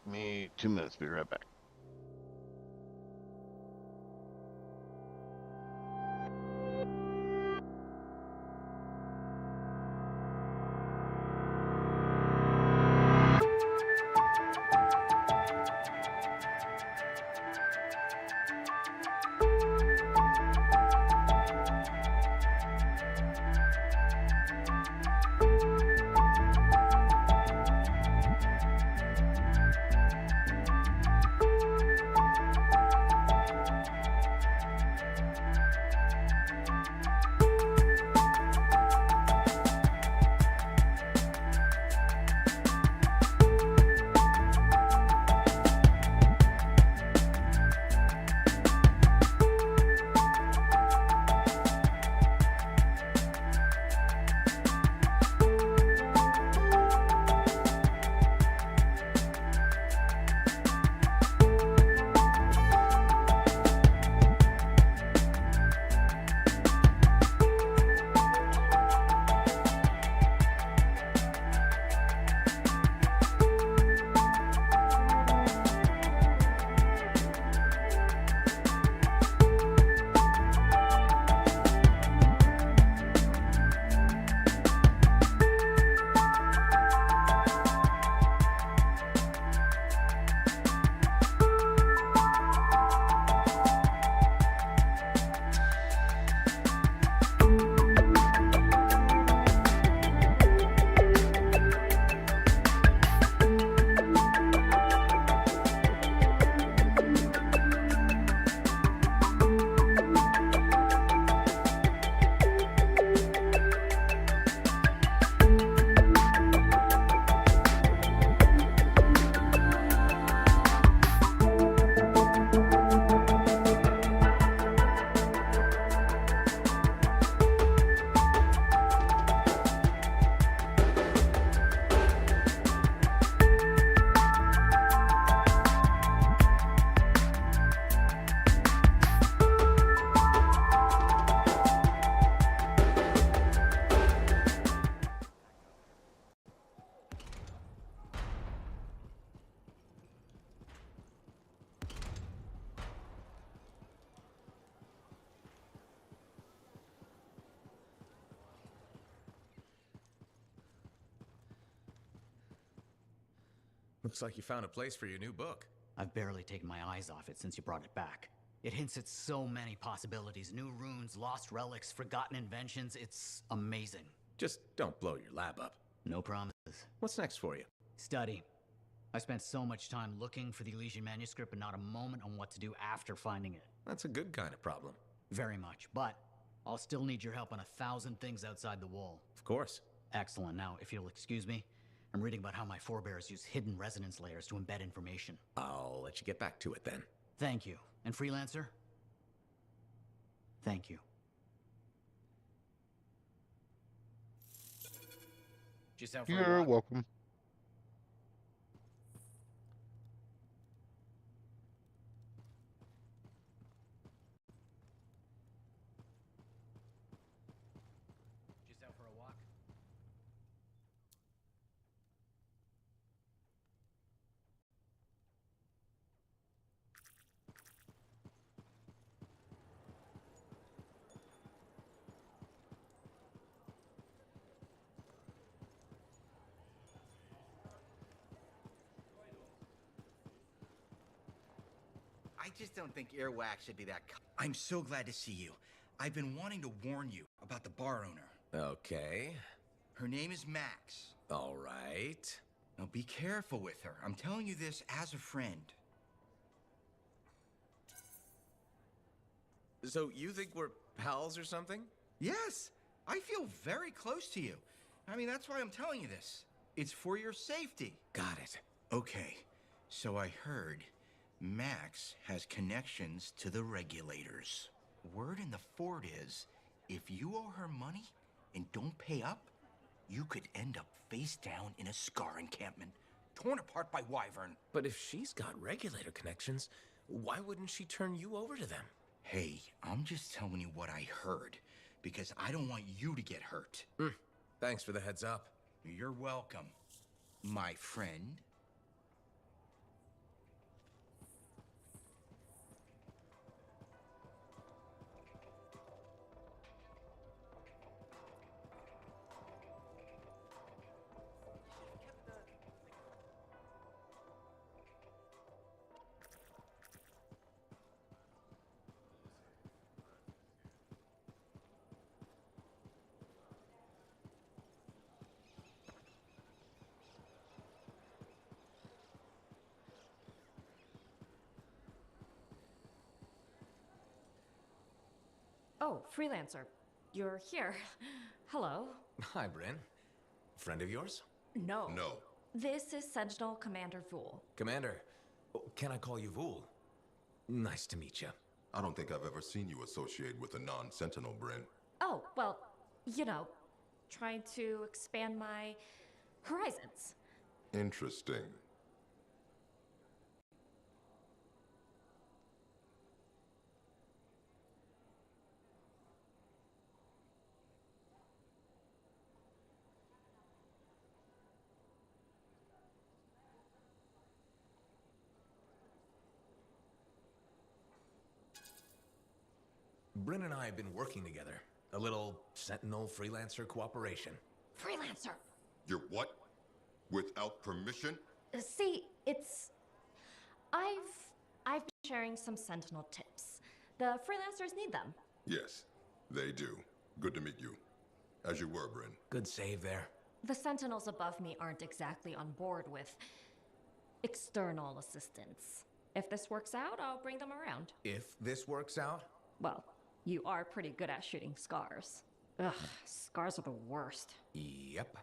Speaker 1: Me 2 minutes, be right back.
Speaker 3: Looks like you found a place for your new book.
Speaker 6: I've barely taken my eyes off it since you brought it back. It hints at so many possibilities. New runes, lost relics, forgotten inventions. It's amazing.
Speaker 3: Just don't blow your lab up.
Speaker 6: No promises.
Speaker 3: What's next for you?
Speaker 6: Study. I spent so much time looking for the Elysian manuscript, but not a moment on what to do after finding it.
Speaker 3: That's a good kind of problem.
Speaker 6: Very much, but I'll still need your help on 1,000 things outside the wall.
Speaker 3: Of course.
Speaker 6: Excellent. Now, if you'll excuse me, I'm reading about how my forebears use hidden resonance layers to embed information.
Speaker 3: I'll let you get back to it then.
Speaker 6: Thank you. And Freelancer? Thank you. Just out for a
Speaker 1: You're
Speaker 6: walk?
Speaker 1: welcome.
Speaker 6: Just out for a walk?
Speaker 8: I just don't think Earwax should be that. I'm so glad to see you. I've been wanting to warn you about the bar owner.
Speaker 3: Okay.
Speaker 8: Her name is Max.
Speaker 3: All right.
Speaker 8: Now be careful with her. I'm telling you this as a friend.
Speaker 3: So you think we're pals or something?
Speaker 8: Yes, I feel very close to you. I mean, that's why I'm telling you this. It's for your safety.
Speaker 3: Got it.
Speaker 8: Okay, so I heard Max has connections to the regulators. Word in the fort is, if you owe her money and don't pay up, you could end up face down in a Scar encampment, torn apart by Wyvern.
Speaker 3: But if she's got regulator connections, why wouldn't she turn you over to them?
Speaker 8: Hey, I'm just telling you what I heard, because I don't want you to get hurt.
Speaker 3: Thanks for the heads up.
Speaker 8: You're welcome, my friend.
Speaker 9: Oh, Freelancer. You're here. Hello.
Speaker 3: Hi, Bryn. Friend of yours?
Speaker 9: No.
Speaker 19: No.
Speaker 9: This is Sentinel Commander Vool.
Speaker 3: Commander, can I call you Vool? Nice to meet you.
Speaker 19: I don't think I've ever seen you associate with a non-Sentinel, Bryn.
Speaker 9: Oh, well, you know, trying to expand my horizons.
Speaker 19: Interesting.
Speaker 3: Bryn and I have been working together. A little Sentinel freelancer cooperation.
Speaker 9: Freelancer!
Speaker 19: You're what? Without permission?
Speaker 9: See, it's... I've been sharing some Sentinel tips. The freelancers need them.
Speaker 19: Yes, they do. Good to meet you. As you were, Bryn.
Speaker 3: Good save there.
Speaker 9: The Sentinels above me aren't exactly on board with external assistance. If this works out, I'll bring them around.
Speaker 3: If this works out?
Speaker 9: Well, you are pretty good at shooting scars. Ugh, scars are the worst.
Speaker 3: Yep.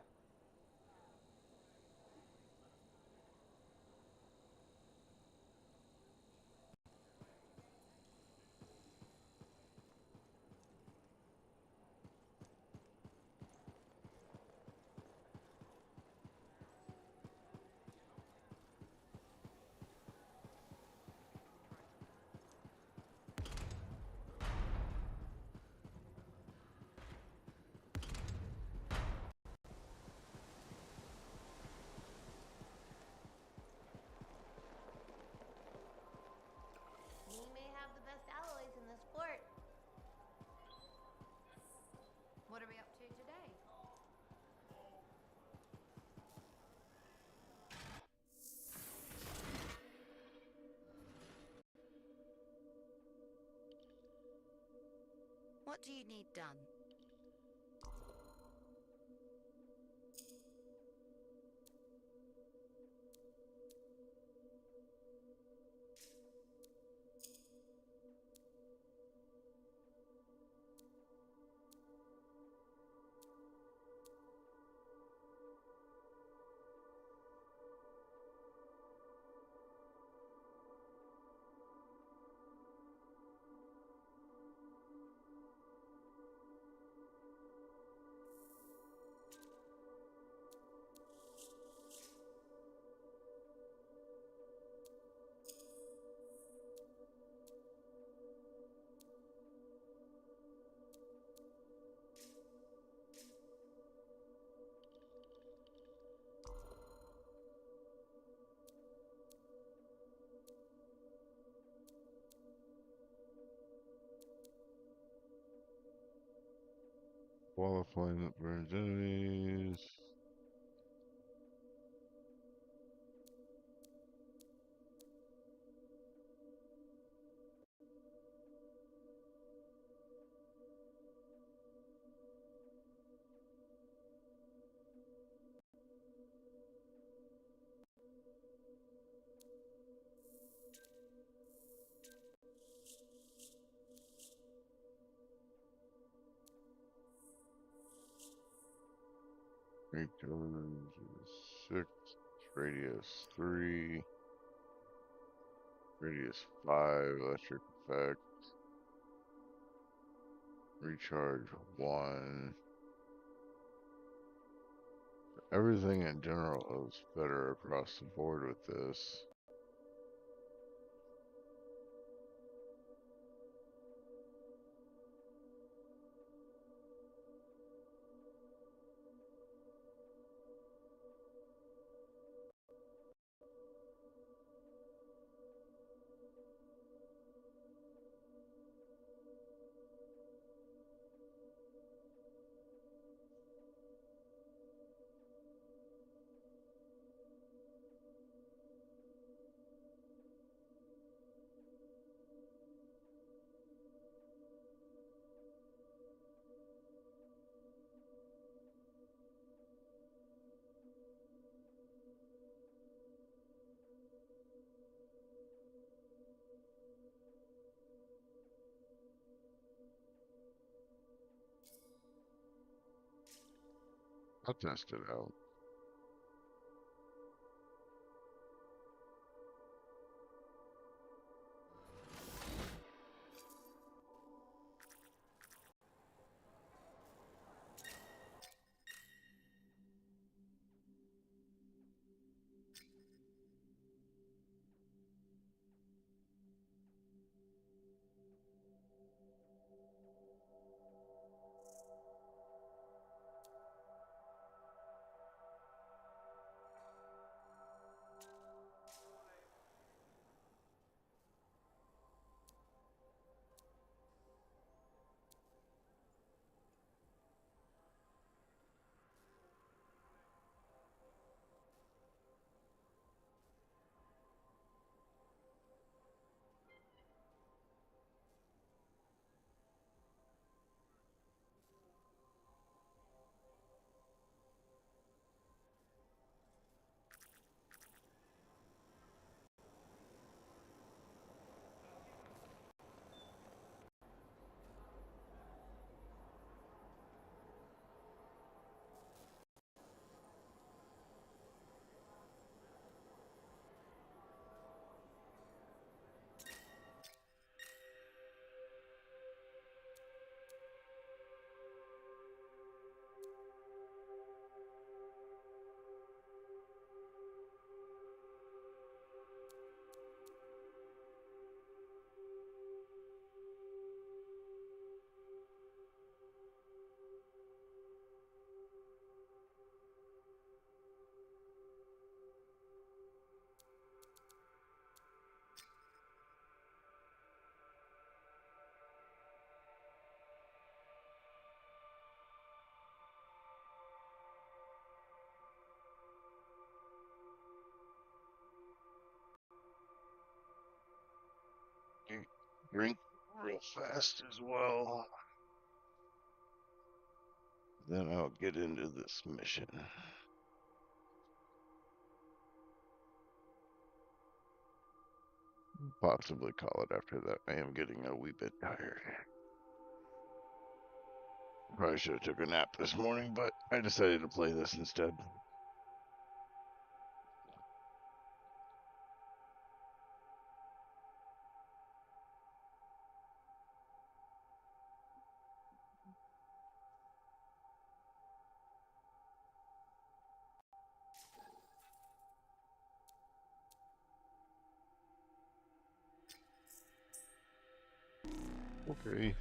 Speaker 16: What do you need done?
Speaker 1: Qualifying that burns enemies. Recharge is 6, radius 3, radius 5, electric effect, recharge 1. Everything in general is better across the board with this. I'll test it out. Drink real fast as well. Then I'll get into this mission. Possibly call it after that. I am getting a wee bit tired. Probably should have took a nap this morning, but I decided to play this instead. Okay.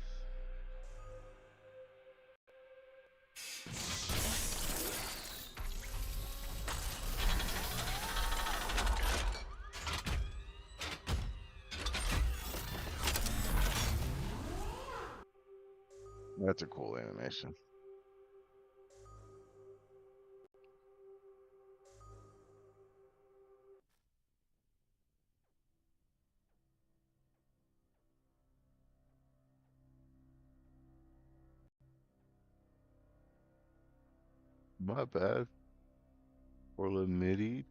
Speaker 1: That's a cool animation. My bad. For the MIDI.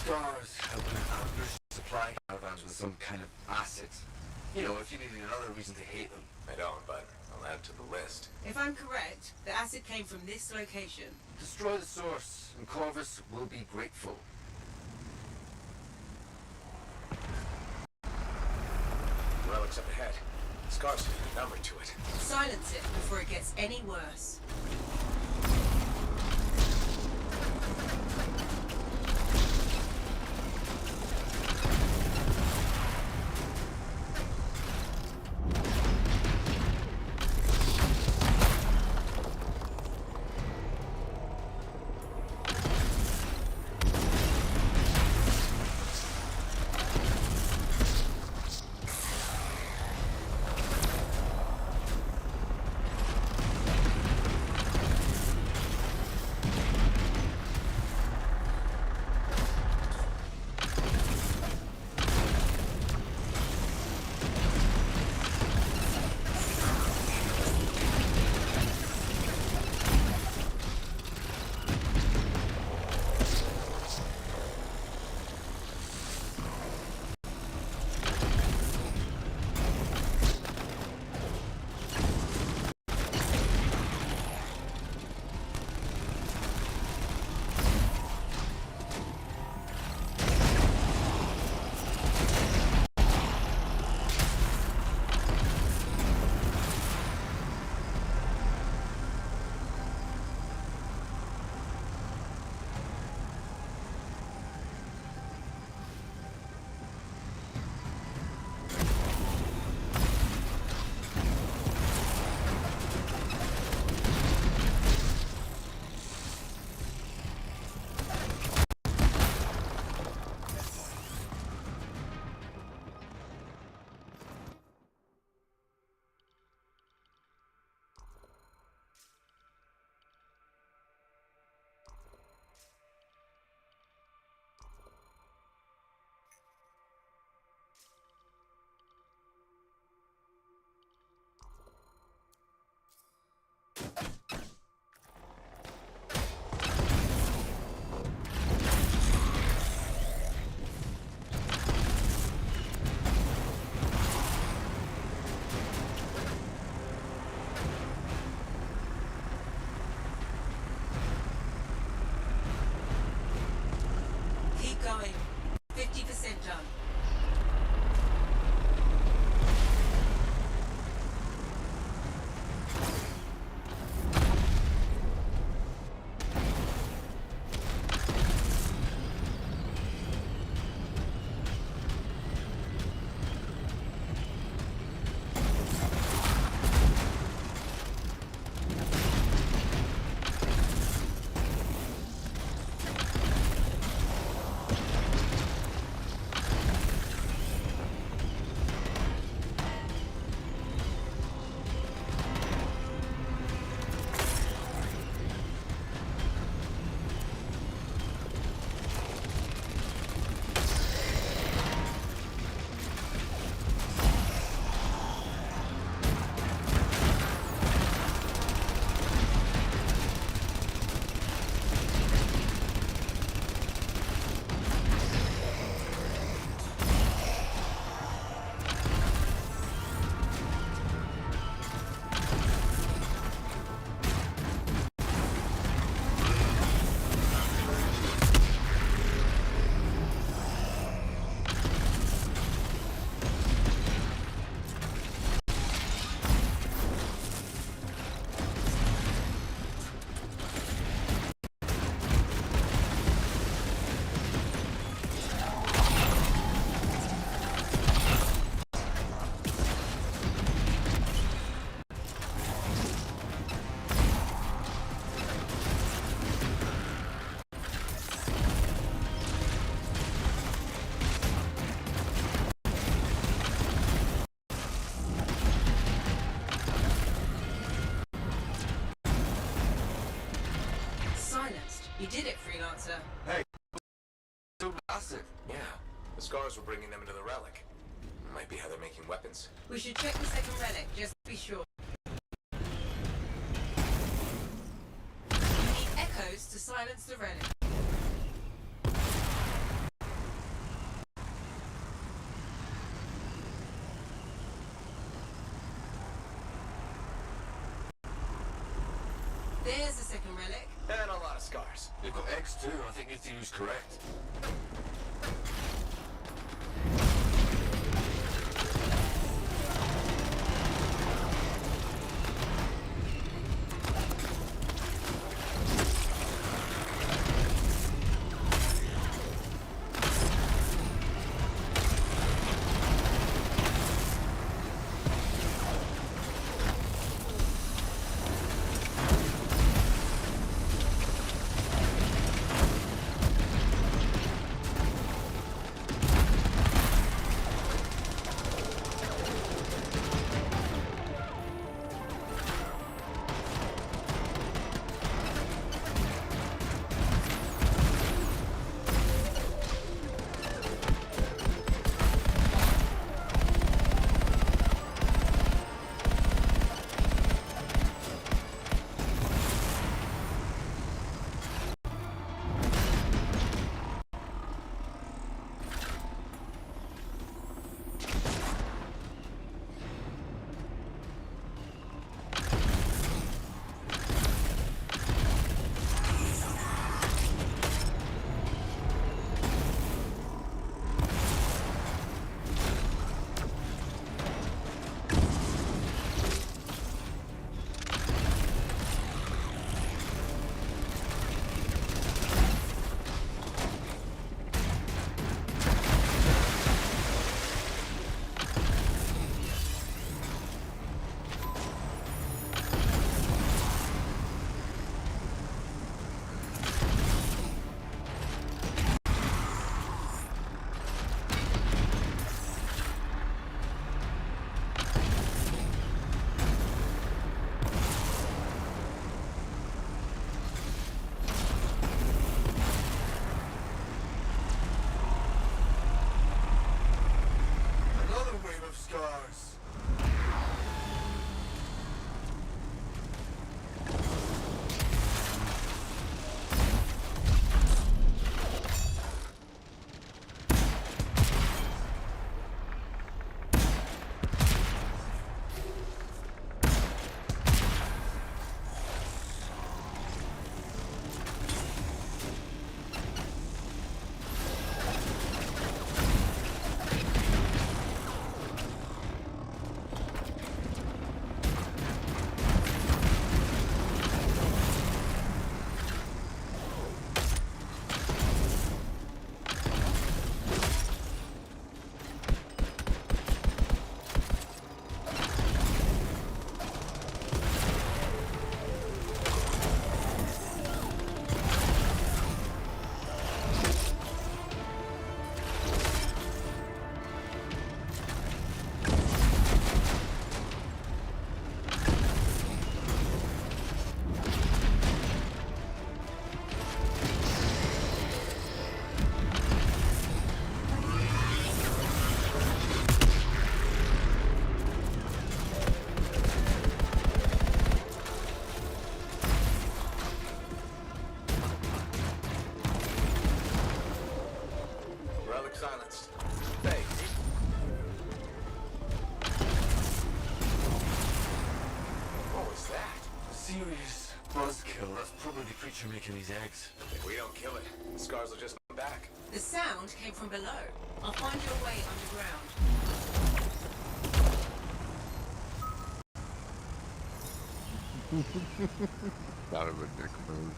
Speaker 12: Scars helping ambush supply caravans with some kind of acid. You know, if you needed another reason to hate them.
Speaker 3: I don't, but I'll add to the list.
Speaker 4: If I'm correct, the acid came from this location.
Speaker 12: Destroy the source, and Corvus will be grateful.
Speaker 3: Relic's up ahead. Scars have a number to it.
Speaker 4: Silence it before it gets any worse. You did it, Freelancer.
Speaker 12: Hey, so massive. Yeah, the scars were bringing them into the relic. Might be how they're making weapons.
Speaker 4: We should check the second relic, just to be sure. We need echoes to silence the relic. There's the second relic.
Speaker 12: And a lot of scars. They've got X too. I think Ithil's correct. Another wave of scars. Relic silenced. Hey. What was that?
Speaker 14: A serious buzzkill. That's probably the creature making these eggs.
Speaker 12: If we don't kill it, the scars will just come back.
Speaker 4: The sound came from below. I'll find your way underground.
Speaker 1: Kind of a dick move.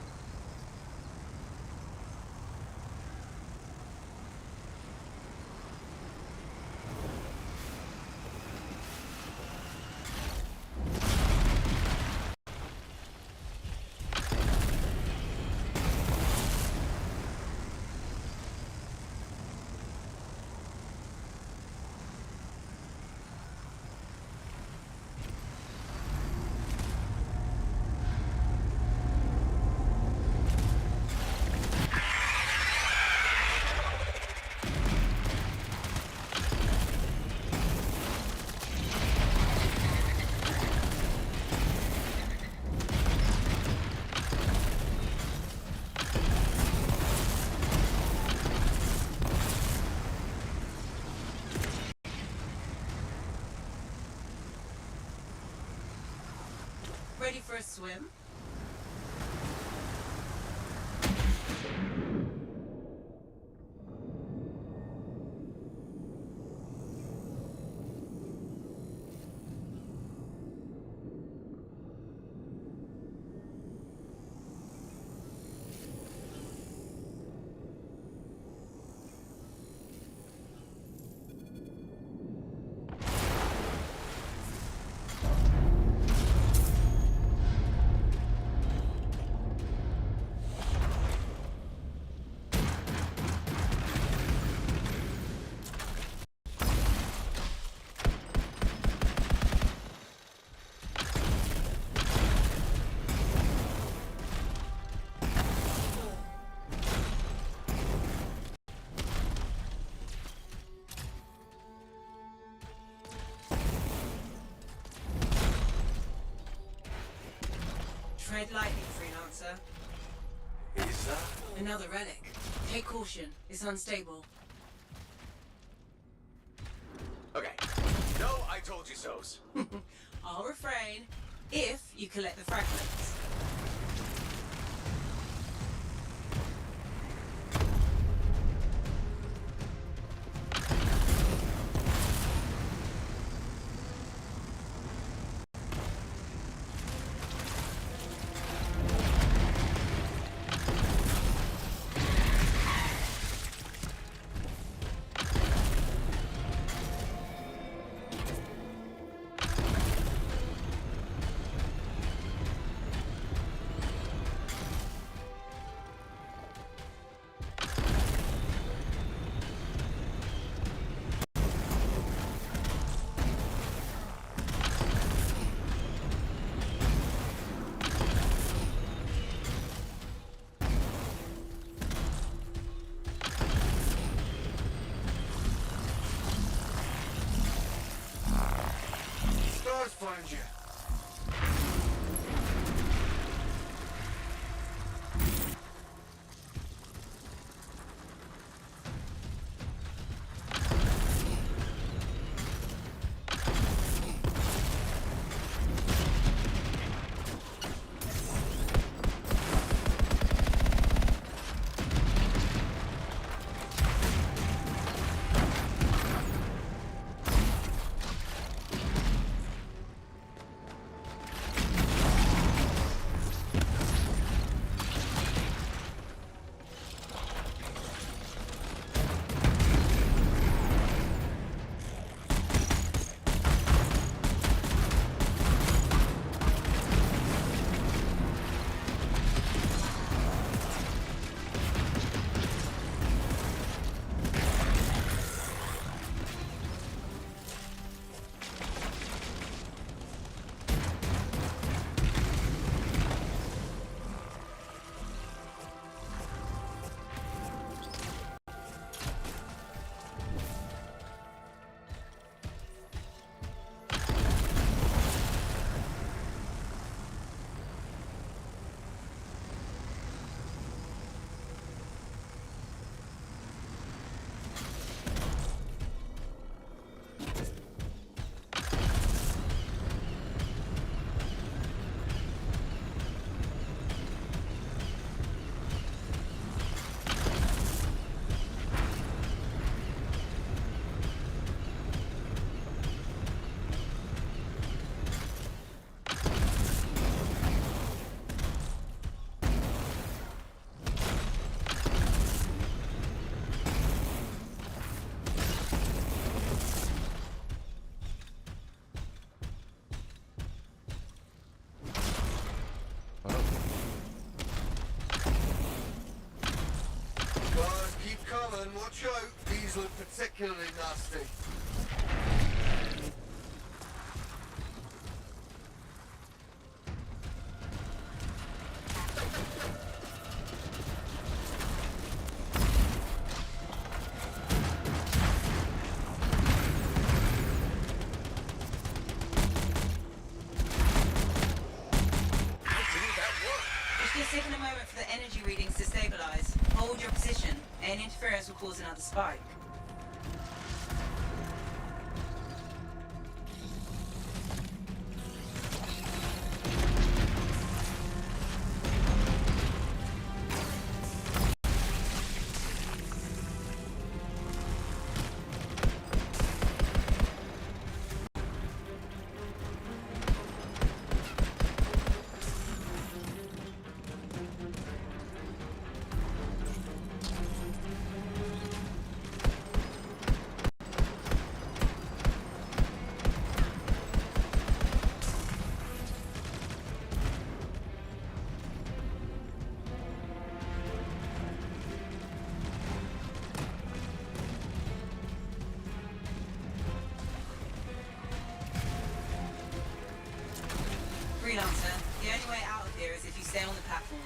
Speaker 4: Ready for a swim? Tread lightly, Freelancer.
Speaker 12: Is that?
Speaker 4: Another relic. Take caution. It's unstable.
Speaker 12: Okay. No, I told you so's.
Speaker 4: I'll refrain if you collect the fragments.
Speaker 12: Stars find you.
Speaker 19: Watch out, these look particularly nasty.
Speaker 4: It's just taking a moment for the energy readings to stabilize. Hold your position. Any interference will cause another spike. Freelancer. The only way out of here is if you stay on the platform.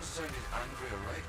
Speaker 12: sounded angry, alright?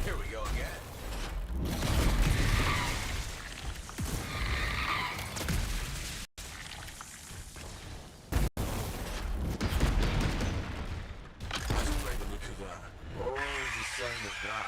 Speaker 2: Here we go again.
Speaker 12: I don't like the look of that. Oh, the sound of that.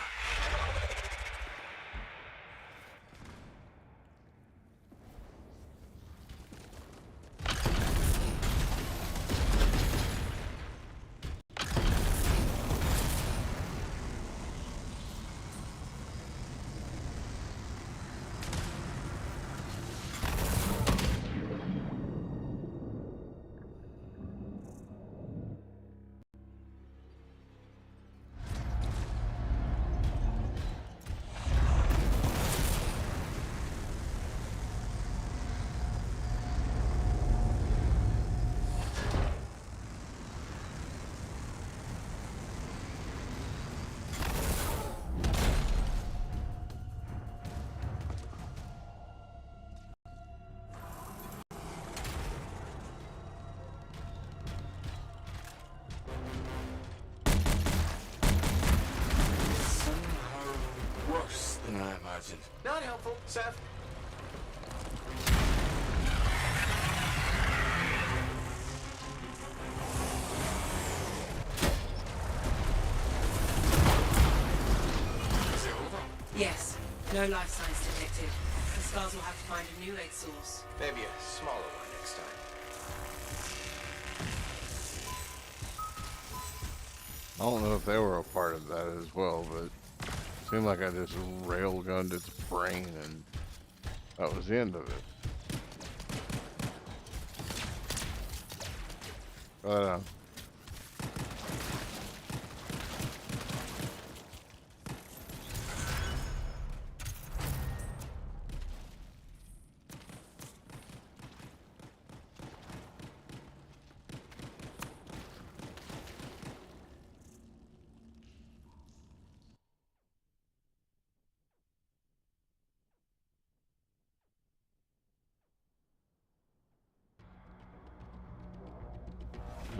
Speaker 12: Somehow worse than I imagined.
Speaker 11: Not helpful, Seth.
Speaker 4: Yes. No life signs detected. The scars will have to find a new aid source.
Speaker 12: Maybe a smaller one next time.
Speaker 1: I don't know if they were a part of that as well, but it seemed like I just railgunned its brain and that was the end of it. But,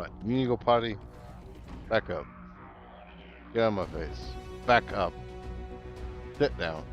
Speaker 1: What? You need to go potty? Back up. Get out of my face. Back up. Sit down.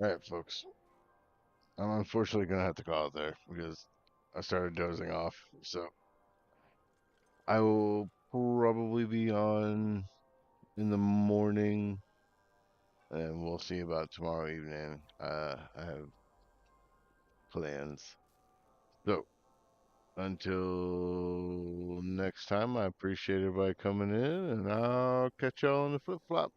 Speaker 1: Alright, folks. I'm unfortunately gonna have to go out there because I started dozing off. So I will probably be on in the morning and we'll see about tomorrow evening. I have plans. So until next time, I appreciate everybody coming in and I'll catch y'all on the flip flop.